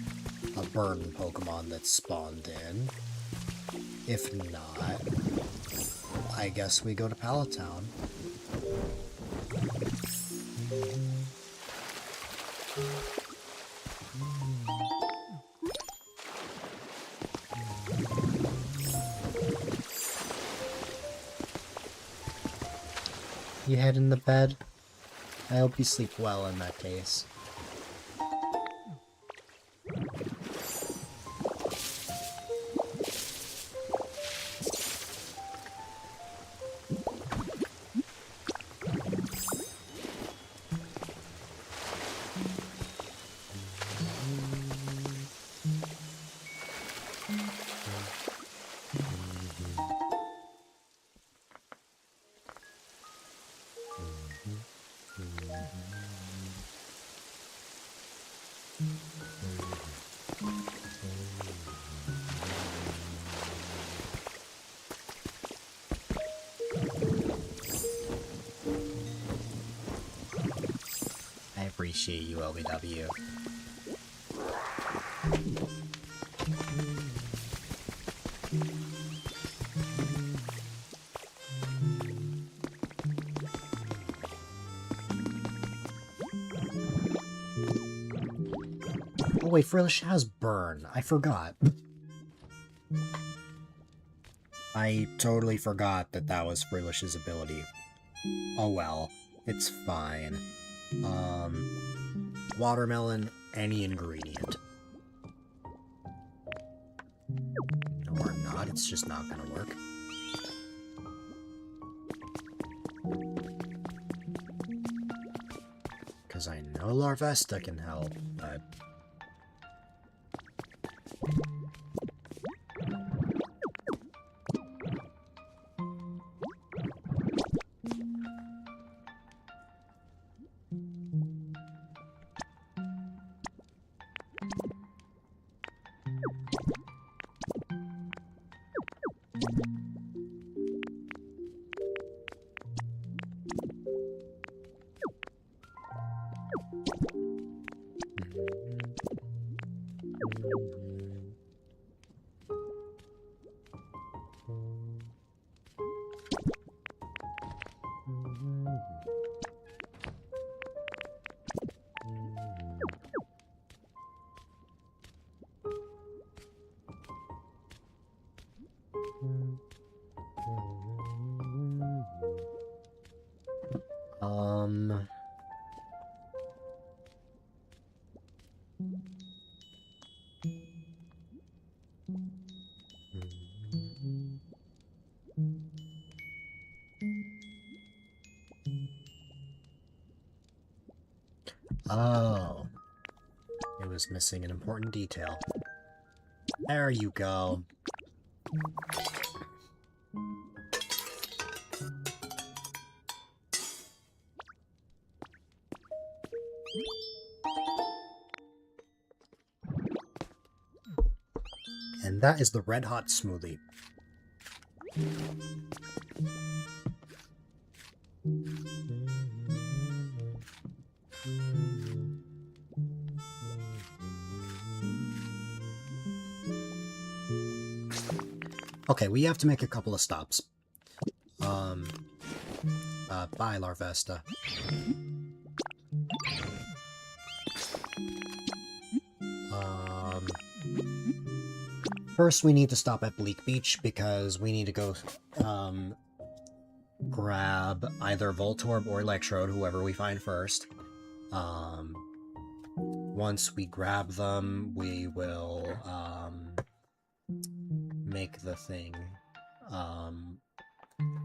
a burn Pokemon that's spawned in. If not, I guess we go to Pallet Town. You head in the bed? I hope you sleep well in that case. I appreciate you, LBW. Oh wait, Frillish has burn. I forgot. I totally forgot that that was Frillish's ability. Oh well, it's fine. Watermelon, any ingredient. it's just not gonna work. Because I know Larvesta can help, but... Oh. It was missing an important detail. There you go. And that is the red hot smoothie. Okay, we have to make a couple of stops. Bye, Larvesta. First we need to stop at Bleak Beach because we need to go, grab either Voltorb or Electrode, whoever we find first. Once we grab them, we will, make the thing,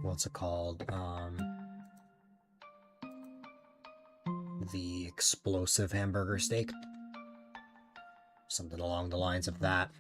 what's it called, the explosive hamburger steak. Something along the lines of that.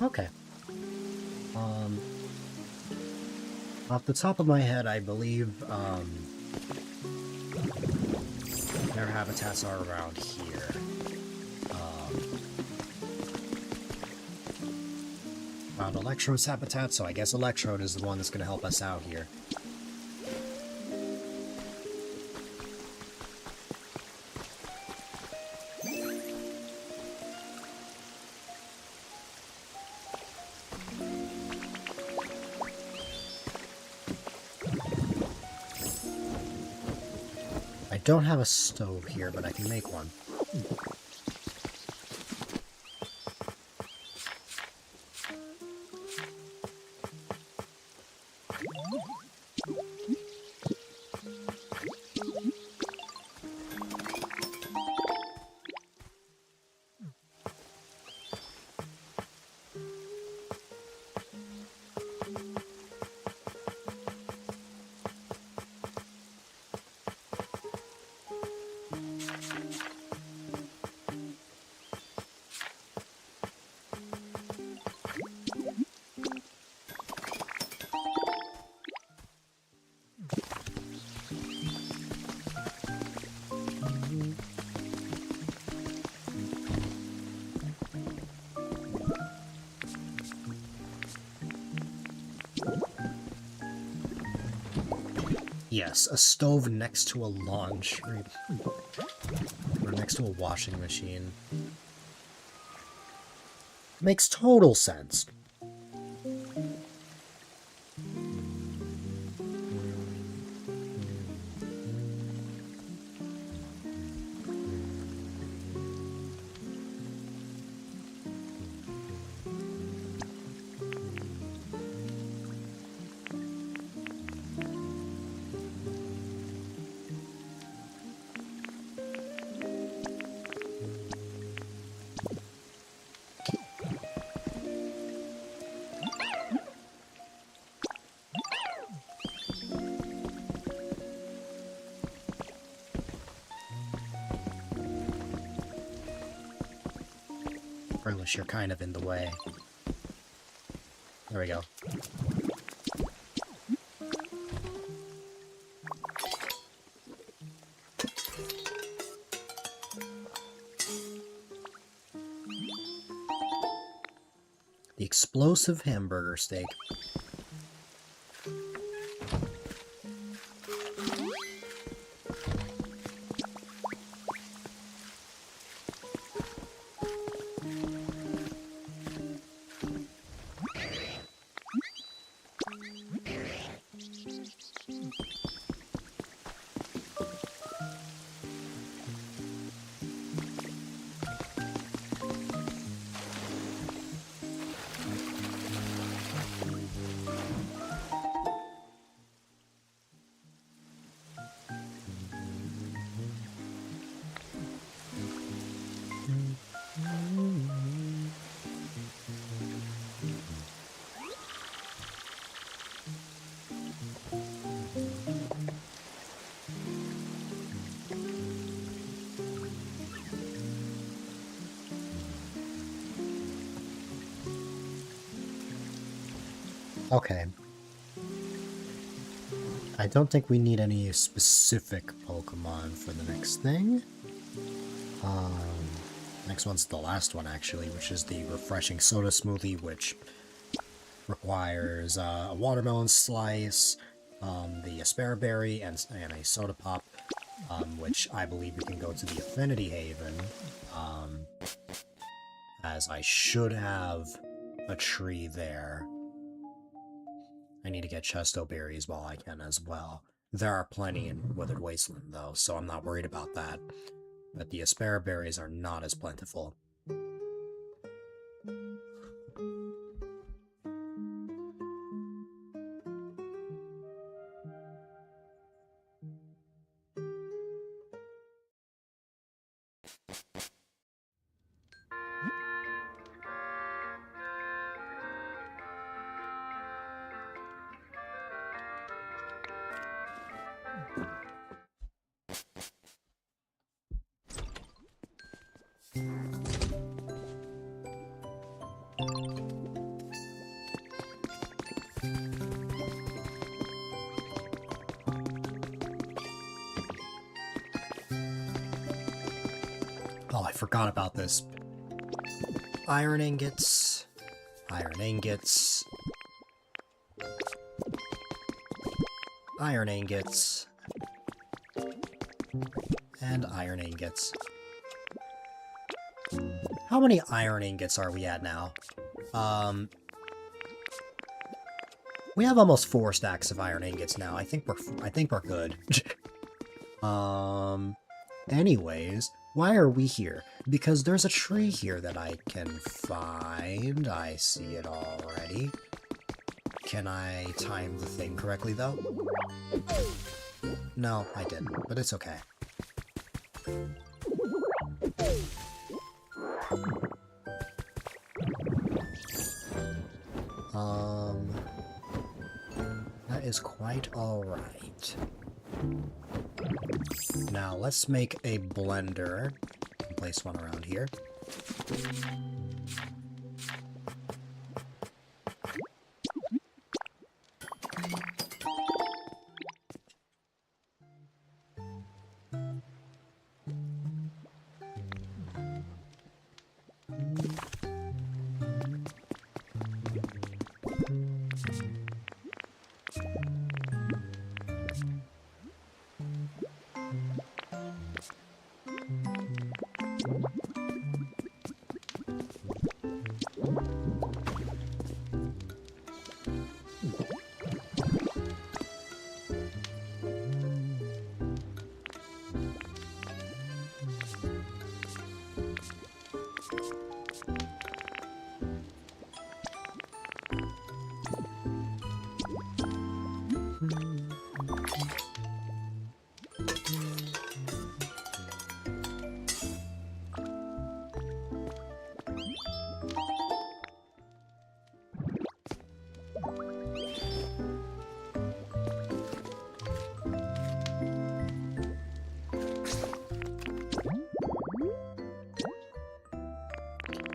Okay. Off the top of my head, I believe, their habitats are around here. Found Electrode's habitat, so I guess Electrode is the one that's going to help us out here. I don't have a stove here, but I can make one. Yes, a stove next to a laundry... or next to a washing machine. Makes total sense. Unless you're kind of in the way. There we go. The explosive hamburger steak. Okay. I don't think we need any specific Pokemon for the next thing. Next one's the last one, actually, which is the refreshing soda smoothie, which requires a watermelon slice, the asparaberry, and a soda pop, which I believe we can go to the Affinity Haven, as I should have a tree there. I need to get Chesto berries while I can as well. There are plenty in Withered Wasteland, though, so I'm not worried about that. But the asparaberries are not as plentiful. Oh, I forgot about this. Iron ingots. Iron ingots. Iron ingots. And iron ingots. How many iron ingots are we at now? We have almost 4 stacks of iron ingots now. I think we're good. Anyways, why are we here? Because there's a tree here that I can find. I see it already. Can I time the thing correctly, though? No, I didn't, but it's okay. That is quite alright. Now, let's make a blender. Place one around here.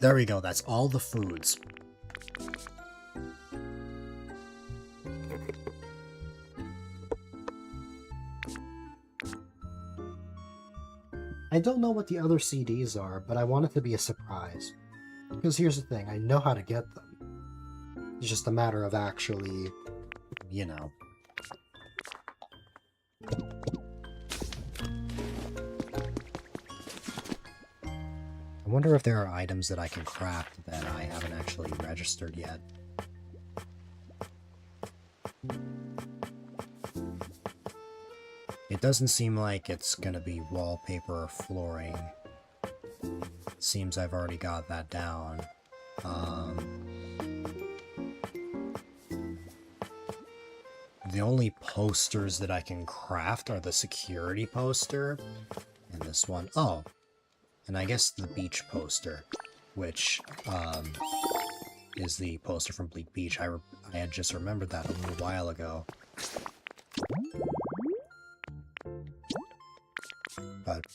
There we go, that's all the foods. I don't know what the other CDs are, but I want it to be a surprise. Because here's the thing, I know how to get them. It's just a matter of actually, you know. I wonder if there are items that I can craft that I haven't actually registered yet. It doesn't seem like it's gonna be wallpaper or flooring. It seems I've already got that down. The only posters that I can craft are the security poster and this one. Oh, and I guess the beach poster, which is the poster from Bleak Beach. I had just remembered that a little while ago. But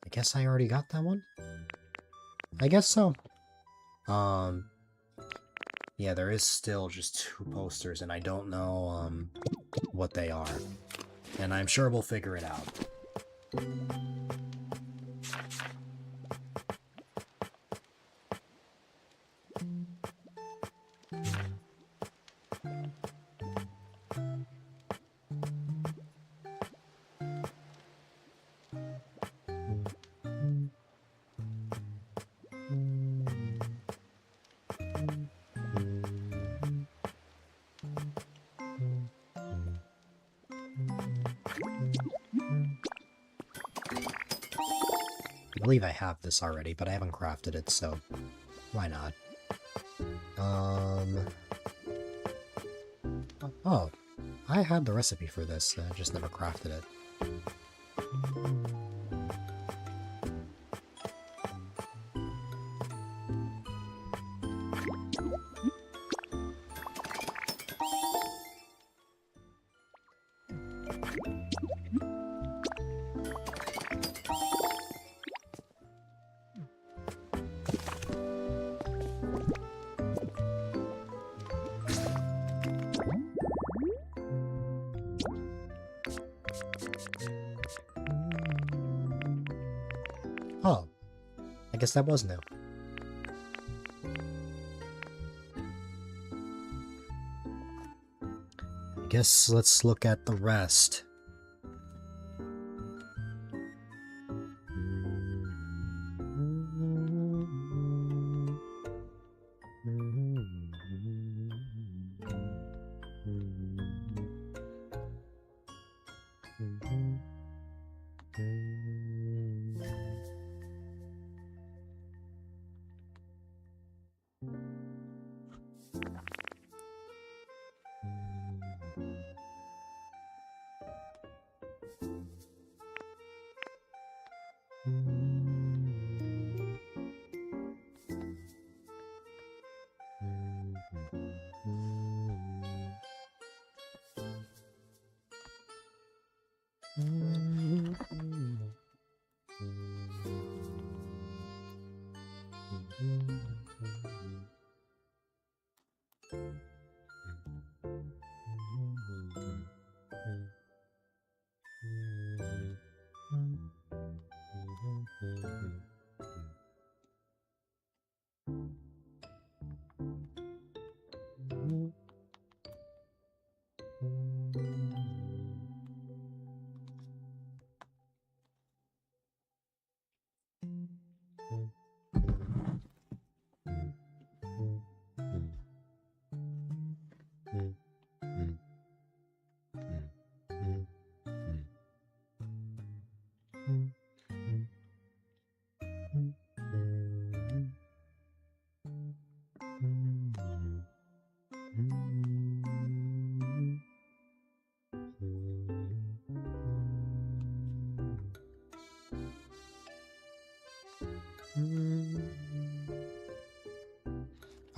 I guess I already got that one? I guess so. Yeah, there is still just 2 posters, and I don't know, what they are. And I'm sure we'll figure it out. I believe I have this already, but I haven't crafted it, so why not? Oh, I had the recipe for this, I just never crafted it. Oh, I guess that was new. I guess let's look at the rest.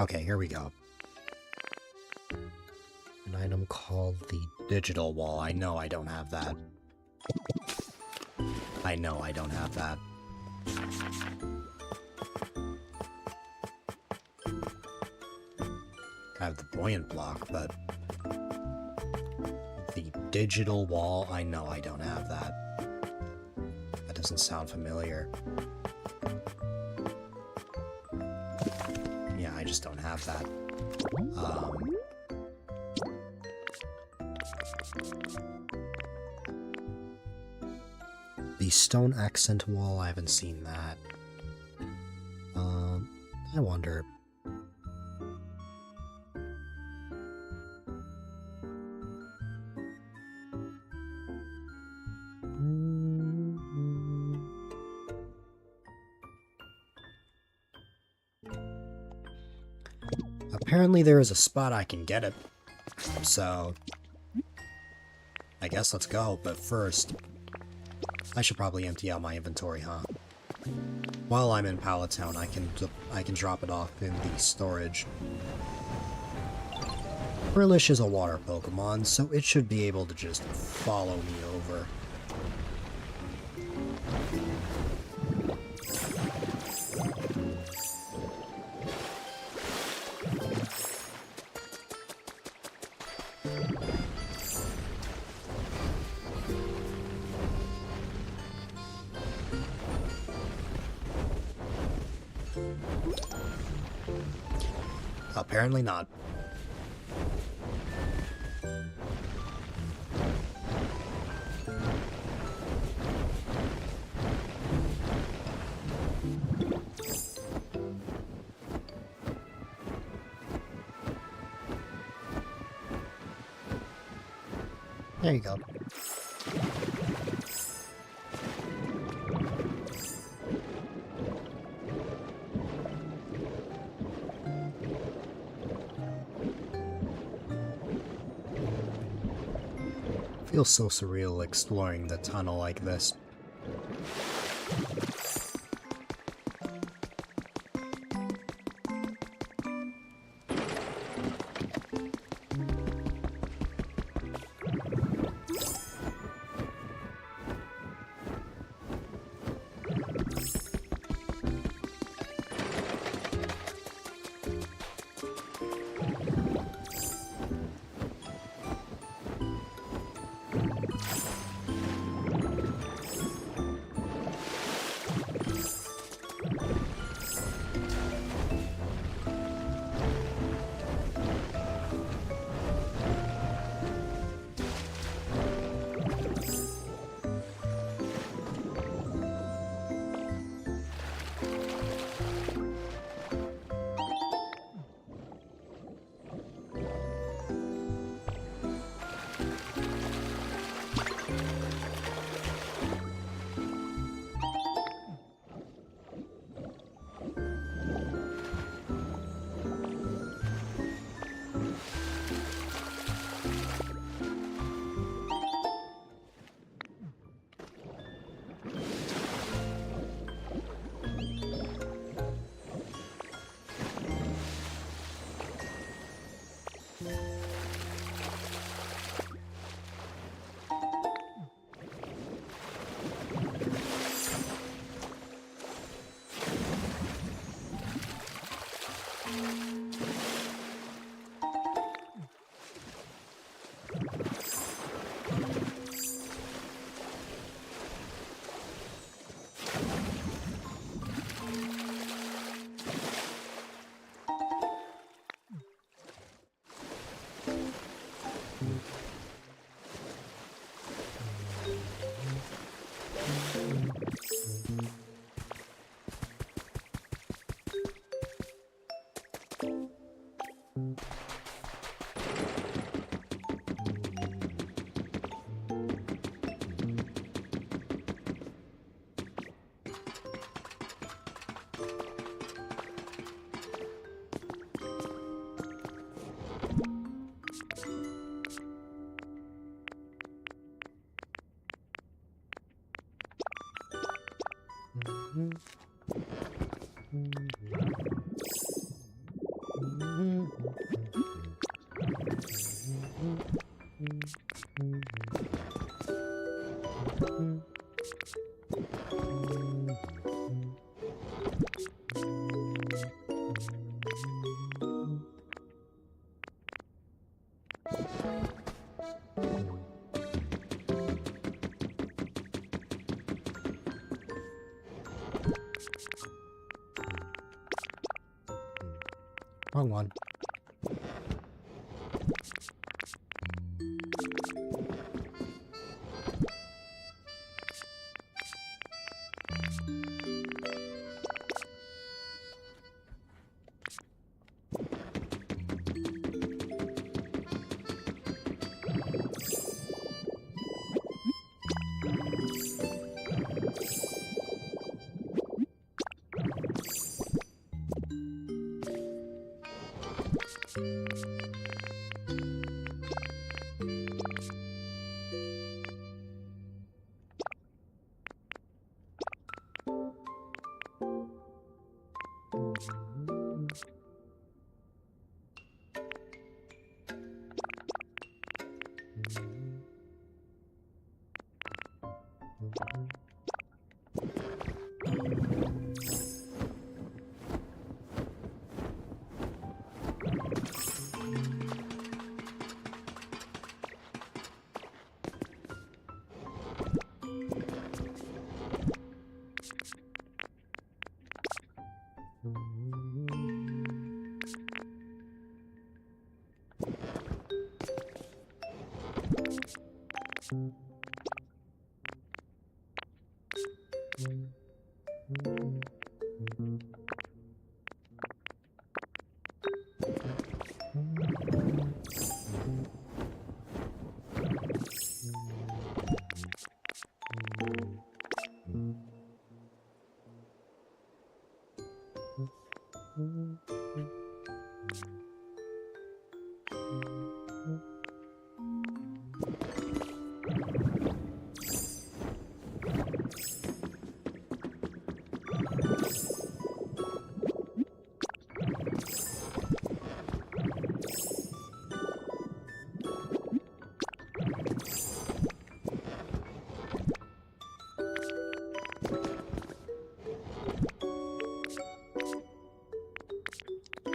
Okay, here we go. An item called the digital wall. I know I don't have that. I know I don't have that. I have the buoyant block, but the digital wall, I know I don't have that. That doesn't sound familiar. Yeah, I just don't have that. The stone accent wall, I haven't seen that. I wonder. Apparently there is a spot I can get it, so I guess let's go, but first, I should probably empty out my inventory, huh? While I'm in Pallet Town, I can drop it off in the storage. Brillish is a water Pokemon, so it should be able to just follow me over. Apparently not. There you go. Feels so surreal exploring the tunnel like this. Wrong one.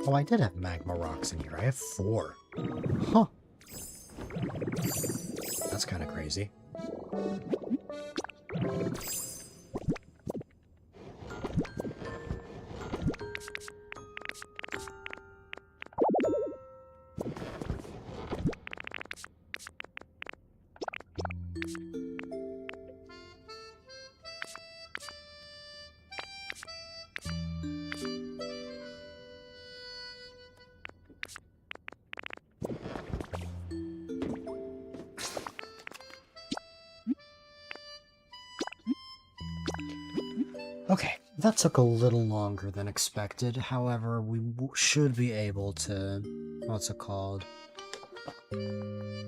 Oh, I did have magma rocks in here. I have 4. Huh. That's kind of crazy. Okay, that took a little longer than expected. However, we should be able to... What's it called? We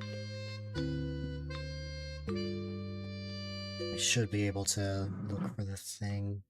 should be able to look for the thing.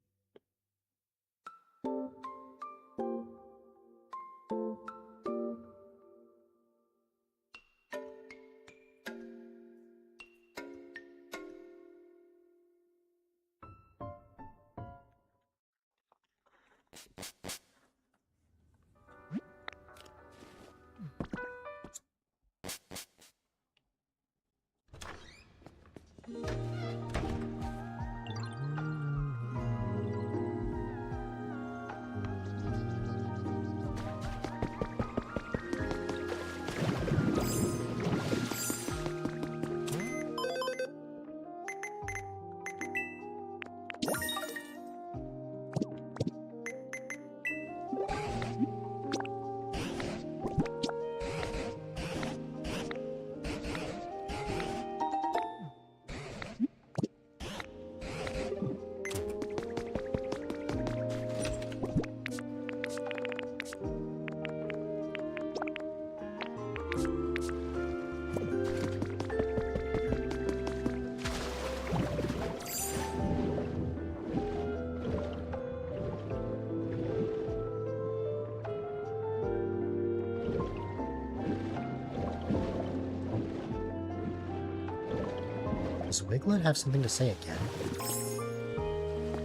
Does Wiglet have something to say again?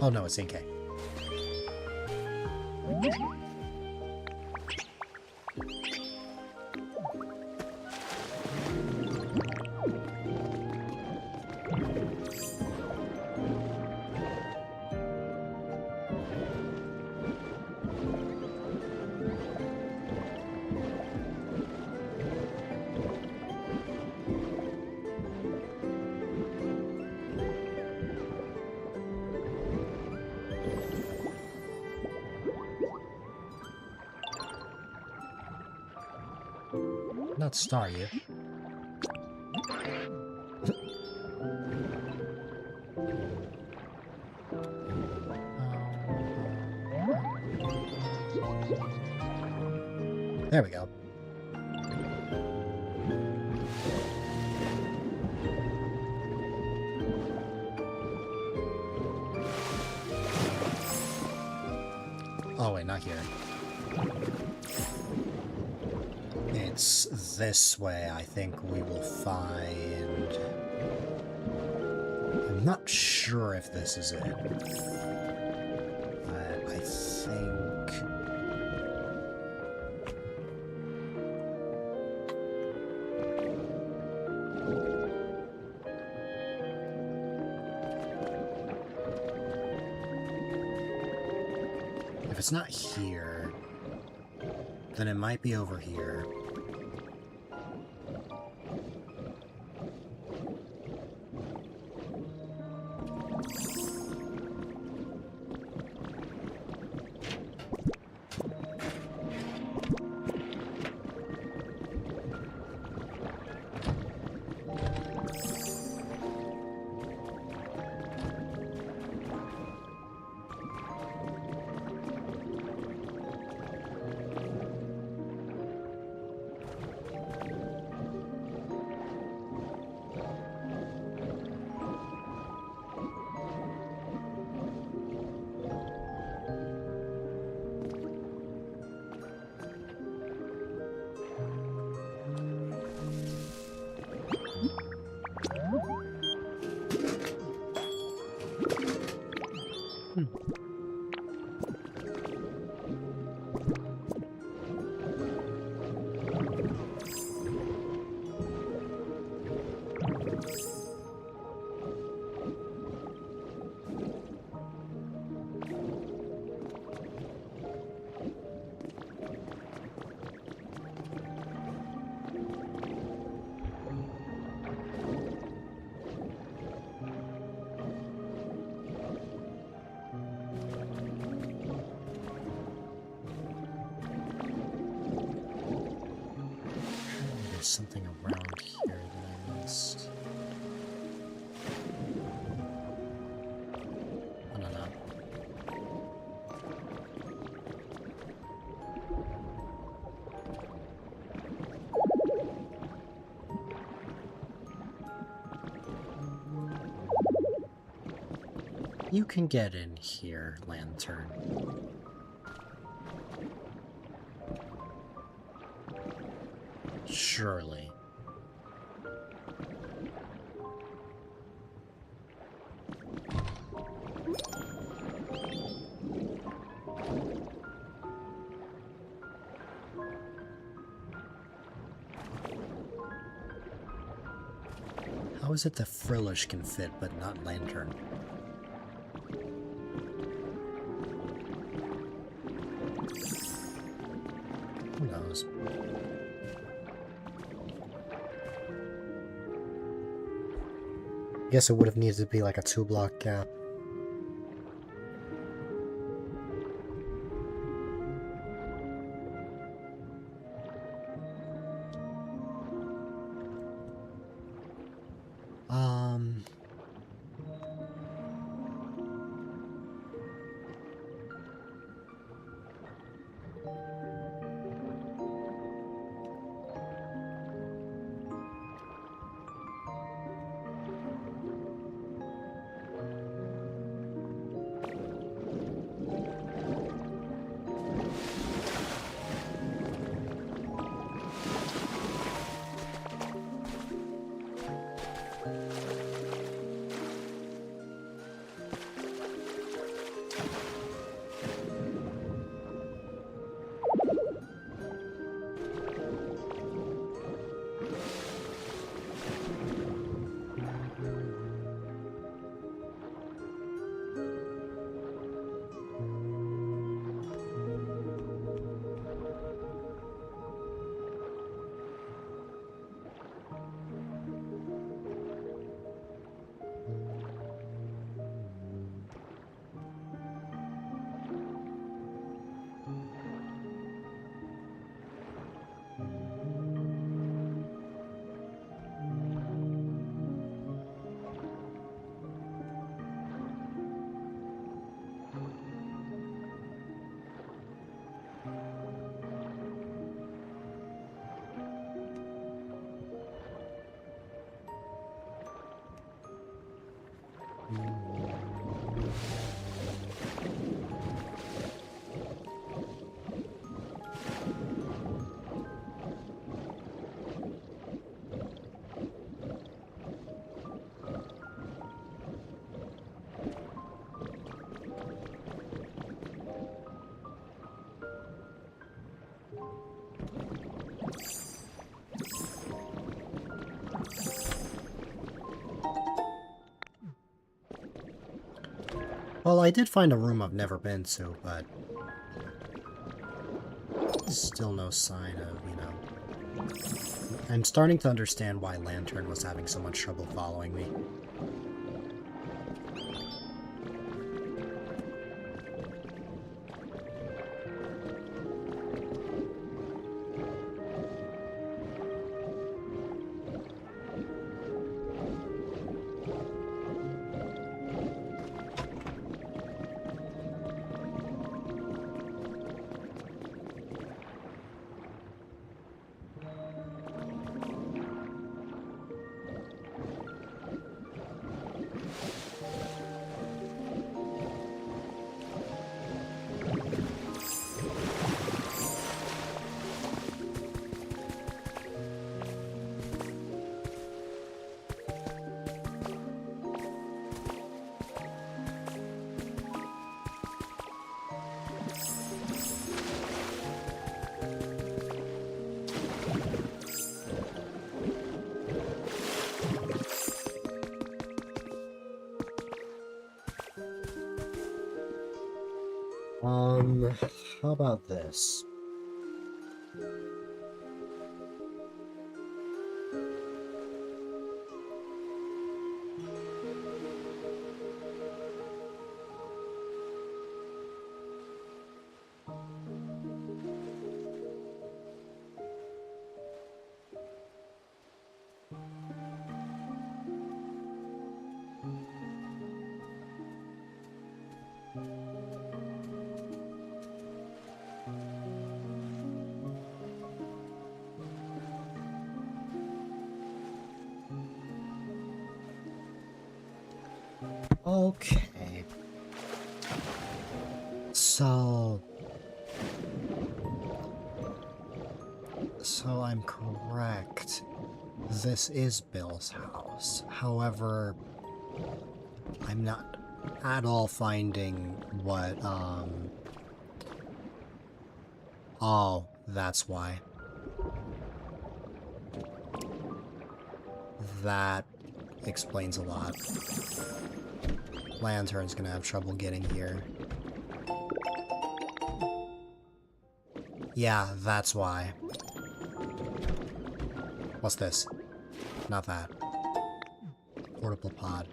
Oh no, it's Inkay. not star you. There we go. Oh wait, not here. It's this way, I think we will find... I'm not sure if this is it. I think... If it's not here, then it might be over here. Something around here that I missed. I don't know. You can get in here, Lantern. Surely. How is it the Frillish can fit, but not Lantern? Who knows? Guess it would have needed to be like a 2-block gap. Well, I did find a room I've never been to, but still no sign of, you know... I'm starting to understand why Lantern was having so much trouble following me. How about this? Okay. So I'm correct. This is Bill's house. However, I'm not at all finding what, Oh, that's why. That explains a lot. Lantern's gonna have trouble getting here. Yeah, that's why. What's this? Not that. Portable pod.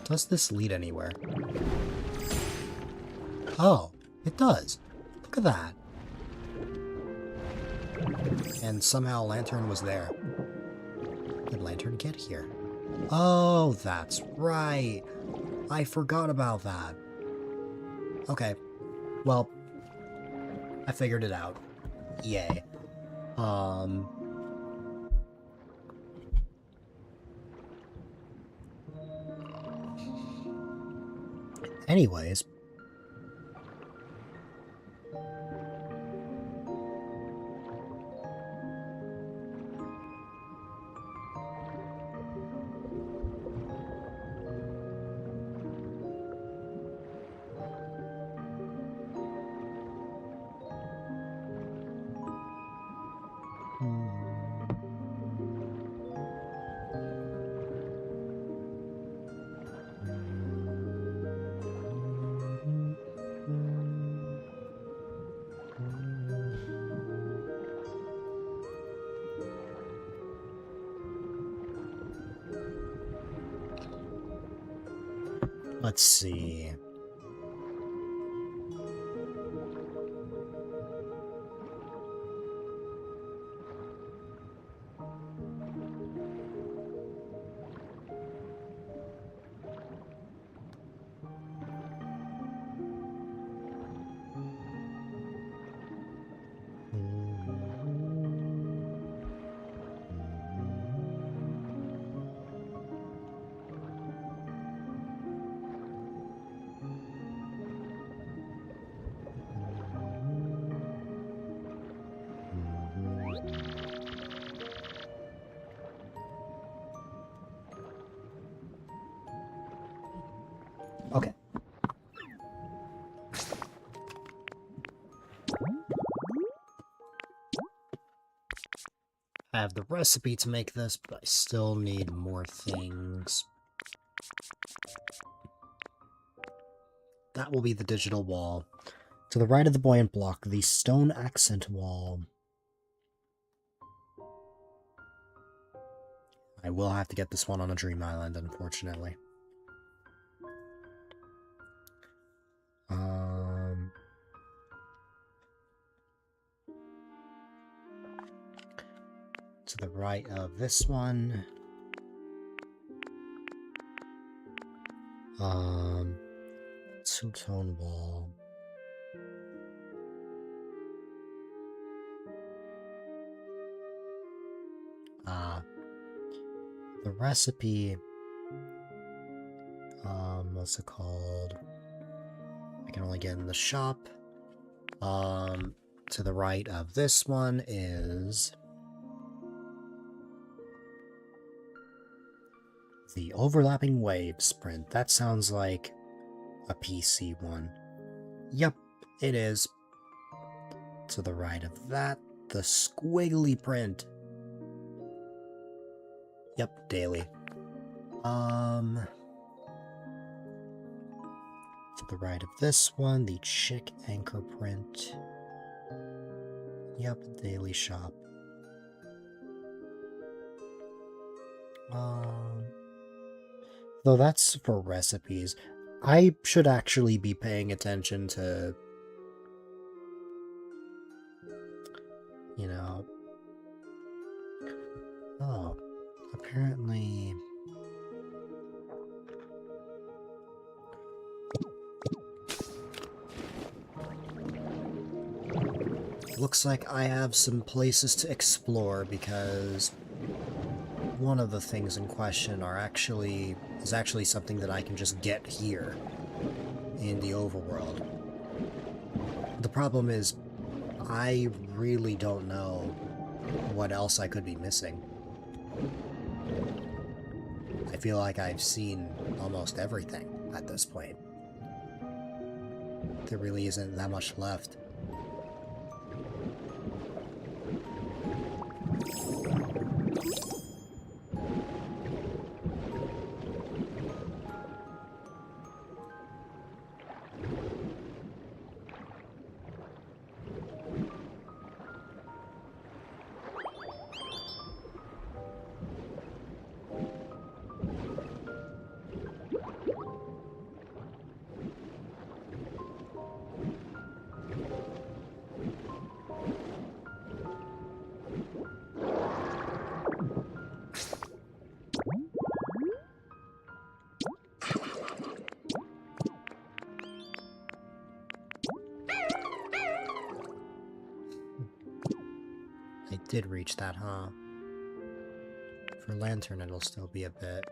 Does this lead anywhere? Oh, it does. Look at that. And somehow Lantern was there. Did Lantern get here? Oh, that's right. I forgot about that. Okay. Well, I figured it out. Yay. Anyways. Let's see. I have the recipe to make this, but I still need more things. That will be the digital wall. To the right of the buoyant block, the stone accent wall. I will have to get this one on a dream island, unfortunately. To the right of this one. Two-tone wall. The recipe, what's it called? I can only get in the shop. To the right of this one is the overlapping wave sprint. That sounds like a PC one. Yep, it is. To the right of that, the squiggly print. Yep, daily. To the right of this one, the chick anchor print. Yep, daily shop. Though that's for recipes. I should actually be paying attention to, you know... Oh, apparently... Looks like I have some places to explore because one of the things in question is actually something that I can just get here in the overworld. The problem is I really don't know what else I could be missing. I feel like I've seen almost everything at this point. There really isn't that much left. I did reach that, huh? For Lantern, it'll still be a bit.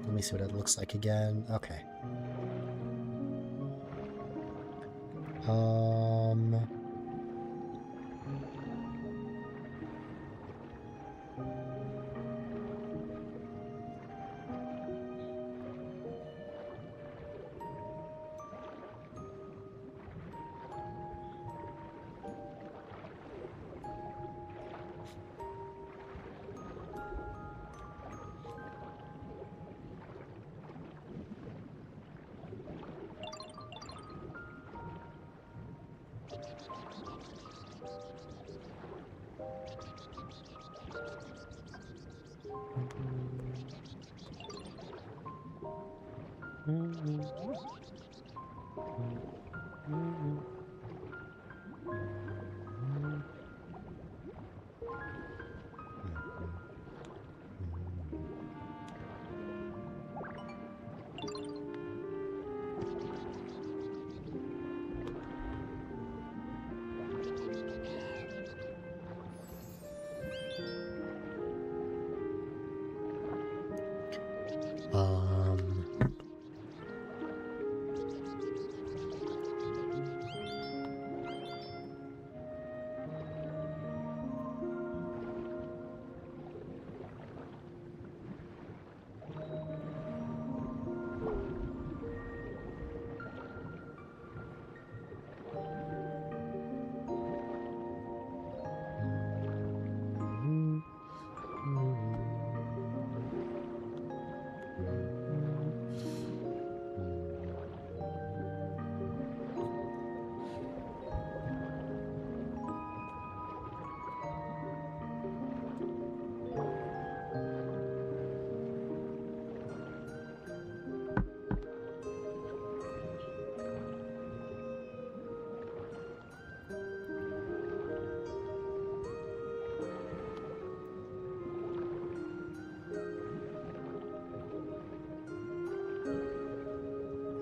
Let me see what it looks like again. Okay.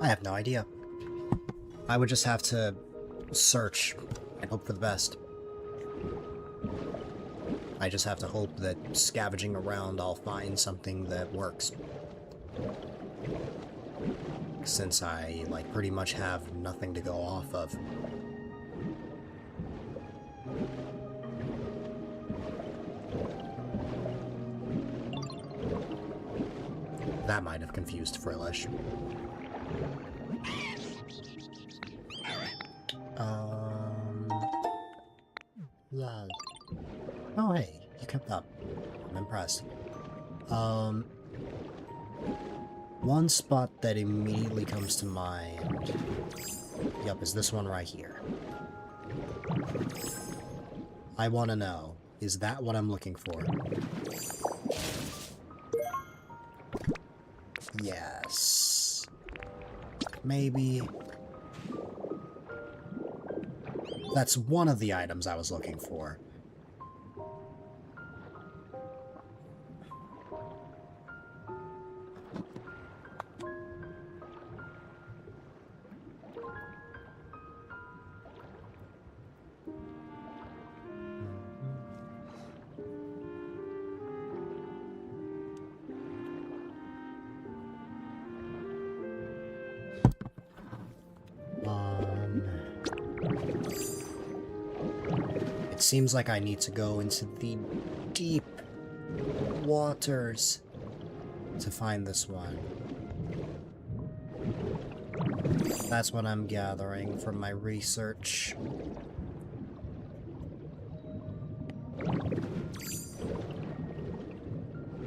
I have no idea. I would just have to search and hope for the best. I just have to hope that scavenging around I'll find something that works. Since I, like, pretty much have nothing to go off of. That might have confused Frillish. Yeah. Oh, hey, you kept up. I'm impressed. One spot that immediately comes to mind, yup, is this one right here. I want to know, is that what I'm looking for? Yes. Maybe. That's one of the items I was looking for. It seems like I need to go into the deep waters to find this one. That's what I'm gathering from my research.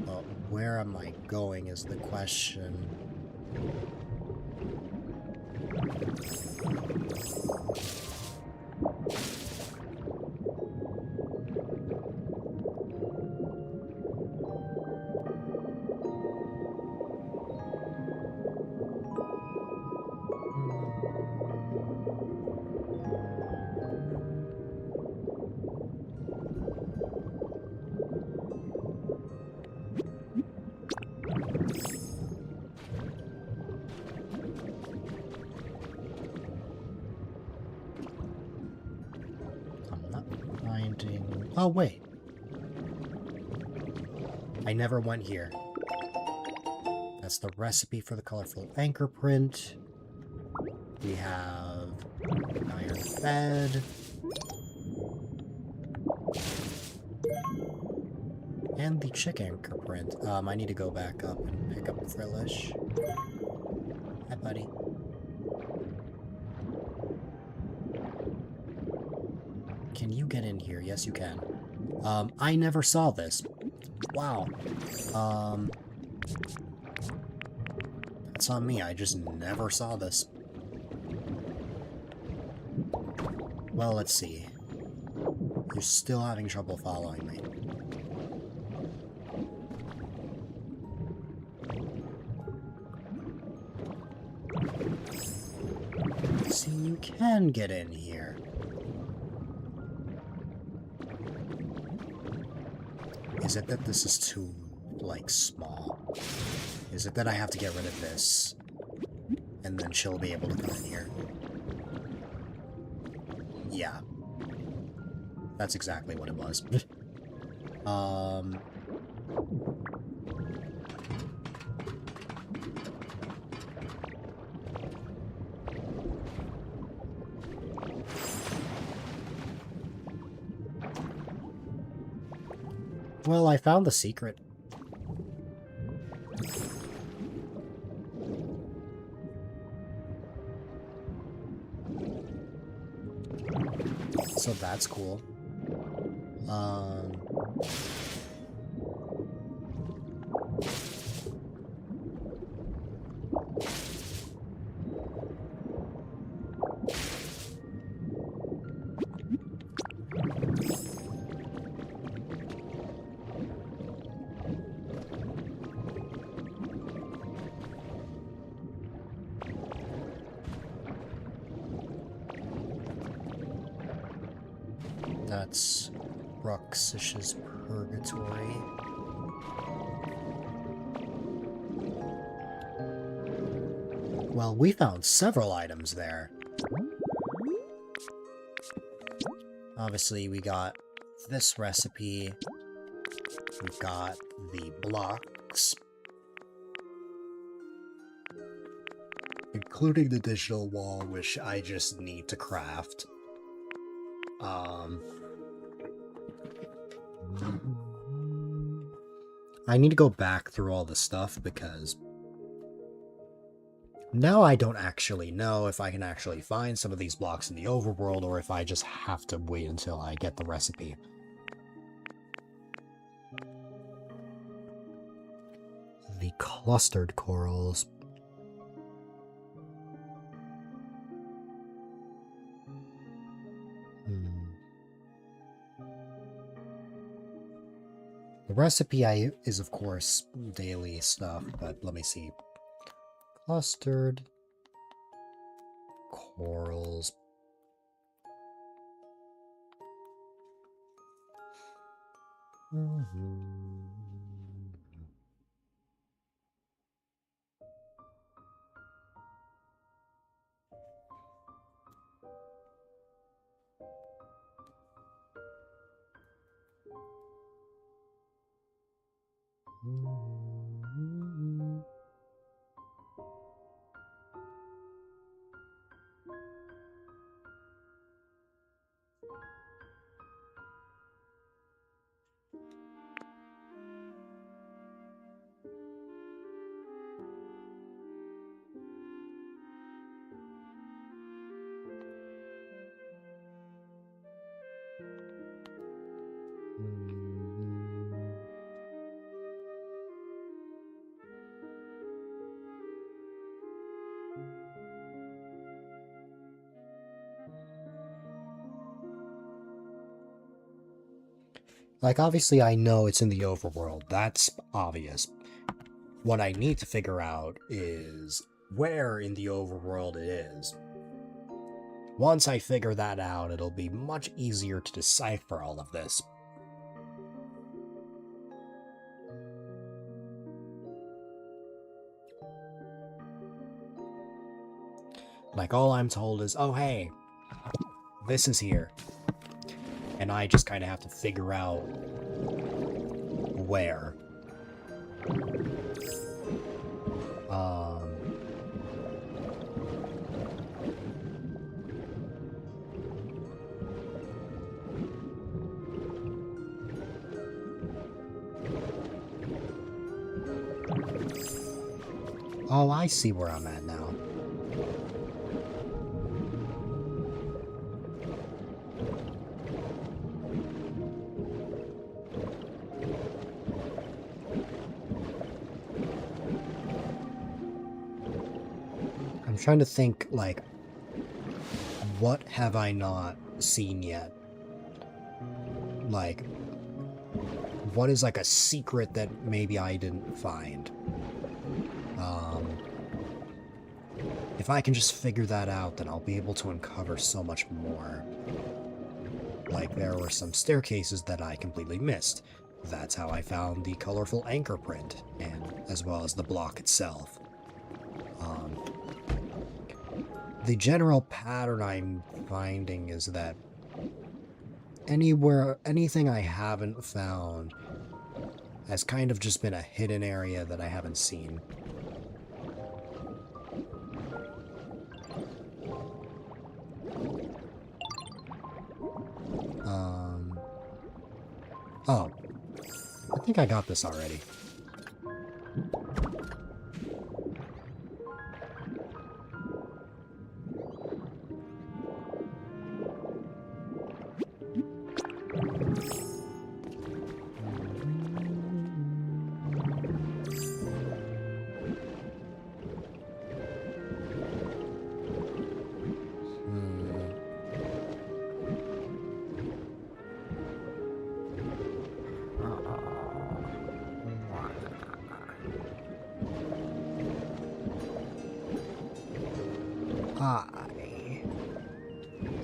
Well, where am I going is the question. Oh, wait. I never went here. That's the recipe for the colorful anchor print. We have an iron bed. And the chick anchor print. I need to go back up and pick up Frillish. Hi, buddy. Can you get in here? Yes, you can. I never saw this. Wow. That's on me. I just never saw this. Well, let's see. You're still having trouble following me. you can get in here. Is it that this is too, like, small? Is it that I have to get rid of this? And then she'll be able to come in here? Yeah. That's exactly what it was. Well, I found the secret. So that's cool. That's Roxish's Purgatory. Well, we found several items there. Obviously, we got this recipe. We got the blocks. Including the digital wall, which I just need to craft. I need to go back through all the stuff because now I don't actually know if I can actually find some of these blocks in the overworld or if I just have to wait until I get the recipe. The clustered corals. The recipe is, of course, daily stuff, but let me see. Clustered corals. Like, obviously I know it's in the overworld. That's obvious. What I need to figure out is where in the overworld it is. Once I figure that out, it'll be much easier to decipher all of this. Like, all I'm told is, oh hey, this is here. And I just kind of have to figure out where. Oh, I see where I'm at now. I'm trying to think, like, what have I not seen yet? Like, what is, like, a secret that maybe I didn't find? If I can just figure that out, then I'll be able to uncover so much more. Like, there were some staircases that I completely missed. That's how I found the colorful anchor print, and as well as the block itself. The general pattern I'm finding is that anything I haven't found has kind of just been a hidden area that I haven't seen. Oh. I think I got this already.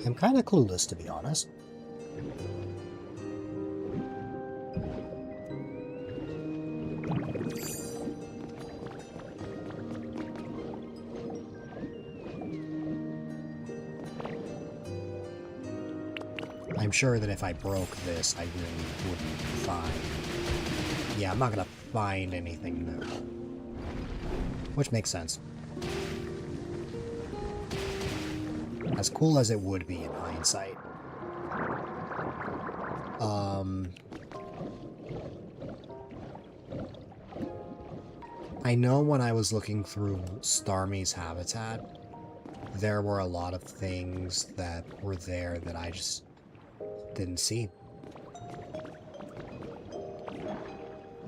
I'm kind of clueless, to be honest. I'm sure that if I broke this, I really wouldn't find... Yeah, I'm not gonna find anything new. Which makes sense. As cool as it would be in hindsight. I know when I was looking through Starmie's habitat, there were a lot of things that were there that I just didn't see.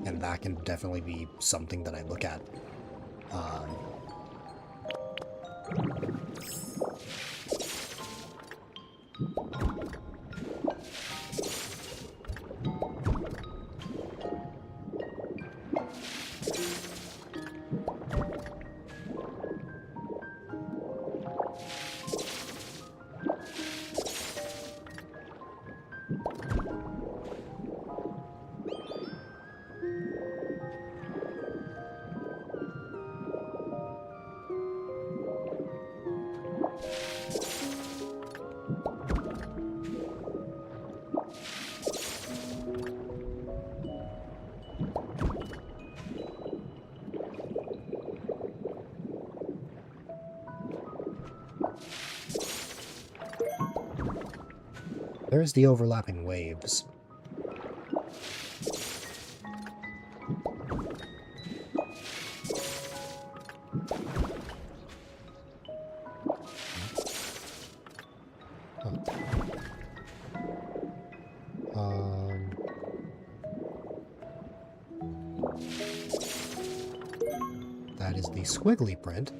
And that can definitely be something that I look at. There's the overlapping waves. That is the squiggly print.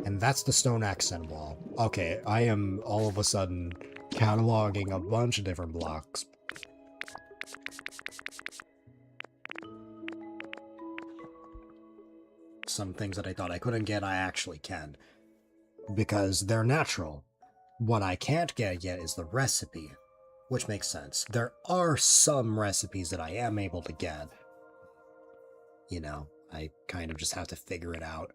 And that's the stone accent wall. Okay, I am all of a sudden cataloging a bunch of different blocks. Some things that I thought I couldn't get, I actually can. Because they're natural. What I can't get yet is the recipe. Which makes sense. There are some recipes that I am able to get. You know, I kind of just have to figure it out.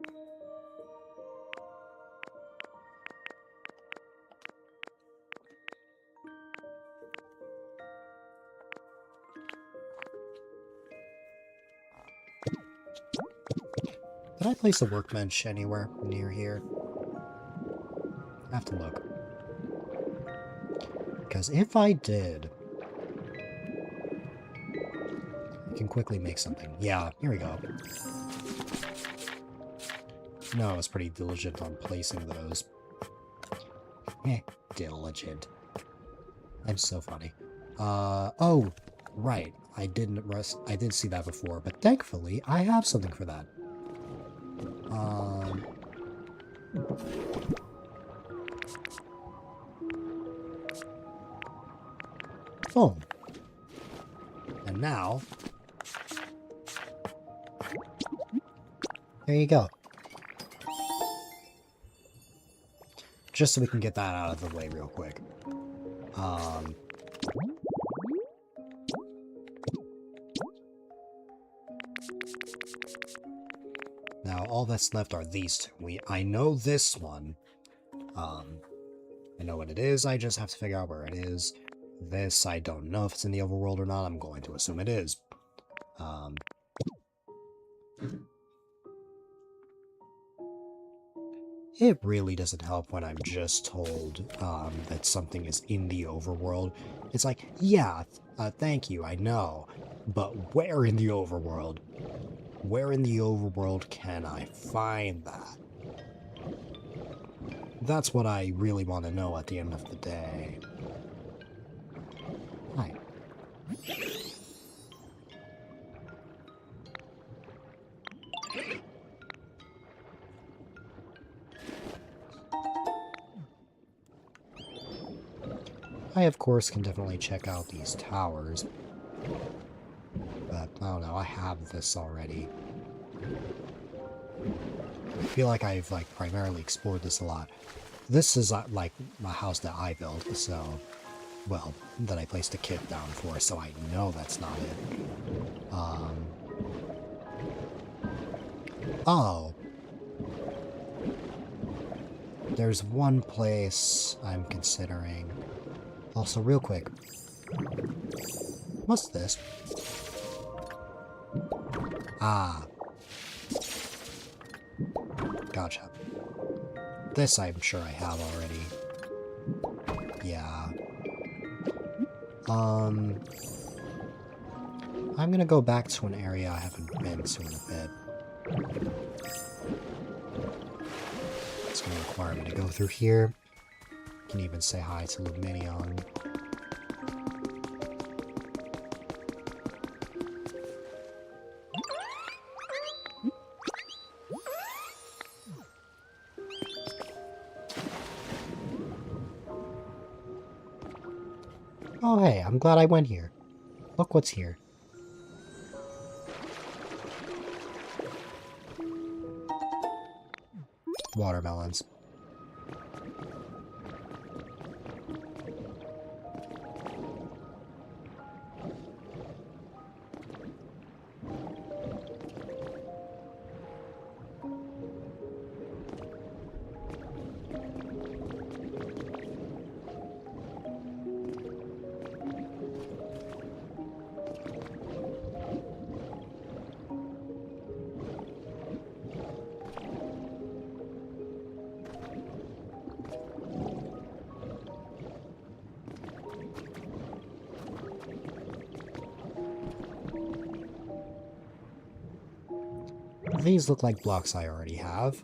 Did I place a workbench anywhere near here? I have to look. Because if I did, I can quickly make something. Yeah, here we go. No, I was pretty diligent on placing those. Diligent. I'm so funny. Oh, right. I did see that before, but thankfully I have something for that. Foam. And now... There you go. Just so we can get that out of the way real quick. Now, all that's left are these two. I know this one. I know what it is, I just have to figure out where it is. This, I don't know if it's in the overworld or not. I'm going to assume it is. It really doesn't help when I'm just told that something is in the overworld. It's like, yeah, thank you, I know. But where in the overworld? Where in the overworld can I find that? That's what I really want to know at the end of the day. Hi. I, of course, can definitely check out these towers. But, I don't know, I have this already. I feel like I've, like, primarily explored this a lot. This is, like, a house that I built, so... Well, that I placed a kit down for, so I know that's not it. Oh. There's one place I'm considering. Also, real quick. What's this? Ah. Gotcha. This I'm sure I have already. Yeah. I'm gonna go back to an area I haven't been to in a bit. It's gonna require me to go through here. Can even say hi to Luminion. Oh hey, I'm glad I went here. Look what's here. Watermelons. These look like blocks I already have.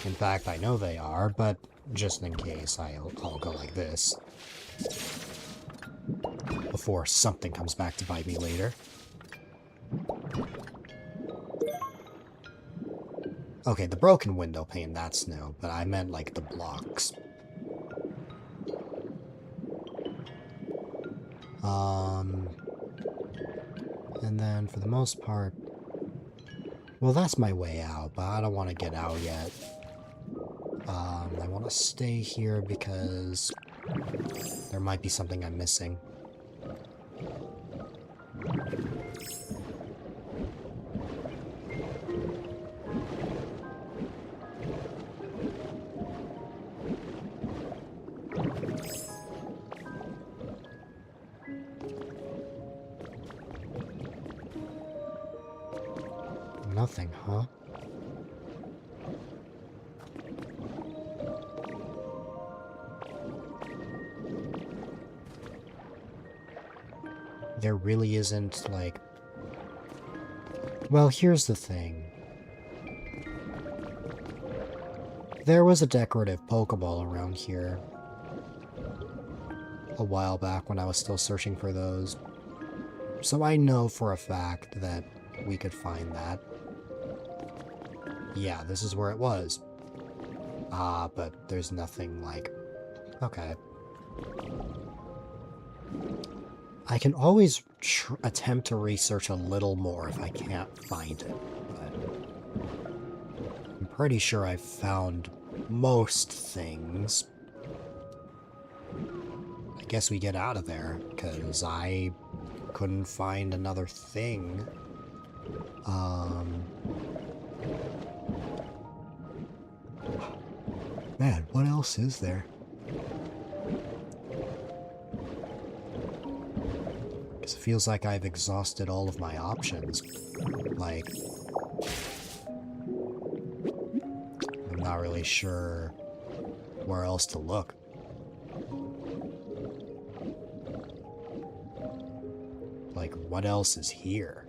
In fact, I know they are, but just in case, I'll go like this. Before something comes back to bite me later. Okay, the broken window pane, that's new, but I meant like the blocks. And then for the most part, well, that's my way out, but I don't want to get out yet. I want to stay here because there might be something I'm missing. Nothing, huh? There really isn't, like... Well, here's the thing. There was a decorative Pokeball around here a while back when I was still searching for those. So I know for a fact that we could find that. Yeah, this is where it was. But there's nothing like... Okay. I can always attempt to research a little more if I can't find it, but... I'm pretty sure I've found most things. I guess we get out of there, because I couldn't find another thing. Man, what else is there? Because it feels like I've exhausted all of my options. Like, I'm not really sure where else to look. Like, what else is here?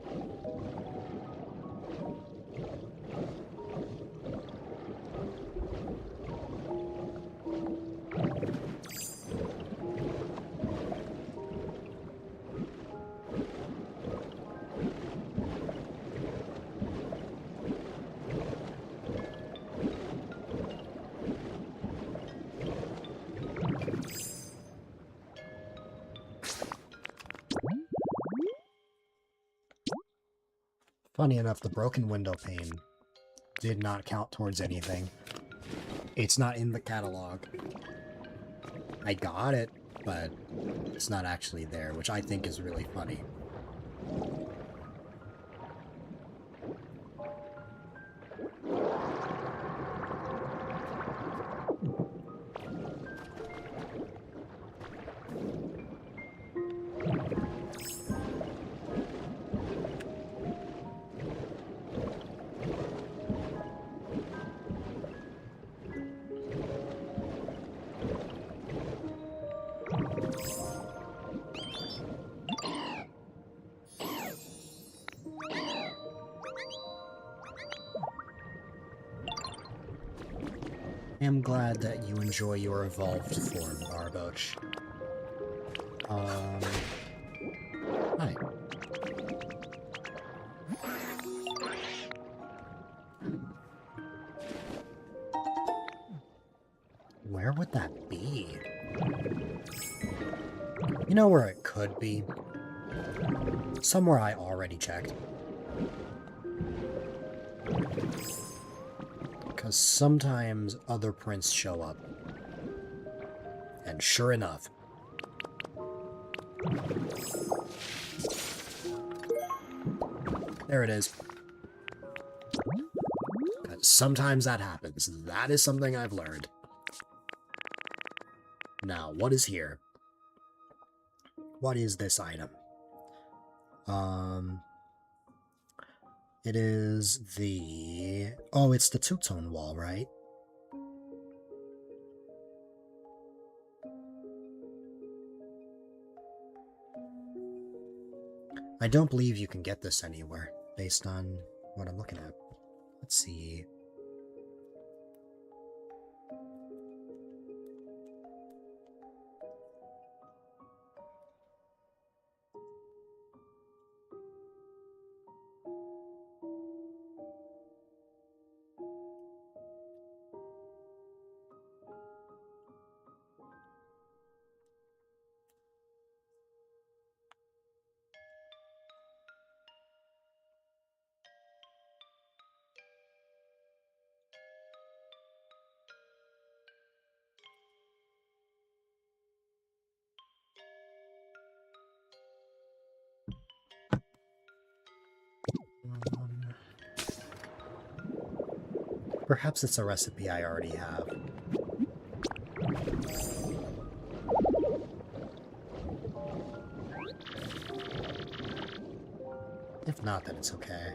Funny enough, the broken window pane did not count towards anything. It's not in the catalog. I got it, but it's not actually there, which I think is really funny. I am glad that you enjoy your evolved form, Barboach. Hi. Where would that be? You know where it could be? Somewhere I already checked. Because sometimes other prints show up. And sure enough. There it is. Sometimes that happens. That is something I've learned. Now, what is here? What is this item? It is the... Oh, it's the two-tone wall, right? I don't believe you can get this anywhere, based on what I'm looking at. Let's see. Perhaps it's a recipe I already have. If not, then it's okay.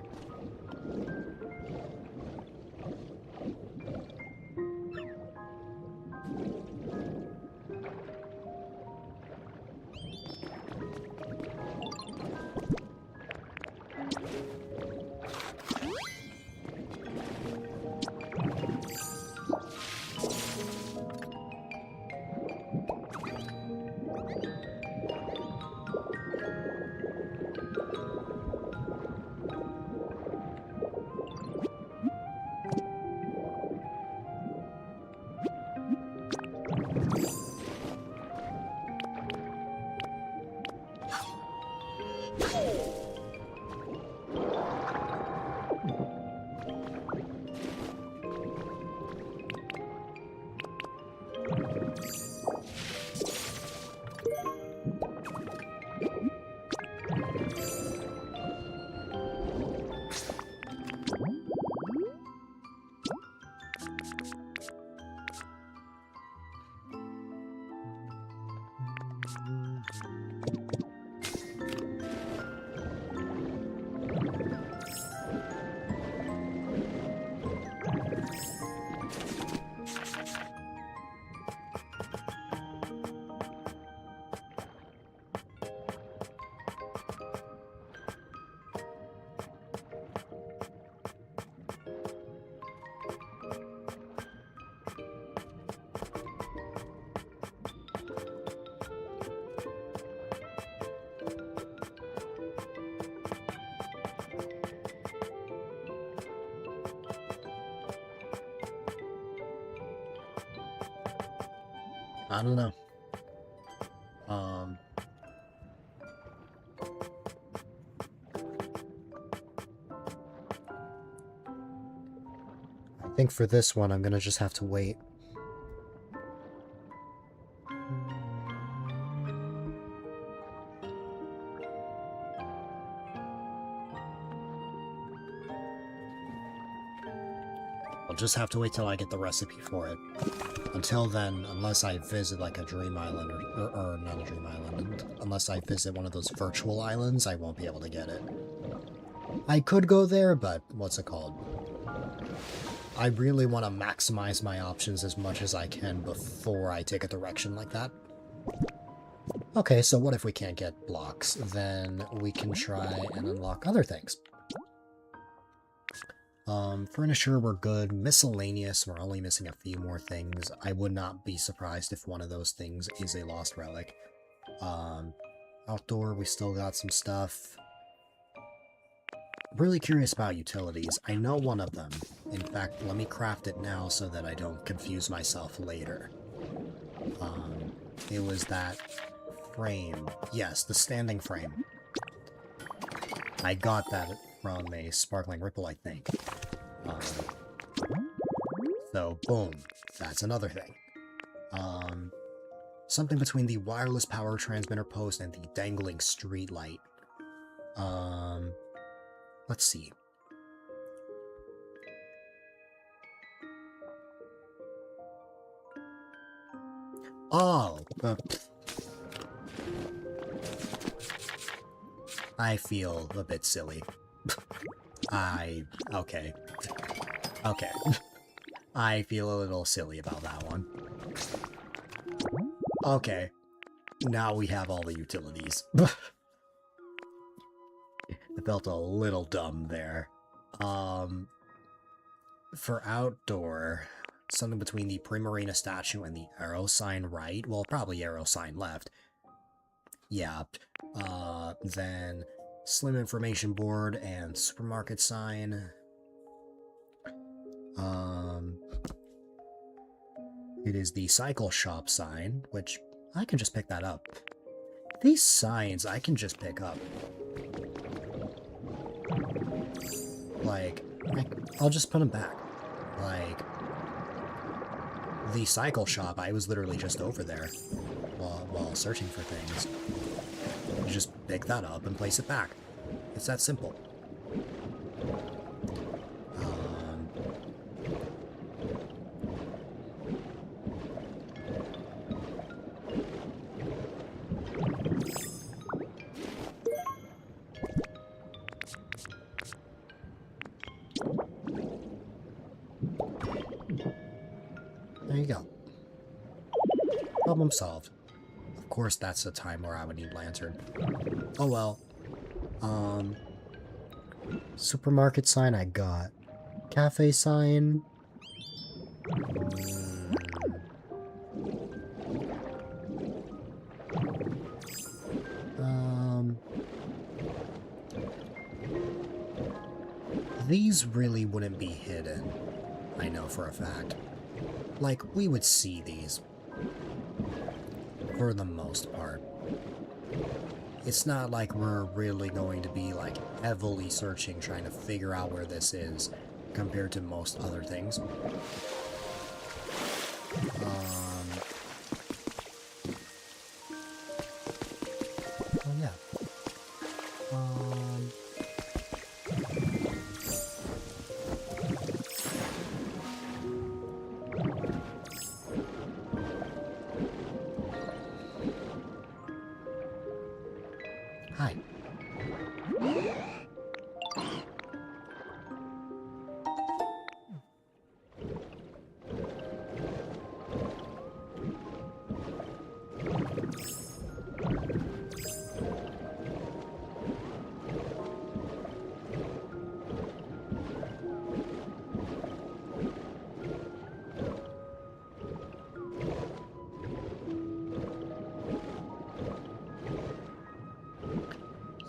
I don't know. I think for this one, I'm gonna just have to wait. I'll just have to wait till I get the recipe for it. Until then, unless I visit like a dream island, or not a dream island, unless I visit one of those virtual islands, I won't be able to get it. I could go there, but what's it called? I really want to maximize my options as much as I can before I take a direction like that. Okay, so what if we can't get blocks? Then we can try and unlock other things. Furniture, we're good. Miscellaneous, we're only missing a few more things. I would not be surprised if one of those things is a lost relic. Outdoor, we still got some stuff. Really curious about utilities. I know one of them. In fact, let me craft it now so that I don't confuse myself later. It was that frame. Yes, the standing frame. I got that from a Sparkling Ripple, I think. So, boom. That's another thing. Something between the wireless power transmitter post and the dangling street light. Let's see. Oh! I feel a bit silly. Okay. Okay. I feel a little silly about that one. Okay. Now we have all the utilities. I felt a little dumb there. For outdoor, something between the Primarina statue and the arrow sign right. Well, probably arrow sign left. Yeah. Then slim information board and supermarket sign. It is the cycle shop sign, which I can just pick that up. These signs I can just pick up. Like, I'll just put them back. Like, the cycle shop, I was literally just over there while searching for things. You just pick that up and place it back. It's that simple. There you go. Problem solved. Of course, that's a time where I would need lantern. Oh well. Supermarket sign I got. Cafe sign. These really wouldn't be hidden. I know for a fact. Like, we would see these. For the most part. It's not like we're really going to be, like, heavily searching, trying to figure out where this is, compared to most other things. Oh, yeah. Hi.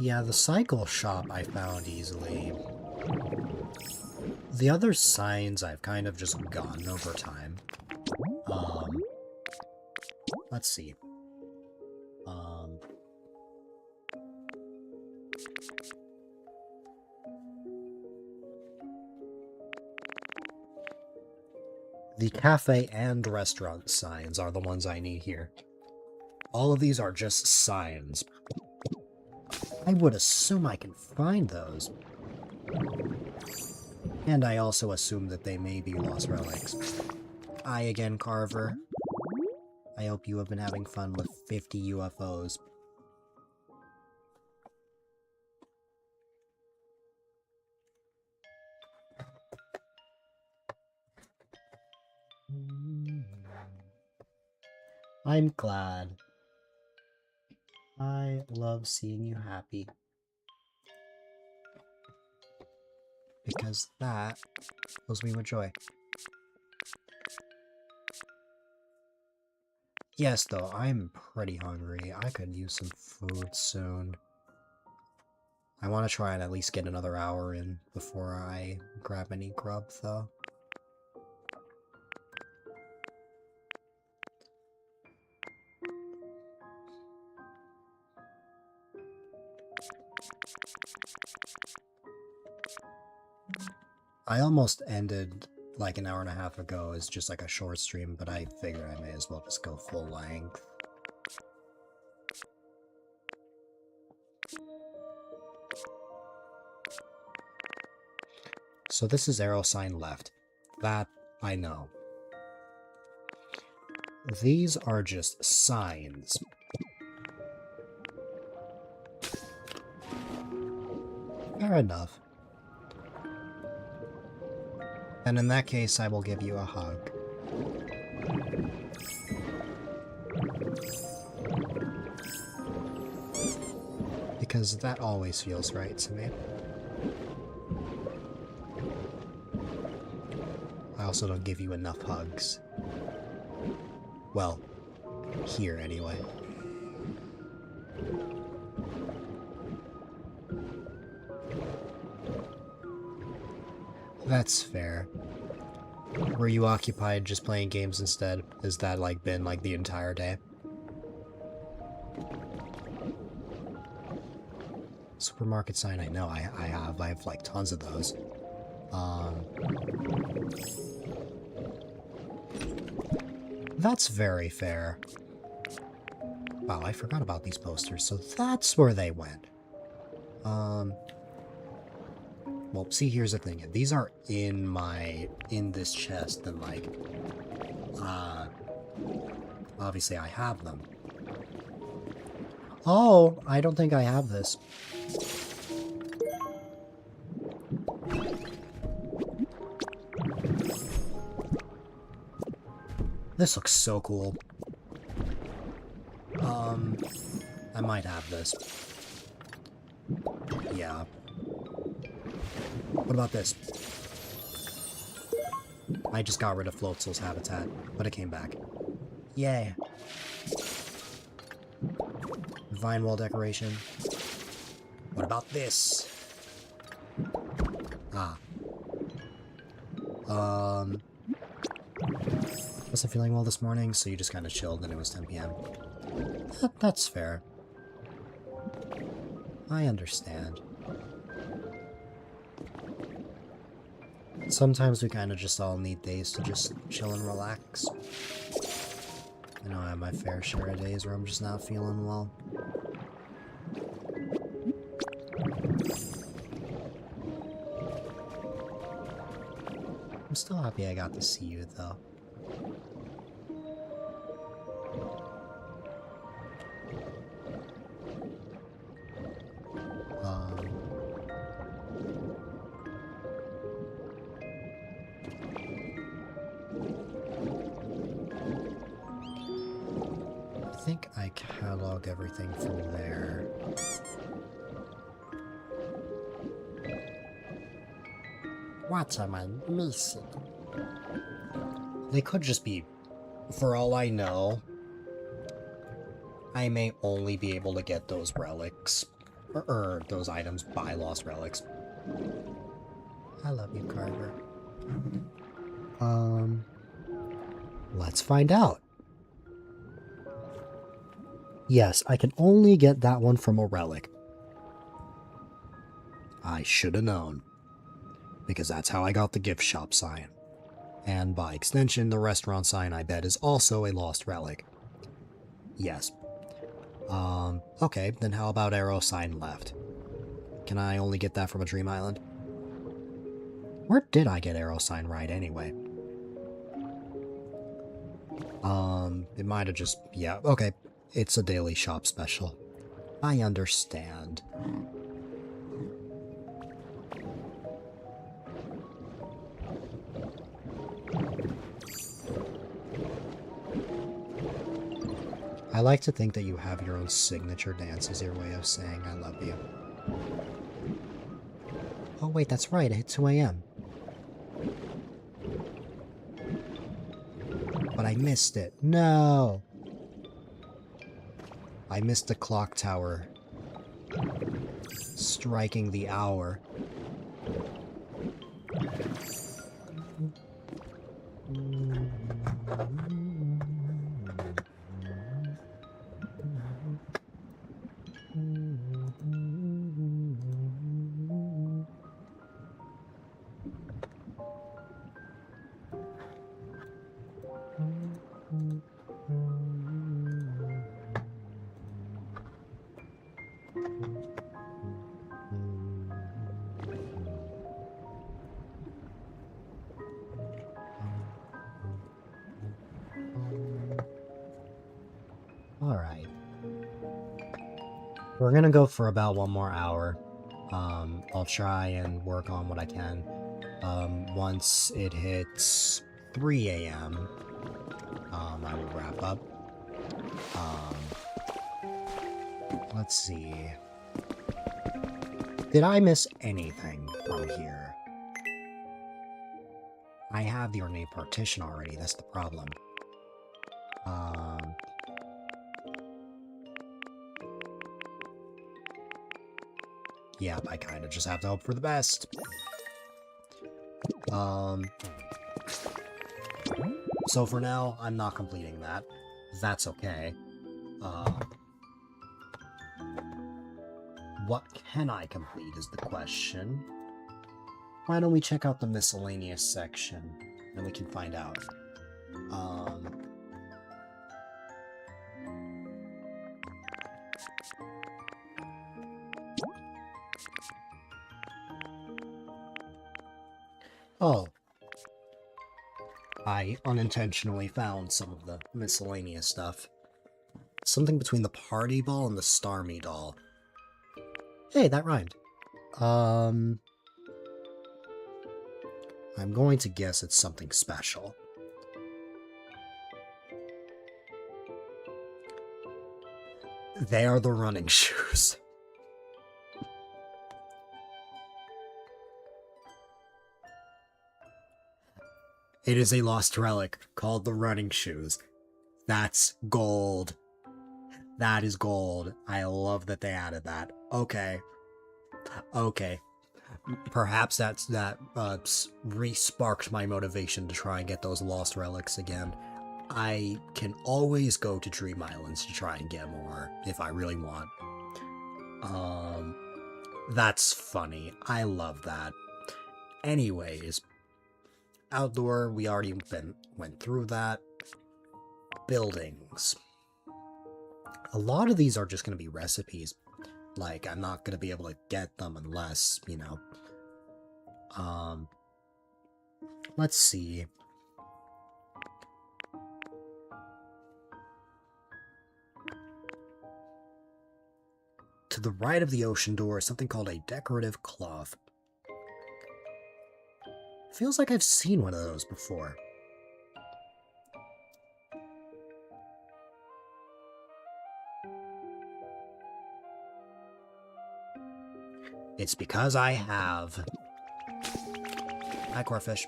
Yeah, the cycle shop I found easily. The other signs I've kind of just gotten over time. Let's see. The cafe and restaurant signs are the ones I need here. All of these are just signs. I would assume I can find those. And I also assume that they may be lost relics. Hi again, Carver. I hope you have been having fun with 50 UFOs. I'm glad. I love seeing you happy. Because that fills me with joy. Yes, though, I'm pretty hungry. I could use some food soon. I want to try and at least get another hour in before I grab any grub, though. I almost ended like an hour and a half ago as just like a short stream, but I figured I may as well just go full length. So this is arrow sign left. That I know. These are just signs. Fair enough. And in that case, I will give you a hug. Because that always feels right to me. I also don't give you enough hugs. Well, here anyway. That's fair. Were you occupied just playing games instead? Has that like been like the entire day? Supermarket sign, I know. I have like tons of those. That's very fair. Wow, I forgot about these posters, so that's where they went. Well, see, here's the thing. These are in this chest, and like, obviously I have them. Oh, I don't think I have this. This looks so cool. I might have this. Yeah. What about this? I just got rid of Floatzel's habitat, but it came back. Yay. Vine wall decoration. What about this? Ah. Wasn't feeling well this morning, so you just kind of chilled and it was 10 p.m. That's fair. I understand. Sometimes we kind of just all need days to just chill and relax. I know I have my fair share of days where I'm just not feeling well. I'm still happy I got to see you, though. I catalog everything from there. What am I missing? They could just be, for all I know, I may only be able to get those relics, or those items by lost relics. I love you, Carver. Let's find out. Yes, I can only get that one from a relic. I should have known. Because that's how I got the gift shop sign. And by extension, the restaurant sign, I bet, is also a lost relic. Yes. Okay, then how about arrow sign left? Can I only get that from a dream island? Where did I get arrow sign right anyway? It might have just... yeah, okay. It's a daily shop special. I understand. I like to think that you have your own signature dance as your way of saying I love you. Oh wait, that's right, it hit 2 a.m. But I missed it. No! I missed the clock tower striking the hour. Alright. We're gonna go for about 1 more hour. I'll try and work on what I can. Once it hits 3 a.m., I will wrap up. Let's see. Did I miss anything from here? I have the ornate partition already, that's the problem. Yeah, I kind of just have to hope for the best. So for now, I'm not completing that. That's okay. What can I complete is the question. Why don't we check out the miscellaneous section, and we can find out. Oh. I unintentionally found some of the miscellaneous stuff. Something between the party ball and the Starmie doll. Hey, that rhymed. I'm going to guess it's something special. They are the running shoes. It is a lost relic called the running shoes. That's gold. That is gold. I love that they added that. Okay. Okay. Perhaps that re-sparked my motivation to try and get those lost relics again. I can always go to Dream Islands to try and get more if I really want. That's funny. I love that. Anyways, outdoor, we already went through that. Buildings. A lot of these are just going to be recipes. Like, I'm not going to be able to get them unless, you know. Let's see. To the right of the ocean door is something called a decorative cloth. Feels like I've seen one of those before. It's because I have... Hi, Corfish.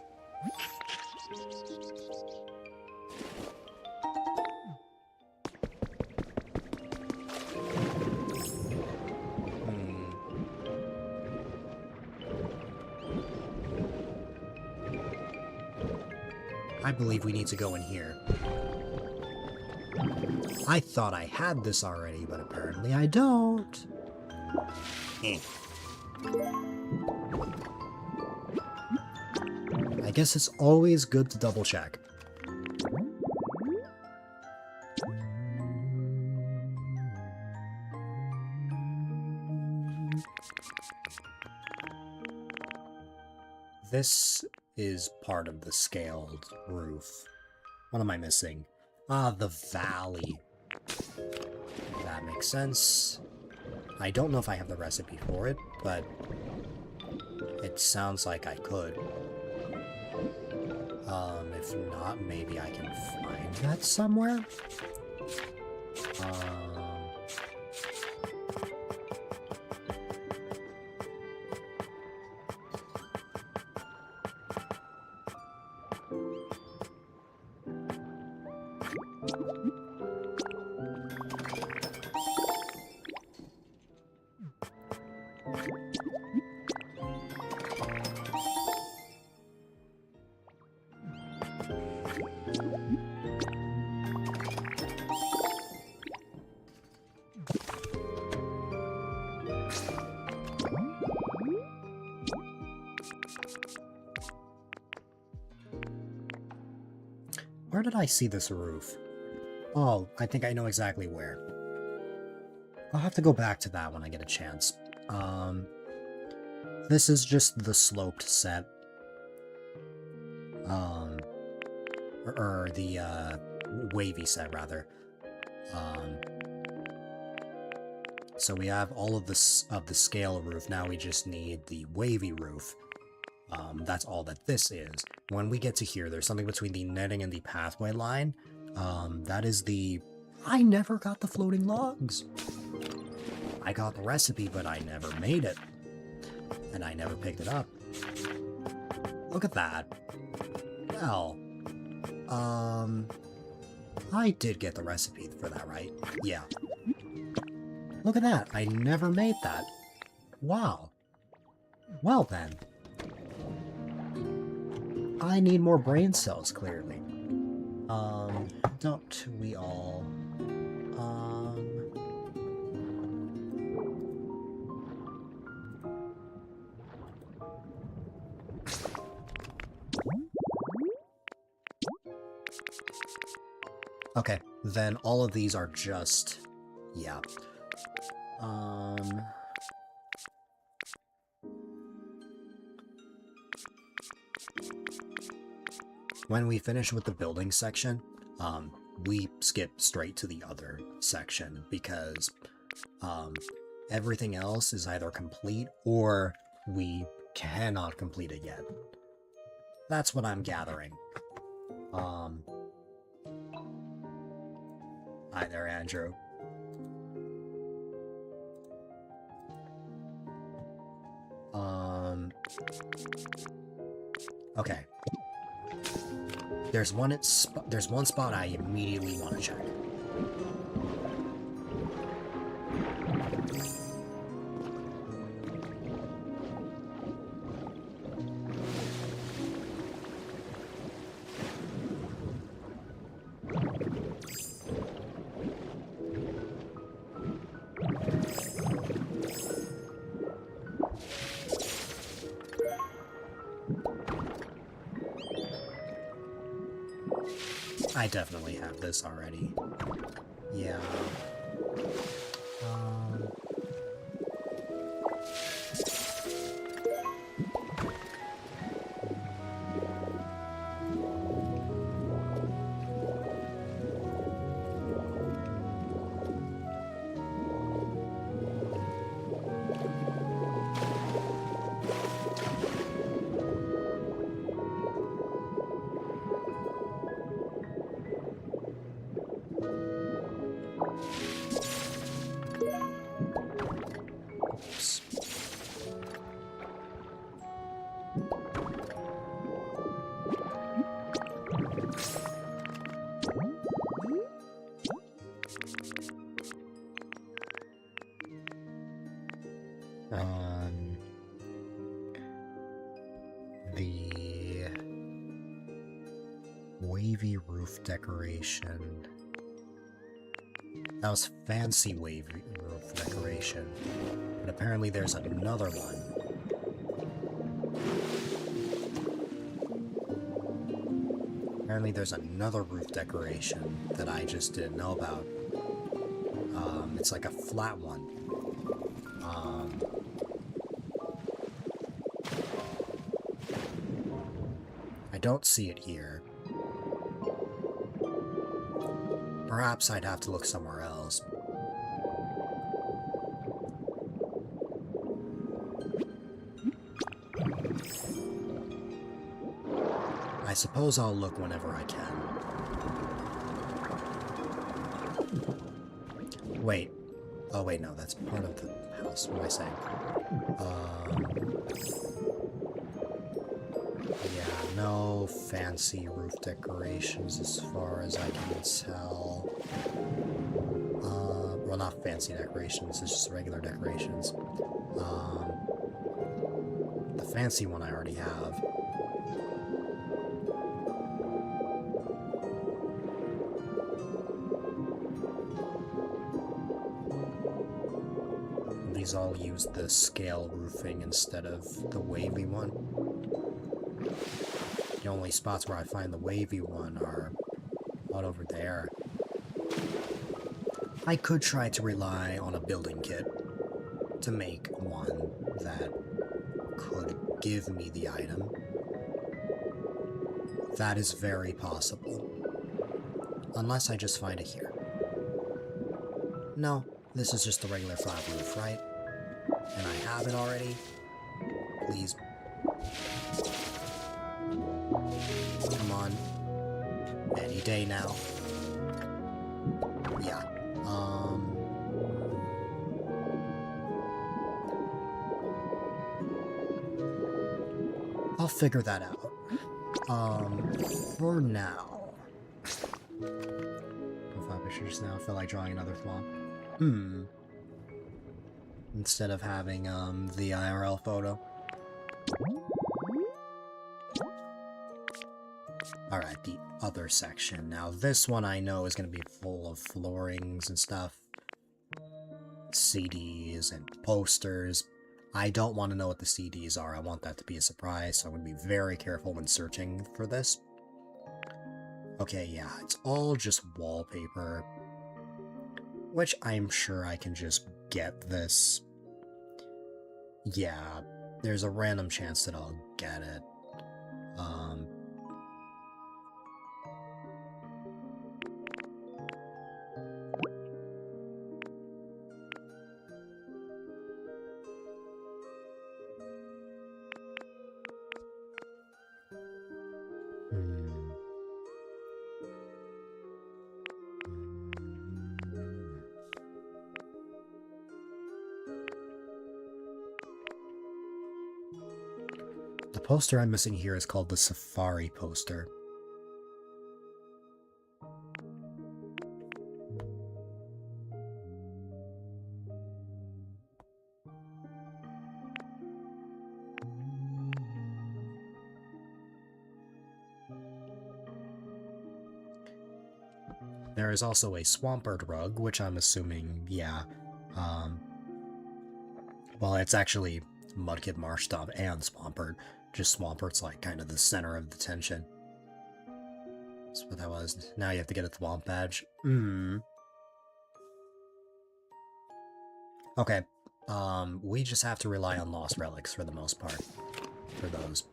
I believe we need to go in here. I thought I had this already, but apparently I don't. I guess it's always good to double check. This is part of the scaled roof. What am I missing? Ah, the valley. That makes sense. I don't know if I have the recipe for it, but it sounds like I could. If not, maybe I can find that somewhere? Where did I see this roof? Oh, I think I know exactly where. I'll have to go back to that when I get a chance. This is just the sloped set. Or the, wavy set, rather. So we have all of this, of the scale roof, now we just need the wavy roof. That's all that this is. When we get to here, there's something between the netting and the pathway line. That is the... I never got the floating logs! I got the recipe, but I never made it. And I never picked it up. Look at that. Well... I did get the recipe for that, right? Yeah. Look at that, I never made that. Wow. Well then. I need more brain cells, clearly. Don't we all? Okay, then all of these are just... yeah. When we finish with the building section, we skip straight to the other section because everything else is either complete or we cannot complete it yet. That's what I'm gathering. Hi there, Andrew. Okay. There's one spot I immediately want to check. I definitely have this already. Yeah. on the wavy roof decoration. That was fancy wavy roof decoration, but apparently there's another one. Apparently there's another roof decoration that I just didn't know about. It's like a flat one. I don't see it here. Perhaps I'd have to look somewhere else. I suppose I'll look whenever I can. Wait. Oh wait, no, that's part of the house. What am I saying? Yeah, no fancy roof decorations as far as I can tell. Well, not fancy decorations, it's just regular decorations. The fancy one I already have. These all use the scale roofing instead of the wavy one. The only spots where I find the wavy one are out over there. I could try to rely on a building kit to make one that could give me the item. That is very possible. Unless I just find it here. No, this is just a regular flat roof, right? And I have it already. Please. Come on. Any day now. Yeah. I'll figure that out. For now. Profile pictures now. I feel like drawing another thwomp. Instead of having, the IRL photo. Alright, the other section. Now, this one I know is going to be full of floorings and stuff. CDs and posters. I don't want to know what the CDs are. I want that to be a surprise, so I'm going to be very careful when searching for this. Okay, yeah, it's all just wallpaper. Which I'm sure I can just get this. Yeah, there's a random chance that I'll get it. The poster I'm missing here is called the Safari poster. There is also a Swampert rug, which I'm assuming, yeah, well, it's actually Mudkip, Marshtomp, and Swampert. Just Swampert's like kind of the center of the tension. That's what that was. Now you have to get a Thwomp badge. Okay. We just have to rely on Lost Relics for the most part. For those.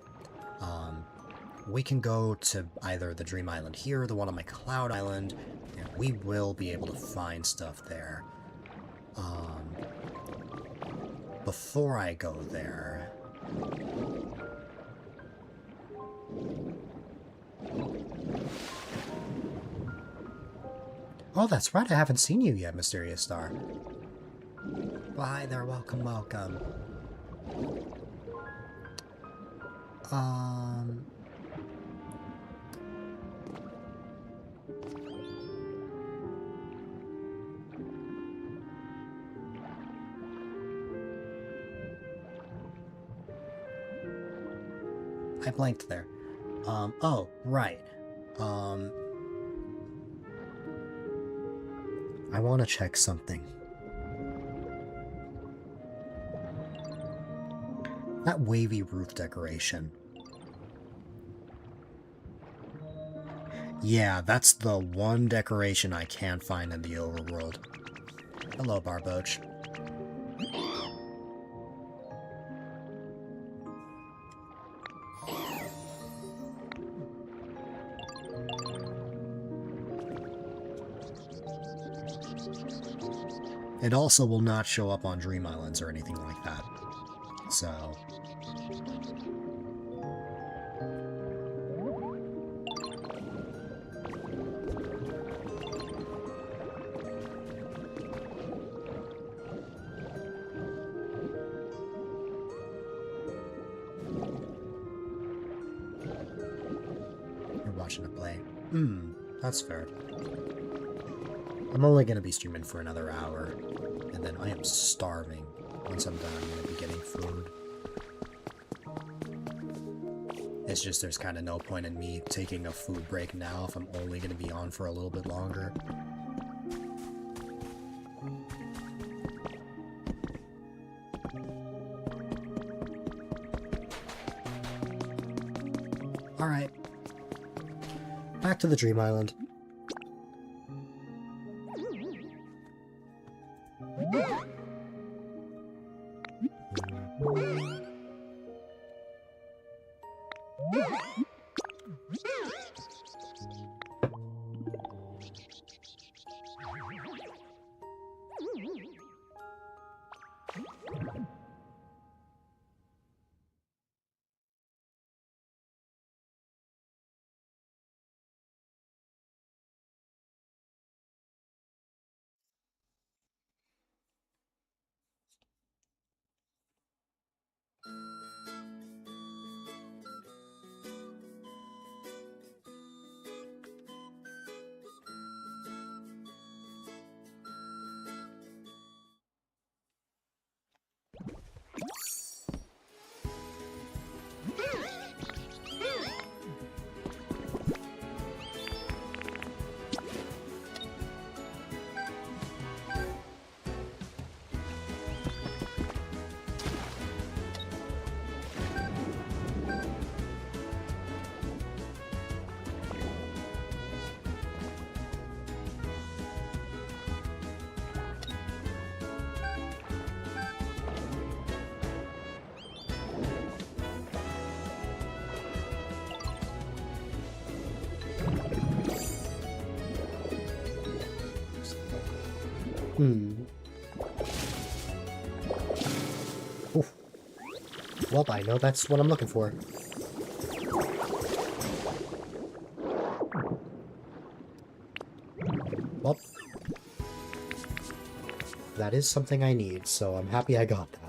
We can go to either the Dream Island here or the one on my Cloud Island, and we will be able to find stuff there. Before I go there... Oh, that's right, I haven't seen you yet, Mysterious Star. Well, hi there, welcome, welcome. I blanked there. Oh, right. I want to check something. That wavy roof decoration. Yeah, that's the one decoration I can't find in the overworld. Hello, Barboach. It also will not show up on Dream Islands or anything like that. So... You're watching it play. That's fair. I'm only going to be streaming for another hour, and then I am starving. Once I'm done, I'm going to be getting food. It's just there's kind of no point in me taking a food break now if I'm only going to be on for a little bit longer. Alright. Back to the Dream Island. Oof. Well, I know that's what I'm looking for. Well, that is something I need, so I'm happy I got that.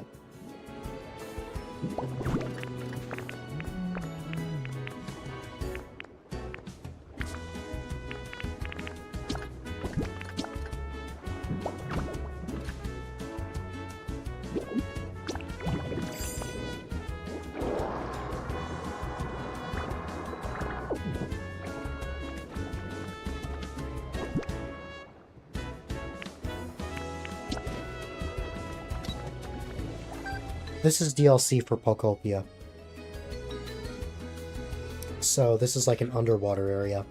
This is DLC for Pokopia. So this is like an underwater area.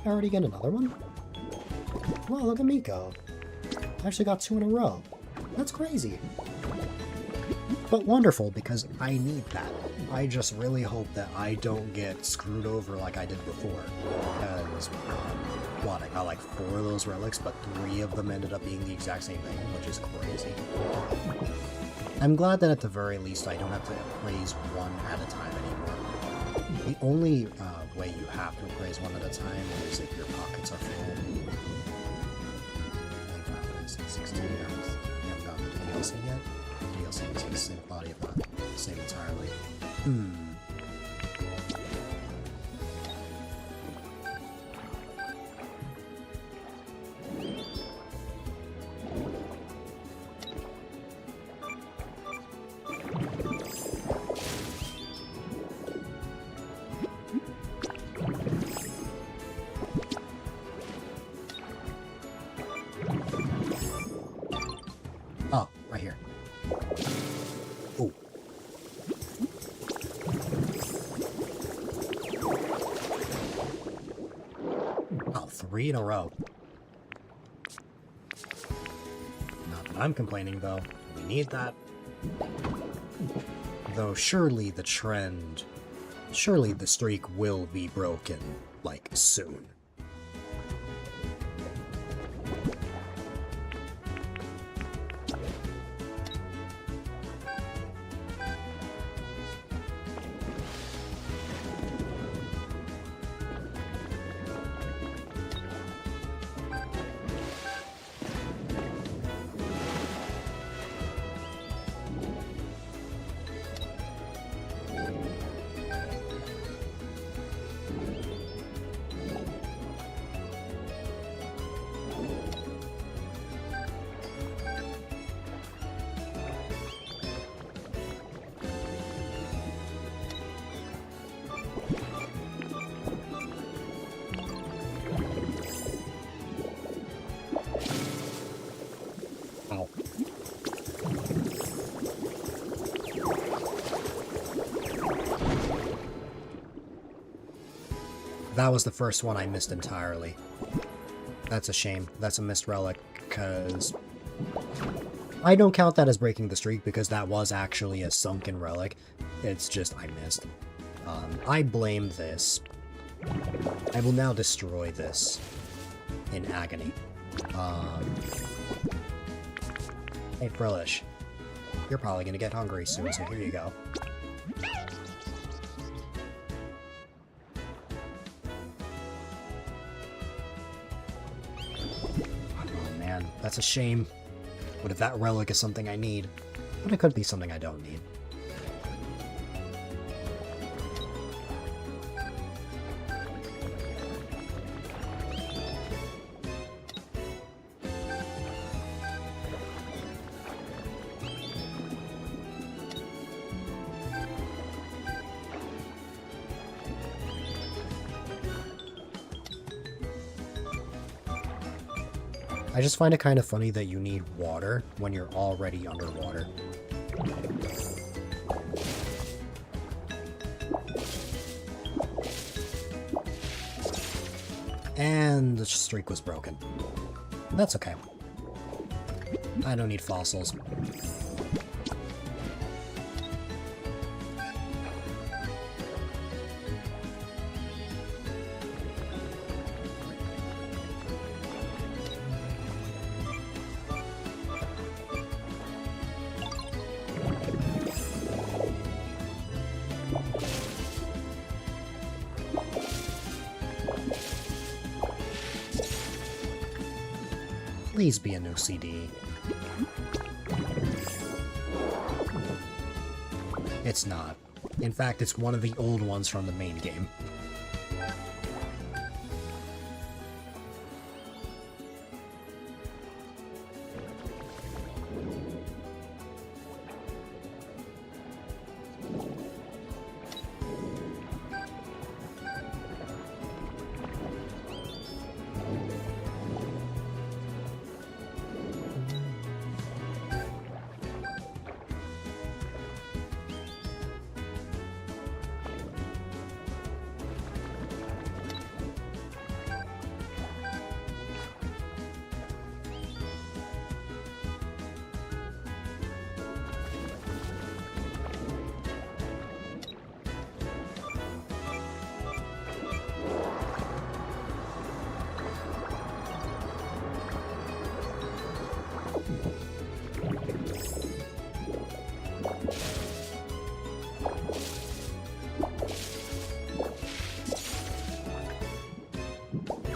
I already get another one? Wow, look at me go. I actually got 2 in a row. That's crazy. But wonderful, because I need that. I just really hope that I don't get screwed over like I did before. Because, what, I got like 4 of those relics, but 3 of them ended up being the exact same thing, which is crazy. I'm glad that at the very least I don't have to appraise one at a time anymore. The only way you have to appraise one at a time is if your pockets are full. 25, 16 years. You haven't gotten the DLC yet? The DLC is the same body of that. Same entirely. Oh, right here. Oh. Oh, 3 in a row. Not that I'm complaining, though. We need that. Though surely the trend... Surely the streak will be broken, like, soon. That was the first one I missed entirely. That's a shame. That's a missed relic, because... I don't count that as breaking the streak, because that was actually a sunken relic. It's just I missed. I blame this. I will now destroy this in agony. Hey, Frillish. You're probably gonna get hungry soon, so here you go. That's a shame. What if that relic is something I need? But it could be something I don't need. I just find it kind of funny that you need water when you're already underwater. And the streak was broken. That's okay. I don't need fossils. Please be a new CD. It's not. In fact, it's one of the old ones from the main game.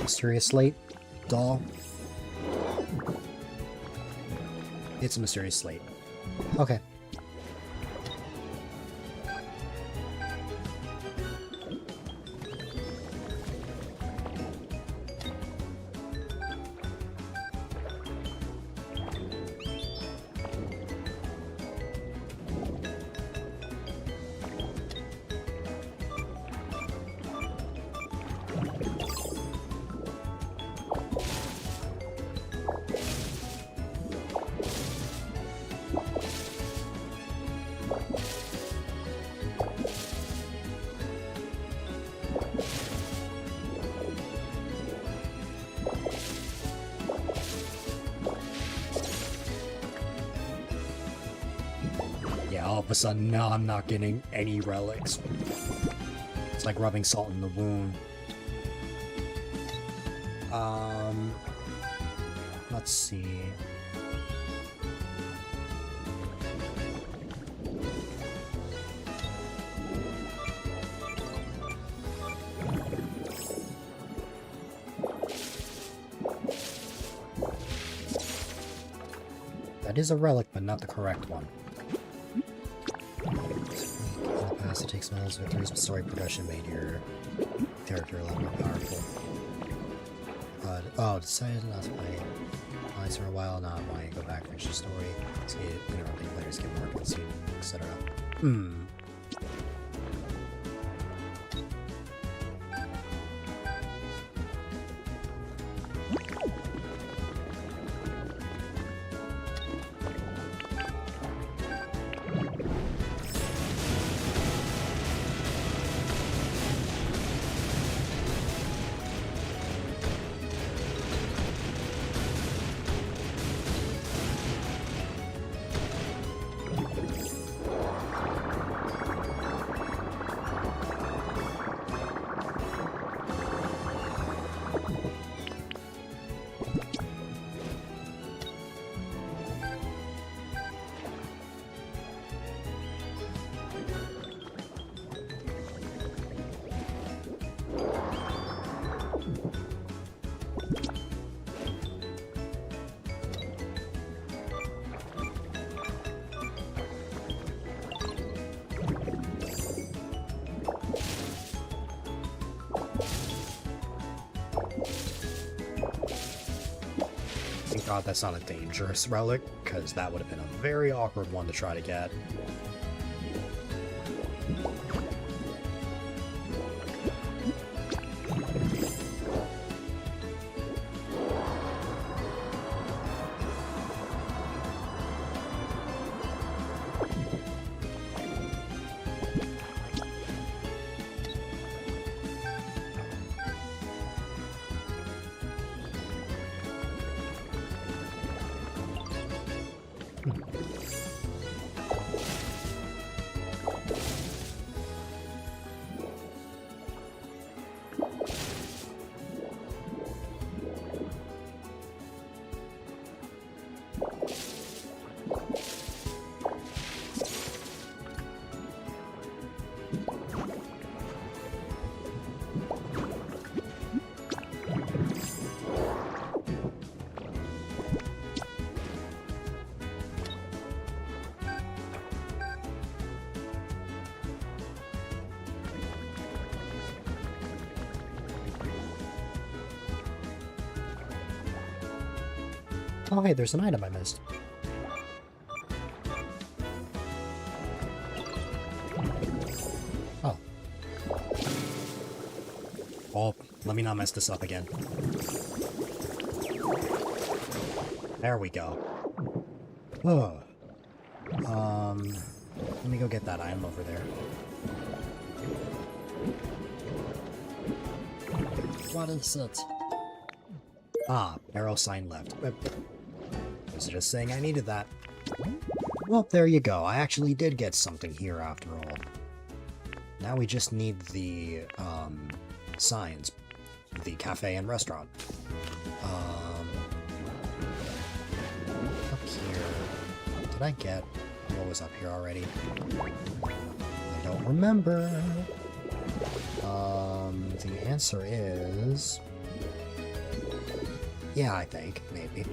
Mysterious slate doll. It's a mysterious slate. Okay. All of a sudden, now I'm not getting any relics. It's like rubbing salt in the wound. Let's see. That is a relic, but not the correct one. It takes months with the story progression made your character a lot more powerful. But, oh, decided not to play lines for a while, not wanting to go back and finish the story. See it, interrupting players get more consumed, etc. Thank God that's not a dangerous relic, because that would have been a very awkward one to try to get. Oh hey, there's an item I missed. Oh. Oh, let me not mess this up again. There we go. Oh. Let me go get that item over there. What is it? Ah, arrow sign left. Was it just saying I needed that? Well, there you go. I actually did get something here after all. Now we just need the, signs. The cafe and restaurant. Up here. Did I get what was up here already? I don't remember. The answer is... Yeah, I think, maybe.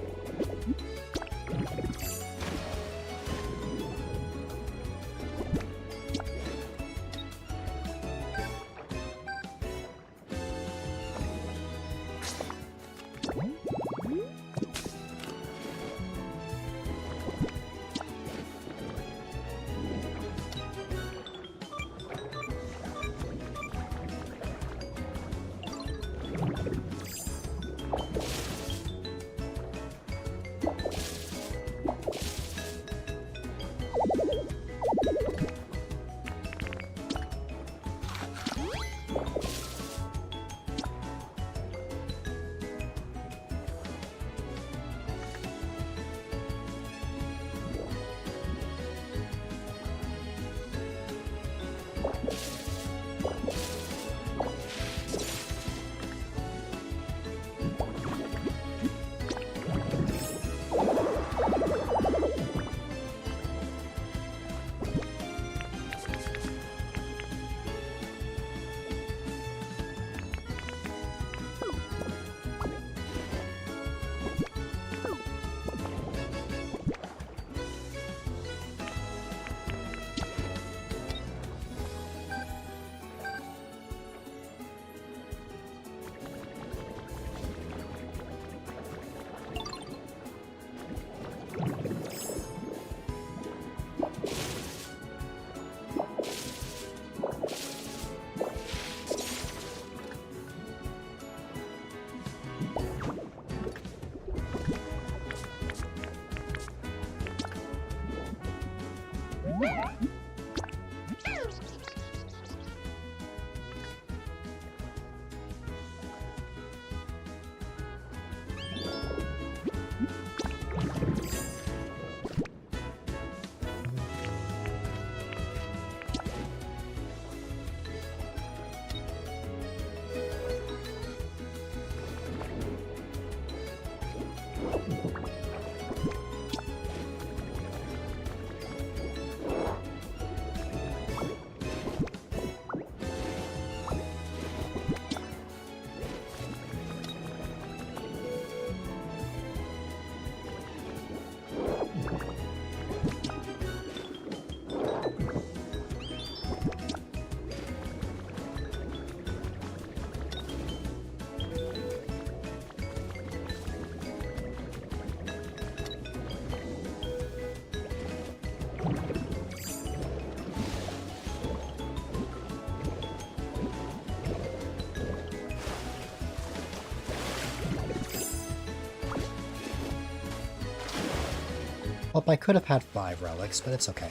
Well, I could have had 5 relics, but it's okay.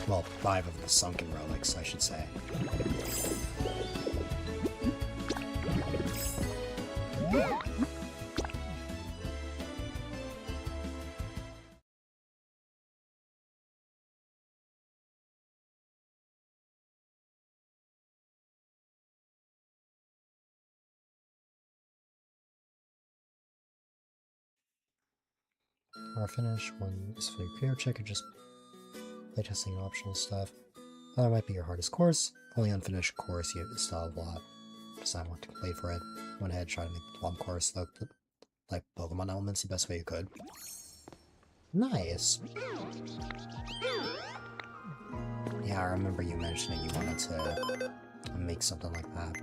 Well, 5 of the sunken relics, I should say. Our finish one is for your career check or just playtesting optional stuff. That might be your hardest course. Only unfinished course you still have a lot. Decide what to play for it. Went ahead, try to make the plum course look like Pokemon elements the best way you could. Nice. Yeah, I remember you mentioning you wanted to make something like that.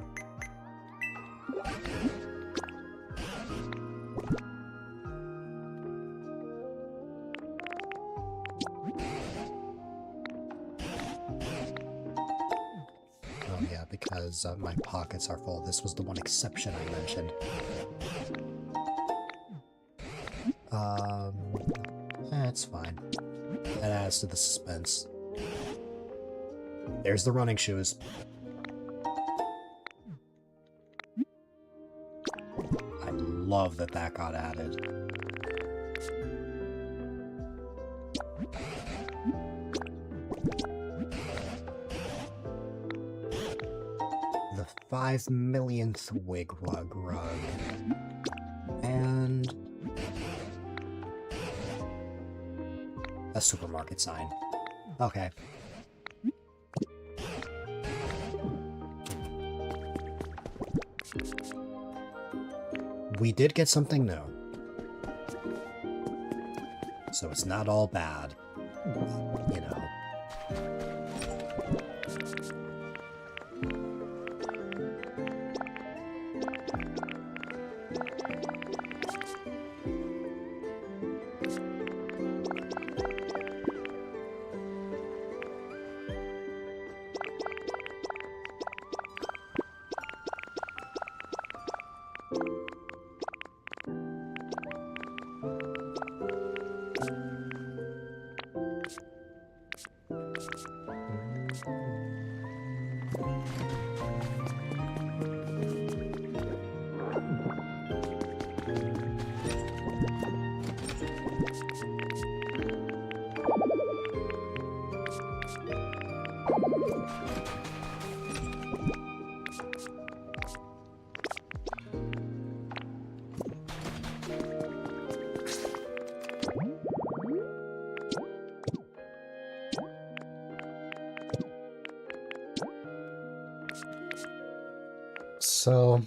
Oh yeah, because my pockets are full. This was the one exception I mentioned. It's fine. That adds to the suspense. There's the running shoes. I love that that got added. The 5 millionth Wigrug rug. And a supermarket sign. Okay. we did get something new. So it's not all bad, you know. So,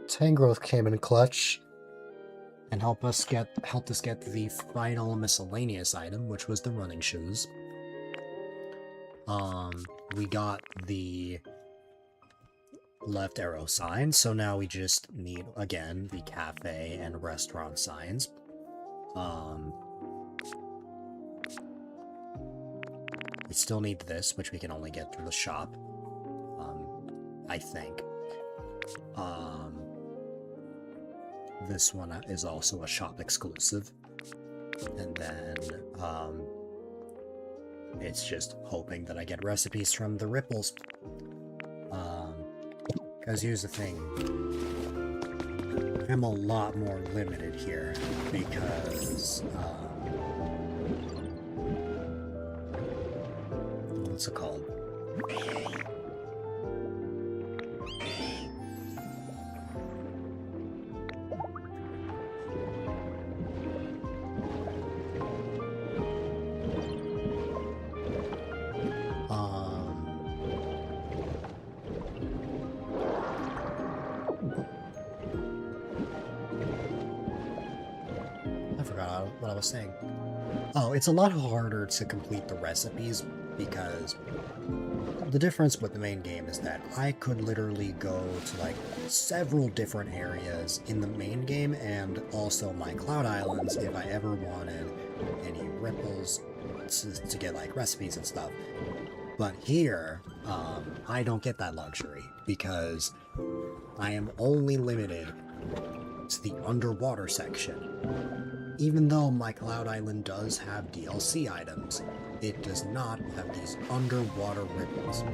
Tangrowth came in clutch and helped us get the final miscellaneous item, which was the running shoes. We got the left arrow sign, so now we just need, again, the cafe and restaurant signs. We still need this, which we can only get through the shop. I think. This one is also a shop exclusive. And then, it's just hoping that I get recipes from the ripples. Because here's the thing. I'm a lot more limited here because, what's it called? What I was saying. Oh, it's a lot harder to complete the recipes because the difference with the main game is that I could literally go to like several different areas in the main game and also my Cloud Islands if I ever wanted any ripples to get like recipes and stuff. But here, I don't get that luxury because I am only limited to the underwater section. Even though my Cloud Island does have DLC items, it does not have these underwater ripples.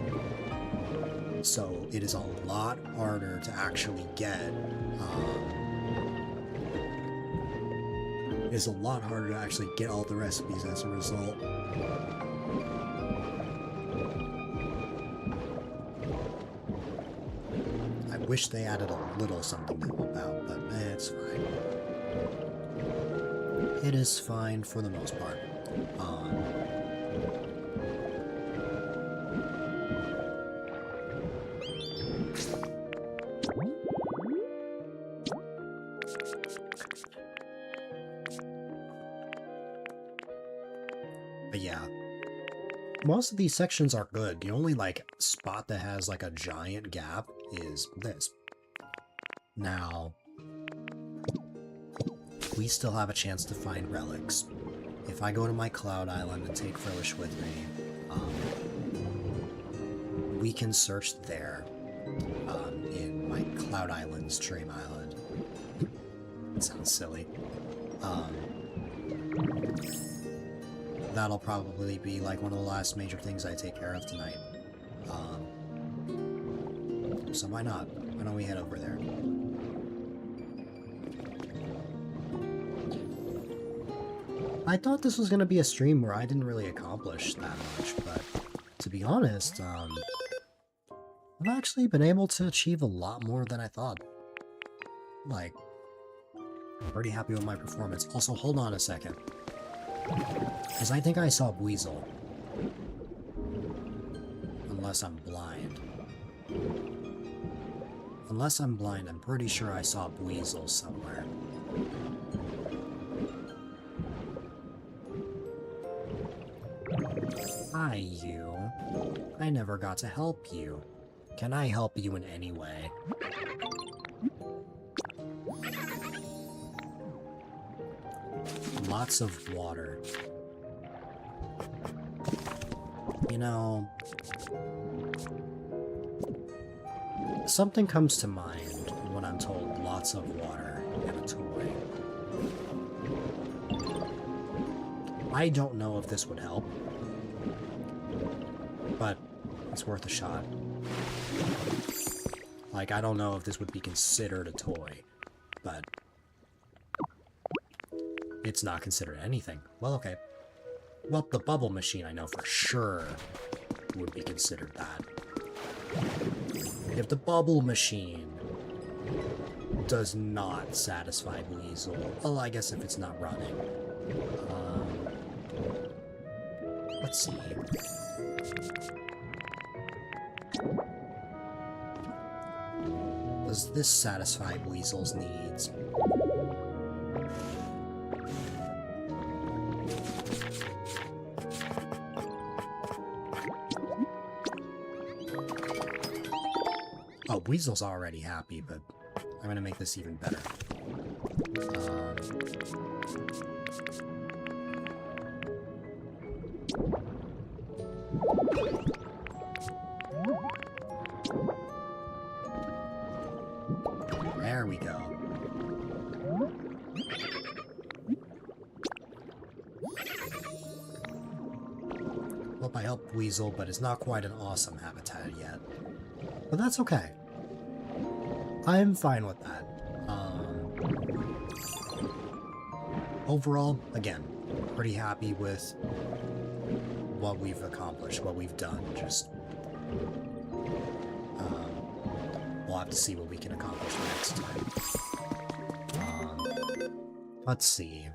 So it is a lot harder to actually get, all the recipes as a result. I wish they added a little something to help out, but it's fine. It is fine for the most part. But yeah, most of these sections are good. The only like spot that has like a giant gap is this. Now, we still have a chance to find relics. If I go to my Cloud Island and take Frillish with me, we can search there, in my Cloud Island's Dream Island. It sounds silly. That'll probably be like one of the last major things I take care of tonight. So why not? Why don't we head over there? I thought this was going to be a stream where I didn't really accomplish that much, but to be honest, I've actually been able to achieve a lot more than I thought. Like, I'm pretty happy with my performance. Also, hold on a second. Because I think I saw Weasel. Unless I'm blind. Unless I'm blind, I'm pretty sure I saw Weasel somewhere. Hi, you. I never got to help you. Can I help you in any way? Lots of water. You know, something comes to mind when I'm told lots of water and a toy. I don't know if this would help, but it's worth a shot. Like, I don't know if this would be considered a toy, but it's not considered anything. Well, okay. Well, the bubble machine I know for sure would be considered that. If the bubble machine does not satisfy Weasel, well, I guess if it's not running. Let's see. Does this satisfy Weasel's needs? Oh, Weasel's already happy, but I'm gonna make this even better. There we go. Well, I helped Weasel, but it's not quite an awesome habitat yet. But that's okay. I'm fine with that. Overall, again, pretty happy with what we've accomplished, what we've done. Just, we'll have to see what we can accomplish next time. Let's see.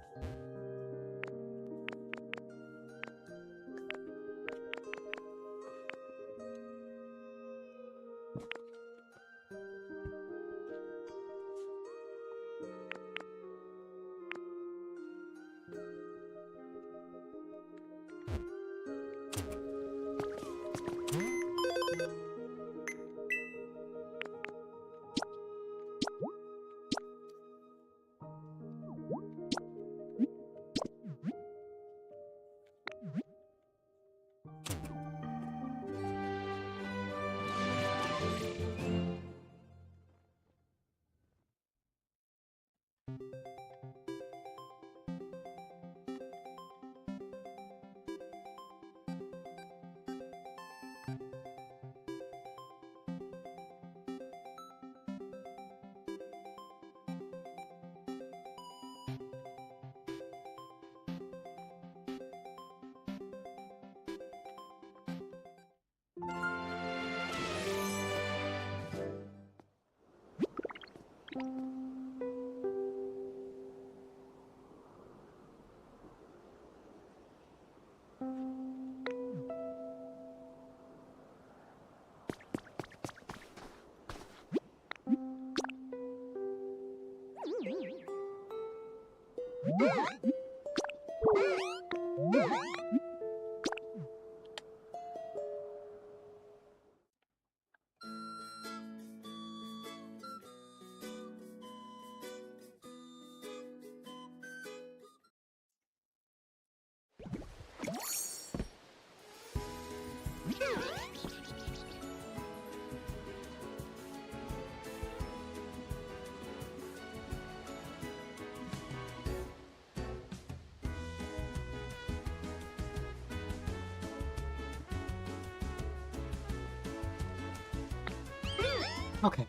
Okay.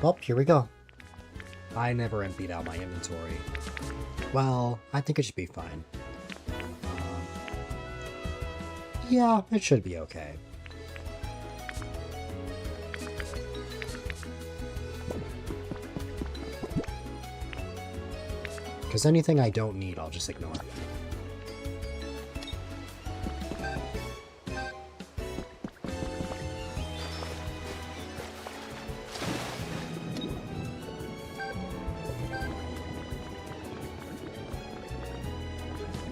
Well, here we go. I never emptied out my inventory. Well, I think it should be fine. Yeah, it should be okay. Because anything I don't need, I'll just ignore.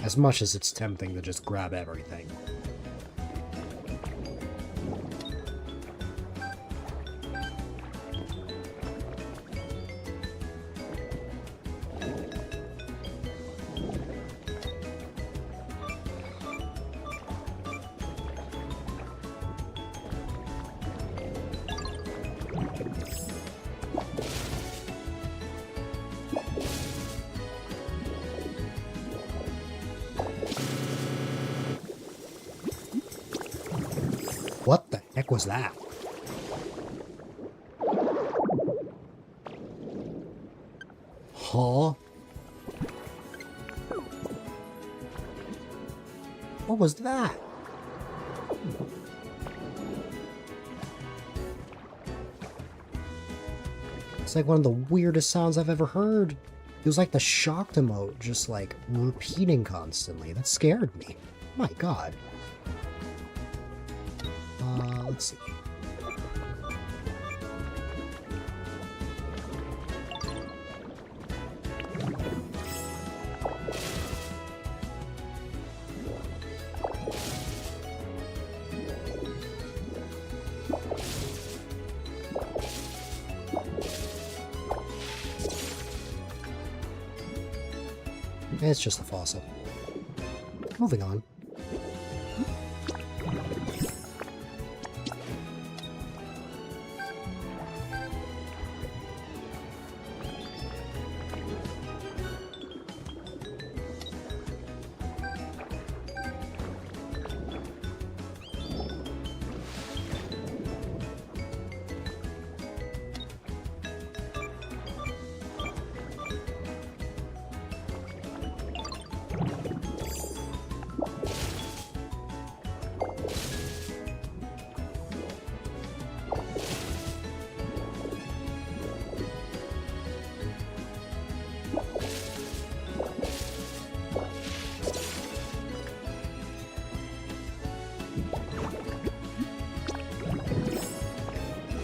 As much as it's tempting to just grab everything. What the heck was that? Huh? What was that? It's like one of the weirdest sounds I've ever heard. It was like the shocked emote, just like repeating constantly. That scared me. My god. Let's see. It's just a fossil. Moving on.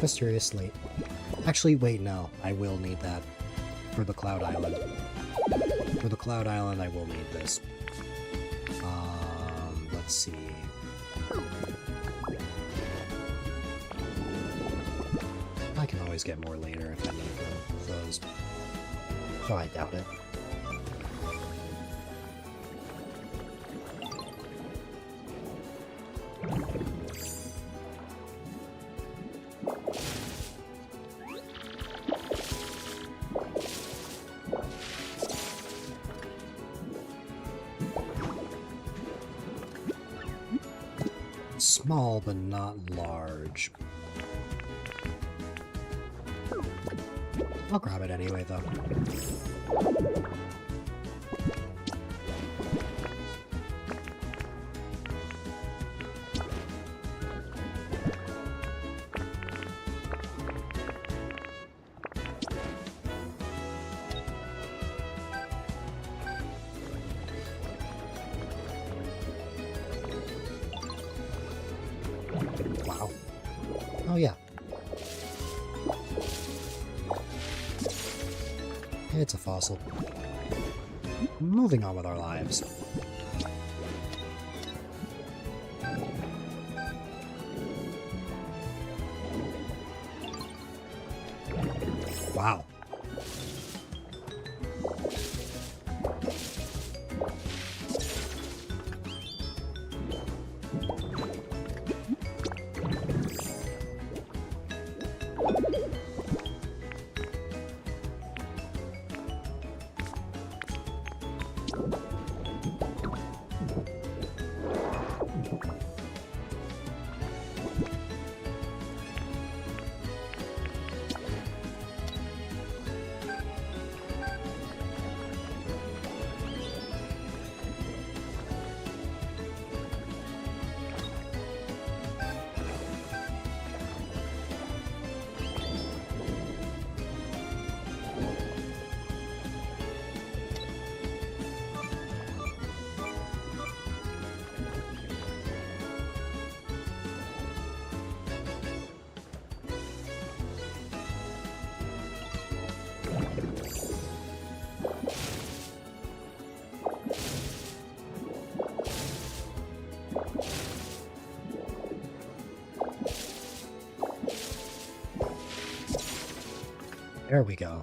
Mysteriously. Actually, wait, no. I will need that for the Cloud Island. For the Cloud Island, I will need this. Let's see. I can always get more later if I need those. Oh, I doubt it. Small, but not large. I'll grab it anyway, though. Wow. Oh, yeah. It's a fossil. Moving on with our lives. Wow. There we go.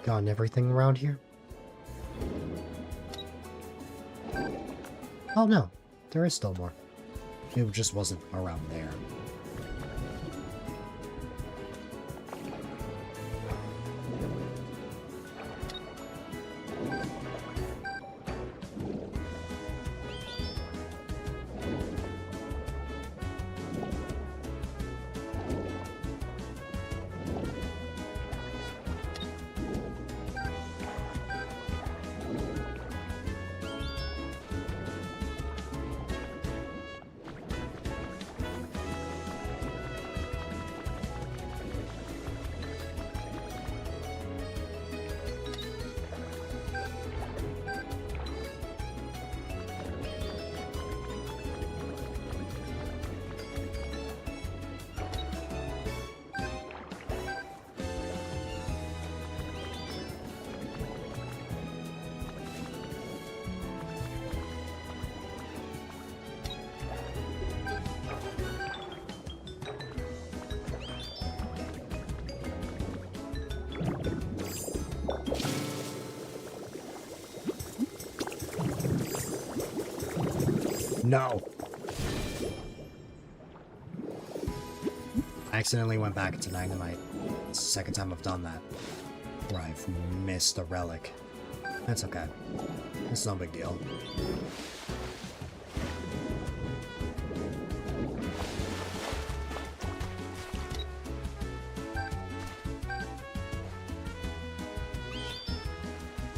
Gotten everything around here? Oh no, there is still more. It just wasn't around there. No! I accidentally went back into Dynamite. It's the second time I've done that. Where I've missed a relic. That's okay. It's no big deal.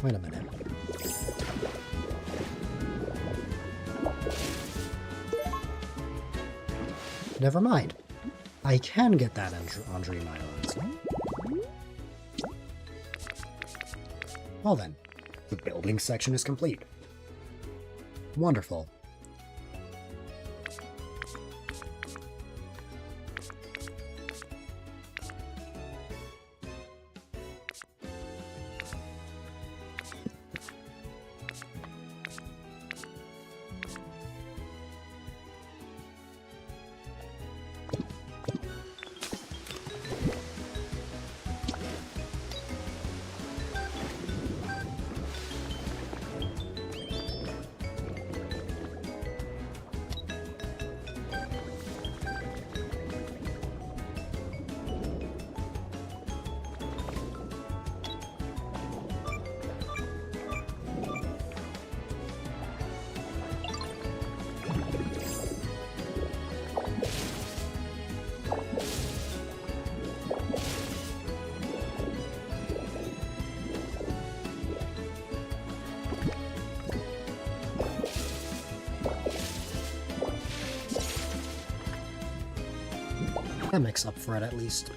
Wait a minute. Never mind. I can get that on Dream Island. Well then, the building section is complete. Wonderful. That makes up for it, at least.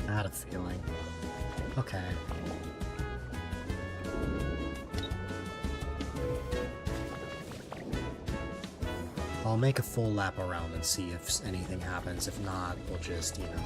I had a feeling. Okay. I'll make a full lap around and see if anything happens. If not, we'll just, you know...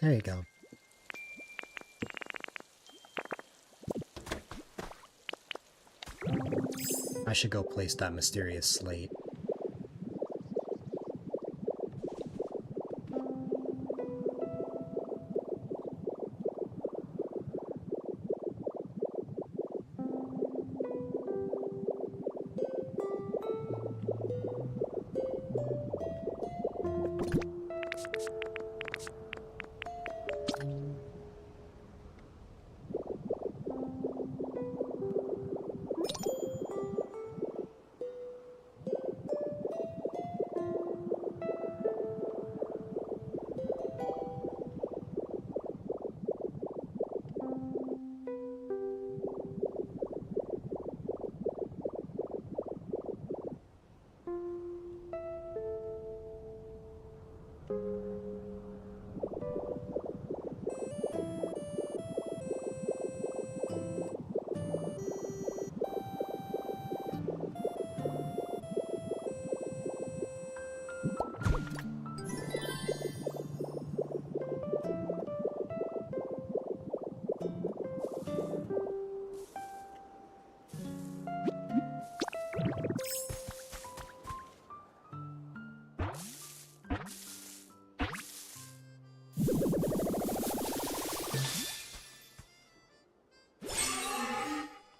There you go. I should go place that mysterious slate.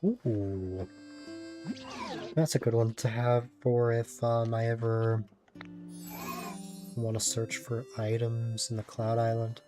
Ooh. That's a good one to have for if I ever want to search for items in the Cloud Island.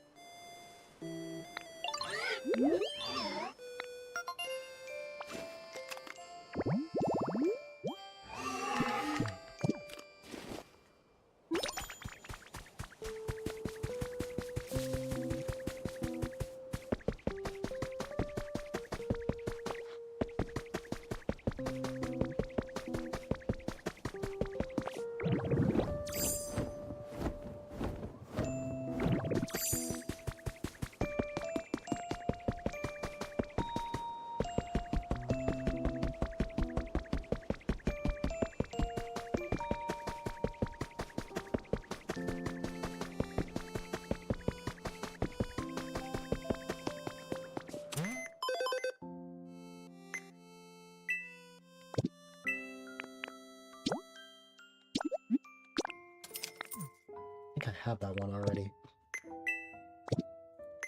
I think I have that one already.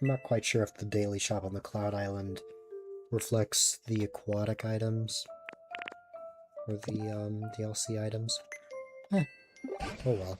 I'm not quite sure if the daily shop on the Cloud Island reflects the aquatic items or the DLC items. Eh, oh well.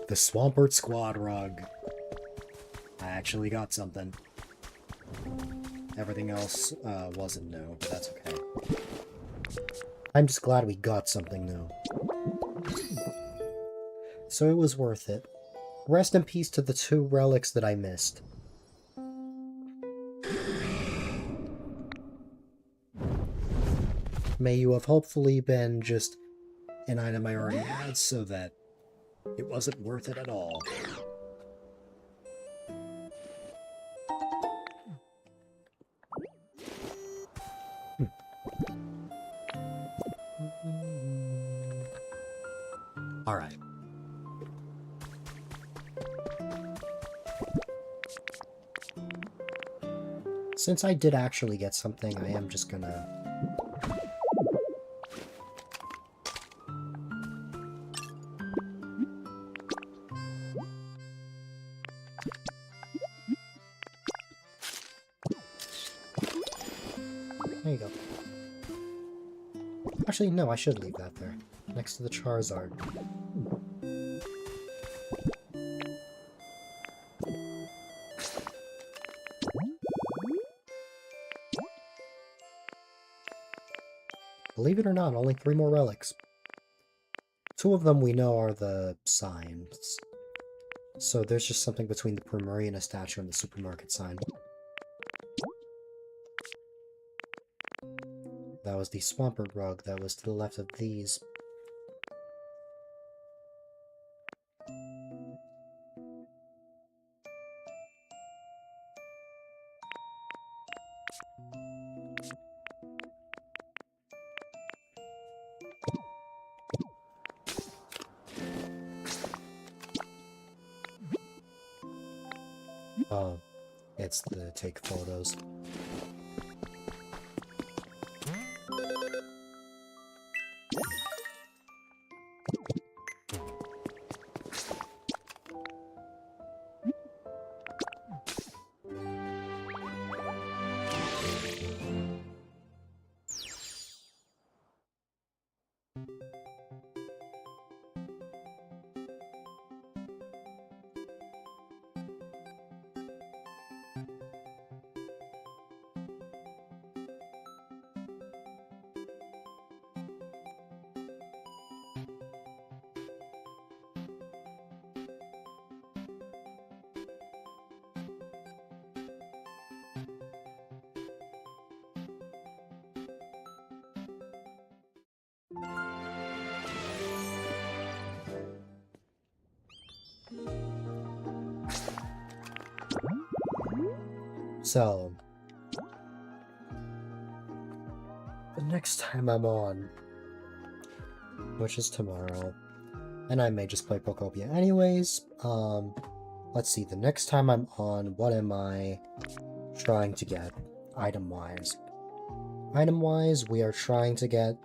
The Swampert Squad rug. I actually got something. Everything else wasn't new, but that's okay. I'm just glad we got something new. So it was worth it. Rest in peace to the 2 relics that I missed. May you have hopefully been just an item I already had so that it wasn't worth it at all. Alright. Since I did actually get something, I am just gonna... There you go. Actually, no, I should leave that there. Next to the Charizard. Believe it or not, only 3 more relics. 2 of them we know are the signs. So there's just something between the Primariana statue and the supermarket sign. That was the Swampert rug that was to the left of these. Oh, it's the take photos. So, the next time I'm on, which is tomorrow, and I may just play Pokopia anyways, let's see, the next time I'm on, what am I trying to get, item-wise? Item-wise, we are trying to get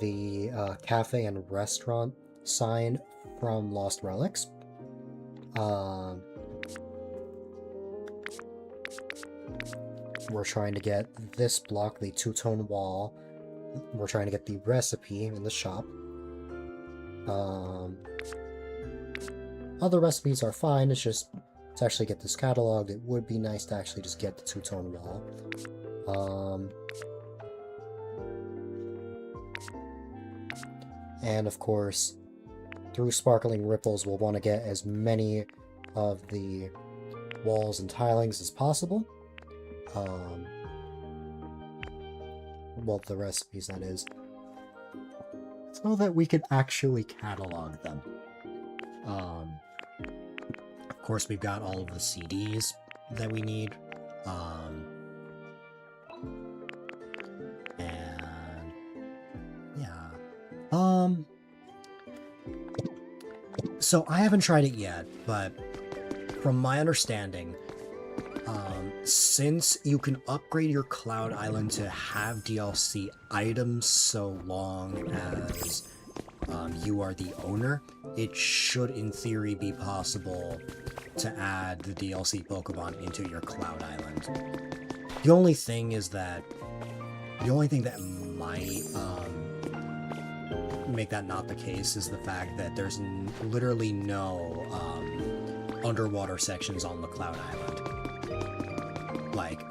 the cafe and restaurant sign from Lost Relics. We're trying to get this block, the two-tone wall. We're trying to get the recipe in the shop. Other recipes are fine, it's just to actually get this cataloged, it would be nice to actually just get the two-tone wall. And of course, through Sparkling Ripples, we'll want to get as many of the walls and tilings as possible. Well, the recipes, that is. So that we can actually catalog them. Of course, we've got all of the CDs that we need. And... yeah. So I haven't tried it yet, but from my understanding, since you can upgrade your Cloud Island to have DLC items so long as you are the owner, it should in theory be possible to add the DLC Pokemon into your Cloud Island. The only thing that might make that not the case is the fact that there's literally no underwater sections on the Cloud Island. Like,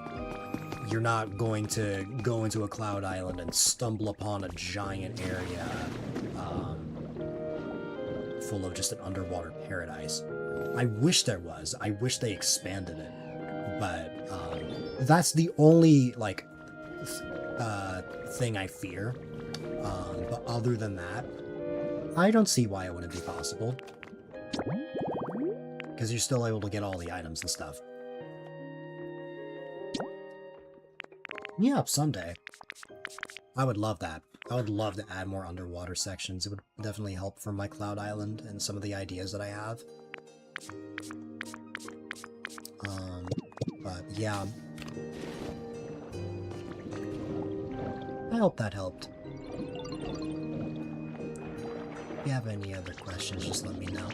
you're not going to go into a Cloud Island and stumble upon a giant area full of just an underwater paradise. I wish there was. I wish they expanded it. But that's the only, like, thing I fear. But other than that, I don't see why it wouldn't be possible. Because you're still able to get all the items and stuff. Yeah, someday. I would love that. I would love to add more underwater sections. It would definitely help for my Cloud Island and some of the ideas that I have. But yeah. hope that helped. If you have any other questions, just let me know.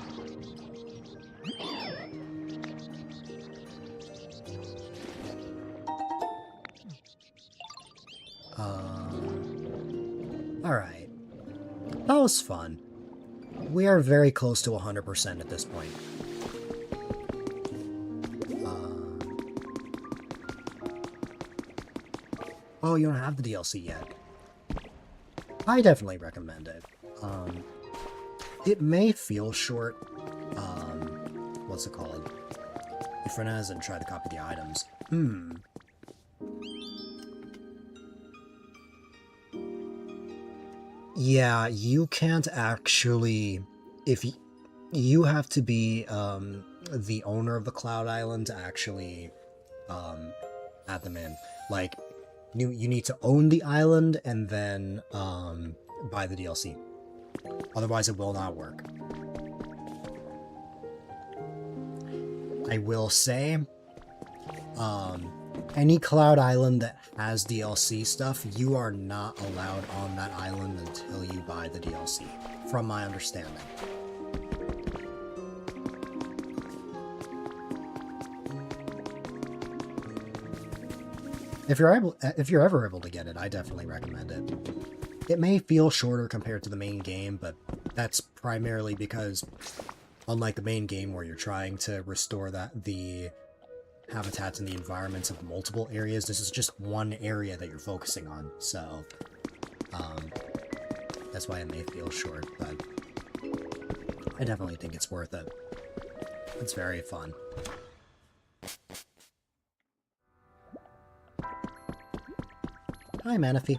Alright. That was fun. We are very close to 100% at this point. Oh, you don't have the DLC yet. I definitely recommend it. It may feel short. What's it called? If Frenna hasn't tried to copy the items. Yeah, you can't actually... If you have to be the owner of the Cloud Island to actually add them in. Like, you need to own the island and then buy the DLC. Otherwise, it will not work. I will say, any Cloud Island that has DLC stuff, you are not allowed on that island until you buy the DLC, from my understanding. If you're ever able to get it, I definitely recommend it. It may feel shorter compared to the main game, but that's primarily because, unlike the main game where you're trying to restore the habitats and the environments of multiple areas, this is just one area that you're focusing on, so that's why it may feel short, but I definitely think it's worth it. It's very fun. Hi, Manaphy.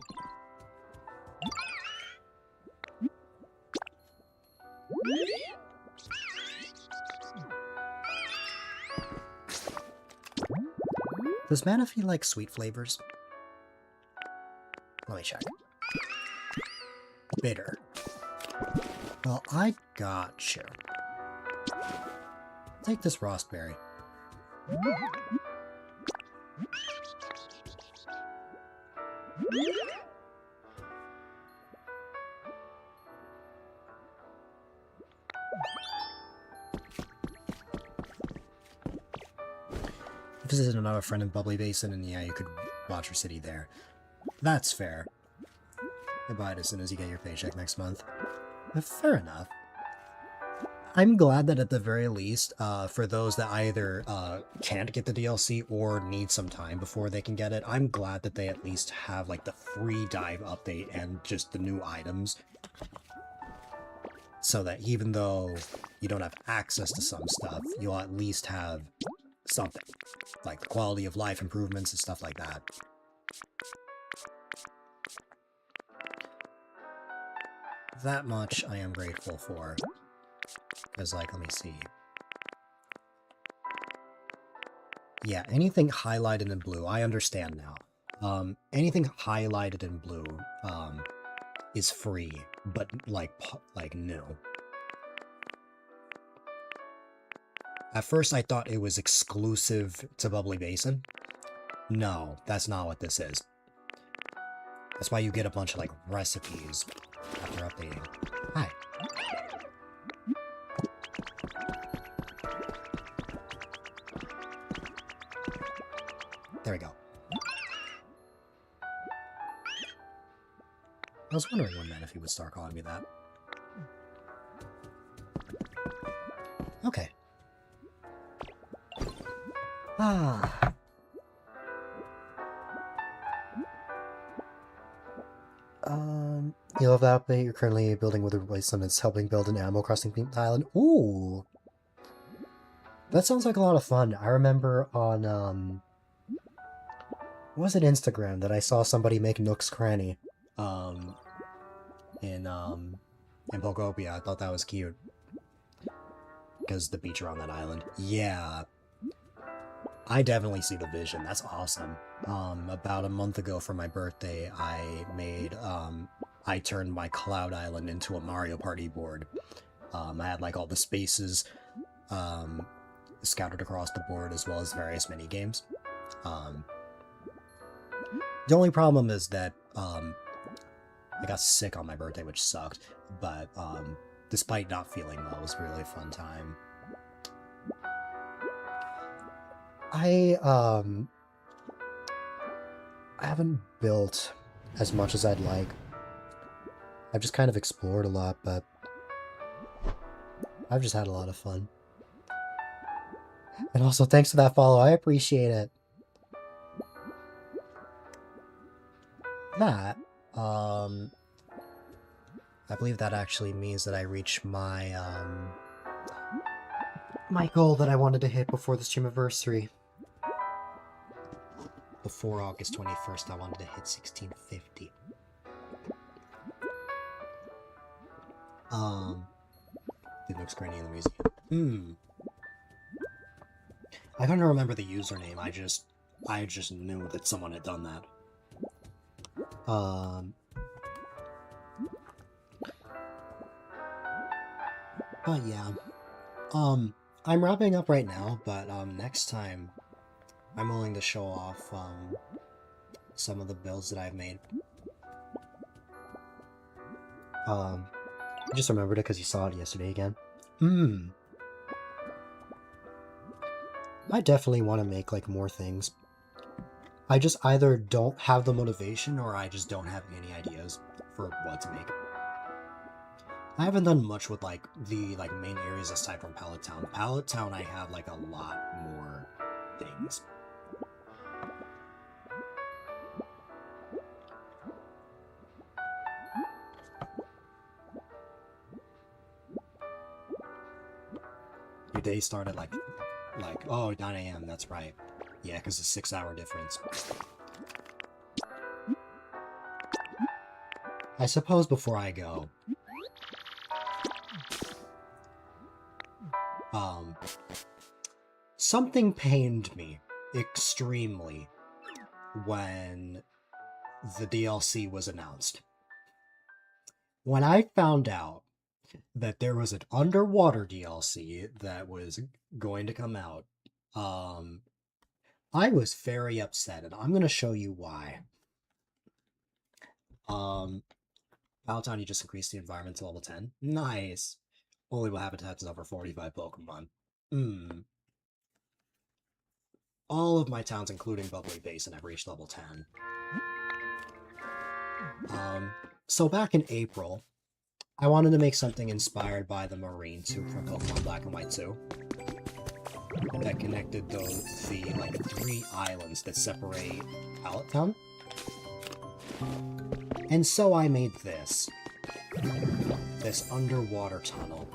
Does Manaphy like sweet flavors? Let me check. Bitter. Well, I got you. Take this raspberry. Visited another friend in Bubbly Basin, and yeah, you could watch your city there. That's fair. You buy it as soon as you get your paycheck next month. Fair enough. I'm glad that at the very least, for those that either can't get the DLC or need some time before they can get it, I'm glad that they at least have like the free dive update and just the new items. So that even though you don't have access to some stuff, you'll at least have something. Like the quality of life improvements and stuff like that. That much I am grateful for. Because, like, let me see. Yeah, anything highlighted in blue, I understand now. Anything highlighted in blue, is free, but, like new. At first I thought it was exclusive to Bubbly Basin. No, that's not what this is. That's why you get a bunch of, like, recipes after updating. Hi. There we go. I was wondering when then if he would start calling me that. Okay. Ah. You love that update. You're currently building with a Basin. It's helping build an Animal Crossing themed island. Ooh. That sounds like a lot of fun. I remember on, was it Instagram that I saw somebody make Nook's Cranny, in Pokopia. I thought that was cute. Because the beach around that island. Yeah. I definitely see the vision. That's awesome. About a month ago for my birthday, I made, I turned my Cloud Island into a Mario Party board. I had, like, all the spaces, scattered across the board, as well as various mini-games. The only problem is that, I got sick on my birthday, which sucked, but despite not feeling well, it was a really fun time. I haven't built as much as I'd like. I've just kind of explored a lot, but I've just had a lot of fun. And also, thanks for that follow. I appreciate it. That, I believe that actually means that I reached my, my goal that I wanted to hit before the stream anniversary. Before August 21st, I wanted to hit 1650. It looks granny in the museum. I couldn't remember the username. I just knew that someone had done that. But yeah. I'm wrapping up right now, but next time I'm willing to show off some of the builds that I've made. I just remembered it because you saw it yesterday again. I definitely want to make like more things. I just either don't have the motivation or I just don't have any ideas for what to make. I haven't done much with like the main areas aside from Pallet Town. Pallet Town I have like a lot more things. Your day started like oh 9 AM, that's right. Yeah, because it's a 6-hour difference. I suppose before I go, something pained me extremely when the DLC was announced. When I found out that there was an underwater DLC that was going to come out, I was very upset, and I'm going to show you why. Palatown, you just increased the environment to level 10. Nice. Only what habitats is over 45 Pokemon. All of my towns, including Bubbly Basin, have reached level 10. So back in April, I wanted to make something inspired by the Marine suit from Pokemon Black and White 2. That connected the 3 islands that separate Pallet Town. And so I made this underwater tunnel.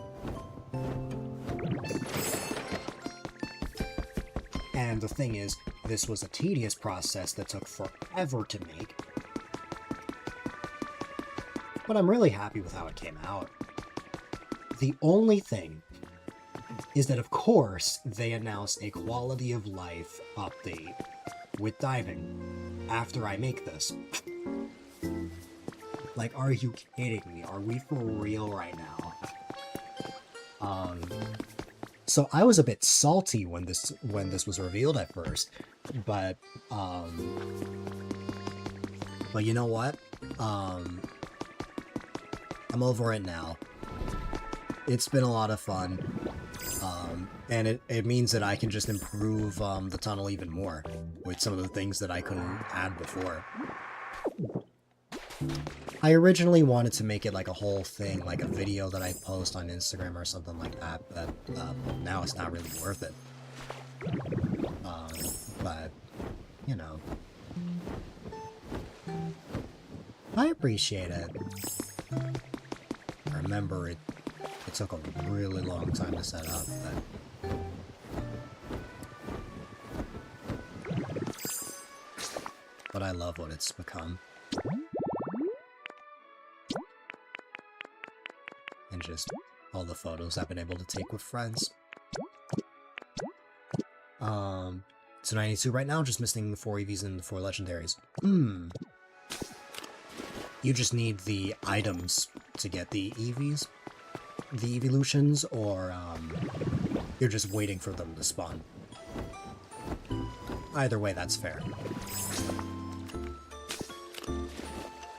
And the thing is, this was a tedious process that took forever to make. But I'm really happy with how it came out. The only thing is that, of course, they announced a quality of life update with diving after I make this. Like, are you kidding me? Are we for real right now? So I was a bit salty when this was revealed at first, but you know what? I'm over it now. It's been a lot of fun. And it means that I can just improve the tunnel even more with some of the things that I couldn't add before. I originally wanted to make it like a whole thing, like a video that I post on Instagram or something like that, but now it's not really worth it. But, you know. I appreciate it. I remember it took a really long time to set up, but I love what it's become. And just all the photos I've been able to take with friends. It's 92 right now, just missing the 4 EVs and the 4 legendaries. You just need the items to get the EVs, the evolutions, or you're just waiting for them to spawn. Either way, that's fair.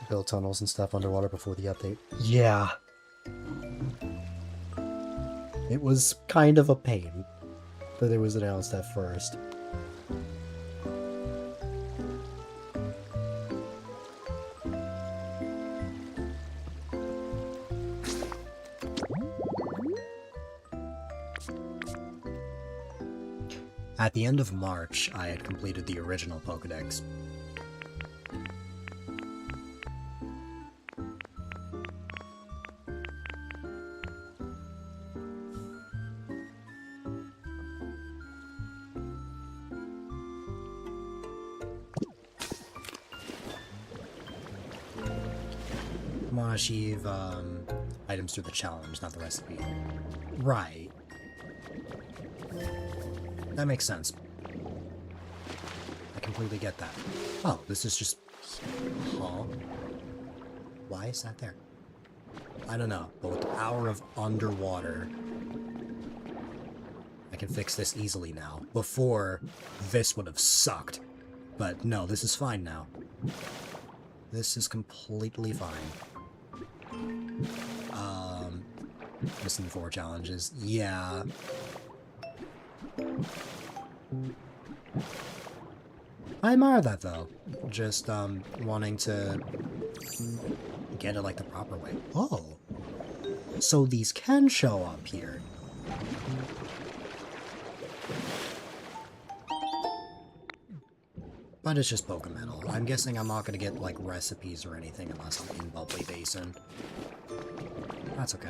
build tunnels and stuff underwater before the update. Yeah. It was kind of a pain that it was announced at first. At the end of March, I had completed the original Pokédex. I'm gonna achieve items through the challenge, not the recipe. Right. That makes sense. I completely get that. Oh, this is just... Huh? Why is that there? I don't know, but with the power of underwater, I can fix this easily now. Before, this would have sucked. But no, this is fine now. This is completely fine. Missing 4 challenges. Yeah. I admire that, though. Just, wanting to get it, like, the proper way. Oh. So these can show up here. But it's just Pokemetal. I'm guessing I'm not gonna get, like, recipes or anything unless I'm in Bubbly Basin. That's okay.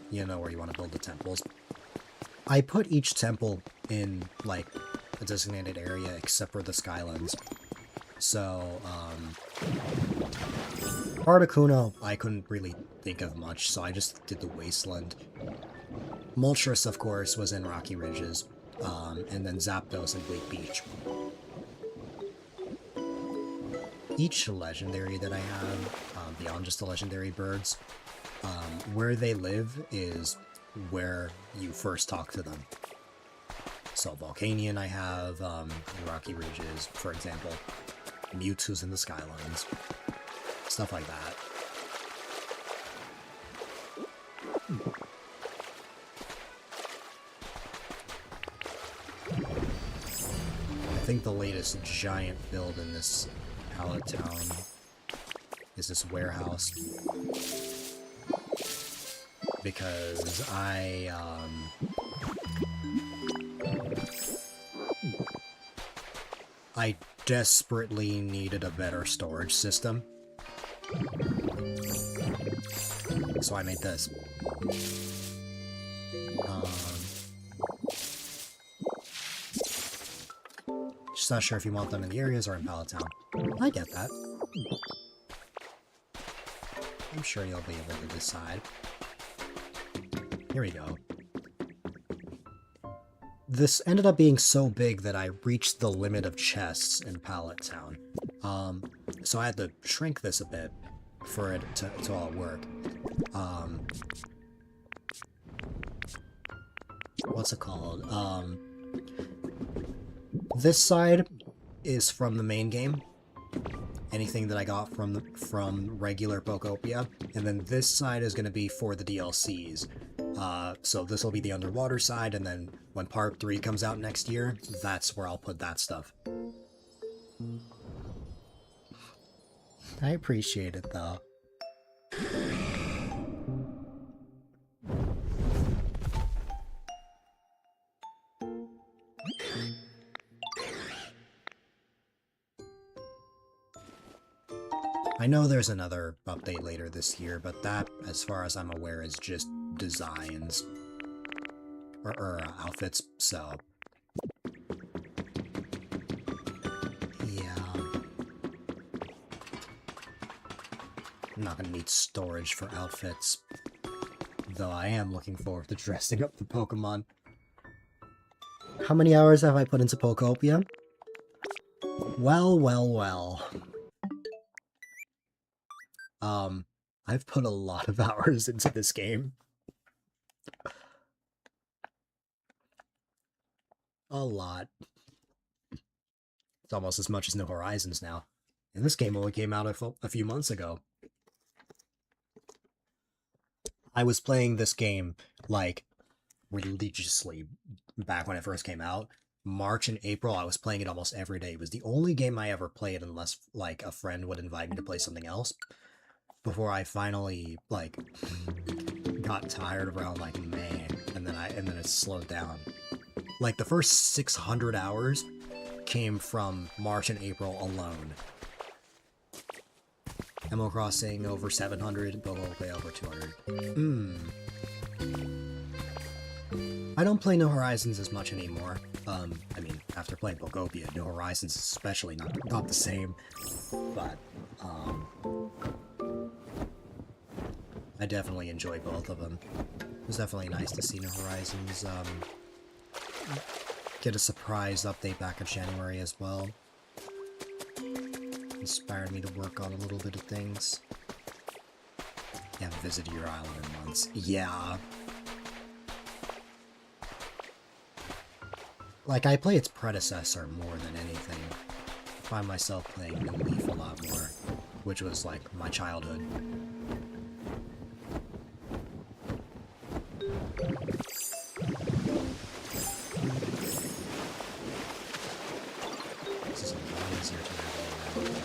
You know where you want to build the temples. I put each temple in, like, a designated area except for the Skylands. So, Articuno, I couldn't really think of much, so I just did the Wasteland. Moltres, of course, was in Rocky Ridges, and then Zapdos and Bleak Beach. Each legendary that I have, beyond just the legendary birds, where they live is where you first talk to them. So Volcanion I have, in Rocky Ridges, for example. Mewtwo's in the Skylands. Stuff like that. I think the latest giant build in this Pallet Town is this warehouse. Because I desperately needed a better storage system. So I made this. Just not sure if you want them in the areas or in Pallet Town. I get that. I'm sure you'll be able to decide. Here we go. This ended up being so big that I reached the limit of chests in Pallet Town. So I had to shrink this a bit for it to all work. What's it called? This side is from the main game. Anything that I got from regular Pokopia. And then this side is going to be for the DLCs. So this will be the underwater side, and then when Part 3 comes out next year, that's where I'll put that stuff. I appreciate it, though. I know there's another update later this year, but that, as far as I'm aware, is just designs. Or outfits, so... yeah. I'm not gonna need storage for outfits. Though I am looking forward to dressing up the Pokemon. How many hours have I put into Pokopia? Well, well, well. I've put a lot of hours into this game. A lot. It's almost as much as New Horizons now. And this game only came out a few months ago. I was playing this game, like, religiously back when it first came out. March and April, I was playing it almost every day. It was the only game I ever played unless, like, a friend would invite me to play something else. Before I finally, like, got tired around, like, May, and then it slowed down. Like, the first 600 hours came from March and April alone. Animal Crossing over 700, Pokopia over 200. I don't play New Horizons as much anymore. I mean, after playing Pokopia, New Horizons is especially not the same. But, I definitely enjoy both of them. It was definitely nice to see New Horizons, get a surprise update back in January as well. Inspired me to work on a little bit of things. You haven't visited your island in months. Yeah. Like, I play its predecessor more than anything. I find myself playing New Leaf a lot more, which was, like, my childhood. This is a lot easier to navigate around.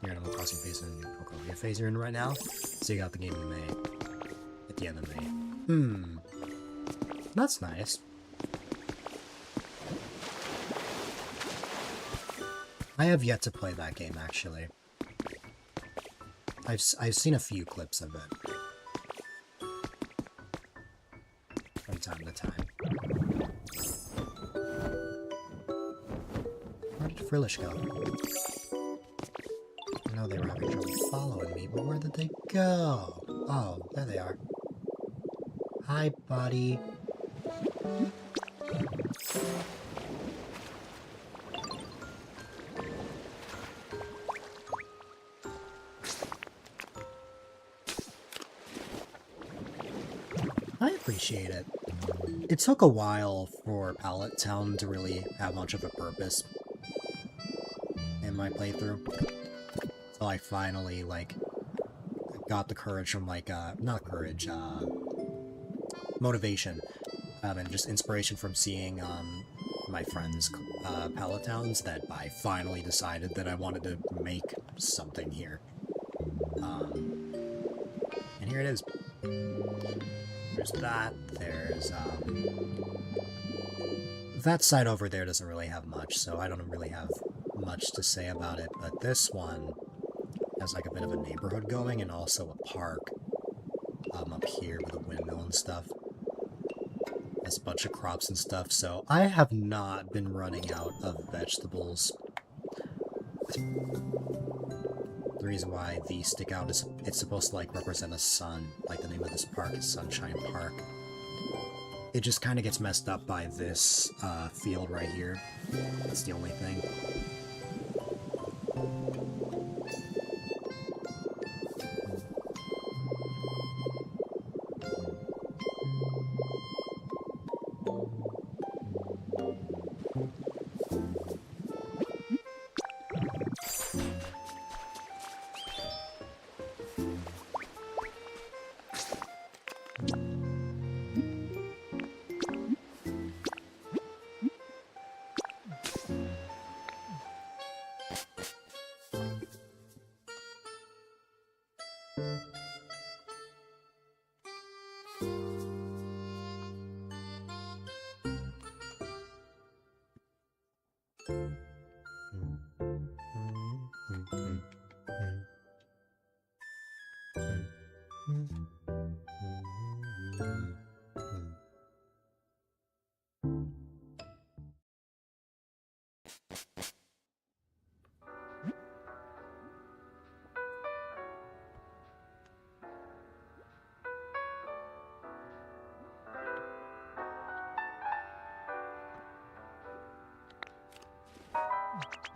Your Animal Crossing Basin and your Pokopia phase you're in right now, so you got the game in May. At the end of May. That's nice. I have yet to play that game, actually. I've seen a few clips of it. From time to time. Where did Frillish go? I know they were having trouble following me, but where did they go? Oh, there they are. Hi, buddy. I appreciate it. It took a while for Pallet Town to really have much of a purpose in my playthrough. So I finally, like, got the courage from, like, not courage, motivation, and just inspiration from seeing, my friends' Pallet Towns that I finally decided that I wanted to make something here. And here it is. There's that, there's, that side over there doesn't really have much, so I don't really have much to say about it, but this one has, like, a bit of a neighborhood going, and also a park, up here with a windmill and stuff. Has a bunch of crops and stuff, so I have not been running out of vegetables. The reason why these stick out is it's supposed to, like, represent a sun. Like, the name of this park is Sunshine Park. It just kind of gets messed up by this field right here. That's the only thing.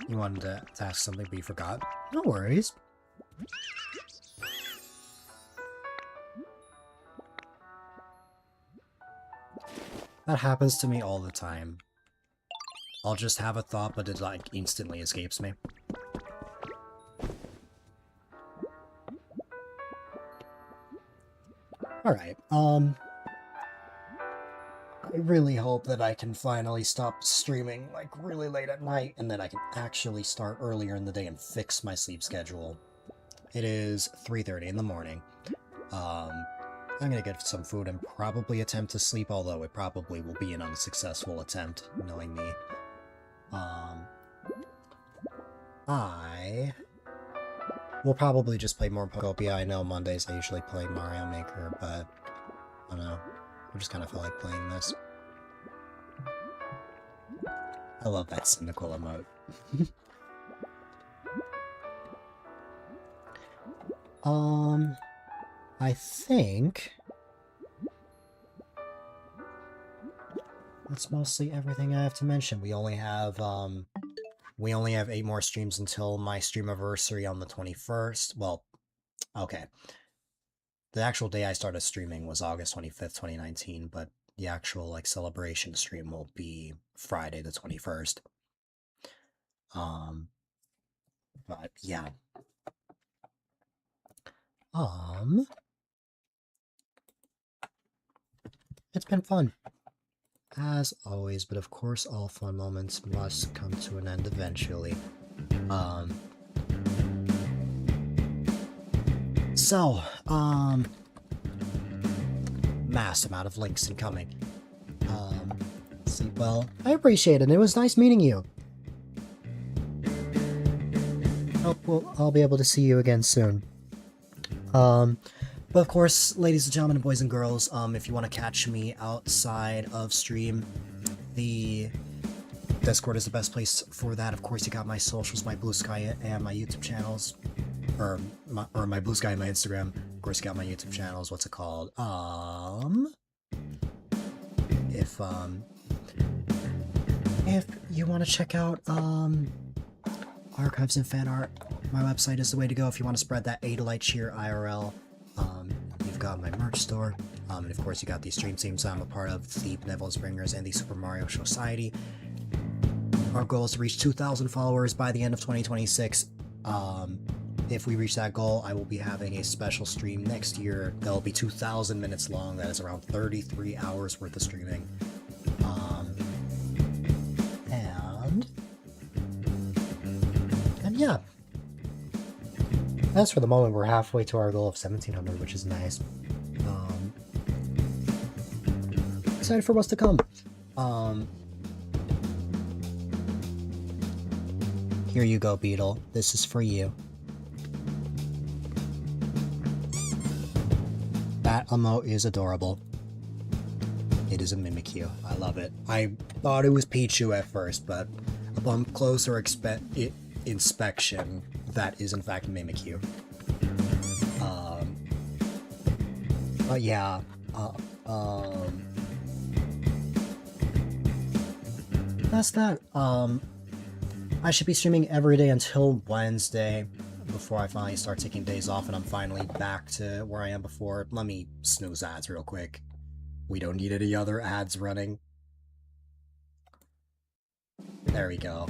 You wanted to ask something, but you forgot. No worries. That happens to me all the time. I'll just have a thought, but it, like, instantly escapes me. Alright, I really hope that I can finally stop streaming, like, really late at night, and that I can actually start earlier in the day and fix my sleep schedule. It is 3:30 in the morning. I'm gonna get some food and probably attempt to sleep, although it probably will be an unsuccessful attempt, knowing me. I will probably just play more Pokopia. I know Mondays I usually play Mario Maker, but I don't know. I just kind of feel like playing this. I love that cynical emote. I think that's mostly everything I have to mention. We only have 8 more streams until my streamiversary on the 21st. Well, okay. The actual day I started streaming was August 25th, 2019, but the actual, like, celebration stream will be Friday the 21st. But, yeah. It's been fun, as always, but of course all fun moments must come to an end eventually. Mass amount of links incoming. Sleep well. I appreciate it. It was nice meeting you. Hope I'll be able to see you again soon. But of course, ladies and gentlemen, boys and girls, if you want to catch me outside of stream, the Discord is the best place for that. Of course, you got my socials, my Blue Sky and my YouTube channels, or my Blue Sky and my Instagram. Of course, you got my YouTube channels. What's it called? If you want to check out archives and fan art, my website is the way to go. If you want to spread that A-Dylite cheer IRL, you've got my merch store, and of course you got these stream teams I'm a part of, the Neville's Bringers and the Super Mario Society. Our goal is to reach 2,000 followers by the end of 2026. If we reach that goal, I will be having a special stream next year that will be 2,000 minutes long. That is around 33 hours worth of streaming. And yeah. As for the moment, we're halfway to our goal of 1,700, which is nice. Excited for what's to come. Here you go, Beetle. This is for you. That emote is adorable. It is a Mimikyu. I love it. I thought it was Pichu at first, but upon closer inspection, that is in fact Mimikyu. But yeah, that's that. I should be streaming every day until Wednesday before I finally start taking days off and I'm finally back to where I am before. Let me snooze ads real quick. We don't need any other ads running. There we go.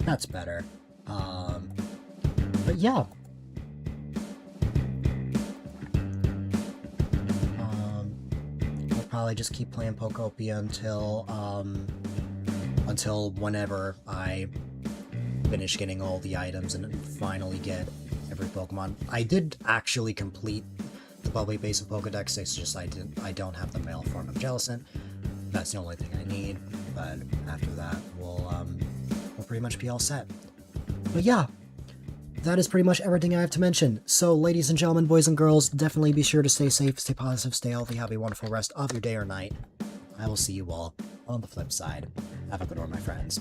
That's better. But yeah. I'll probably just keep playing Pokopia until whenever I finish getting all the items and finally get every Pokemon. I did actually complete the Bubbly Basin Pokedex, it's just I don't have the male form of Jellicent. That's the only thing I need, but after that we'll pretty much be all set. But yeah, that is pretty much everything I have to mention. So ladies and gentlemen, boys and girls, definitely be sure to stay safe, stay positive, stay healthy, have a wonderful rest of your day or night. I will see you all on the flip side. Have a good one, my friends.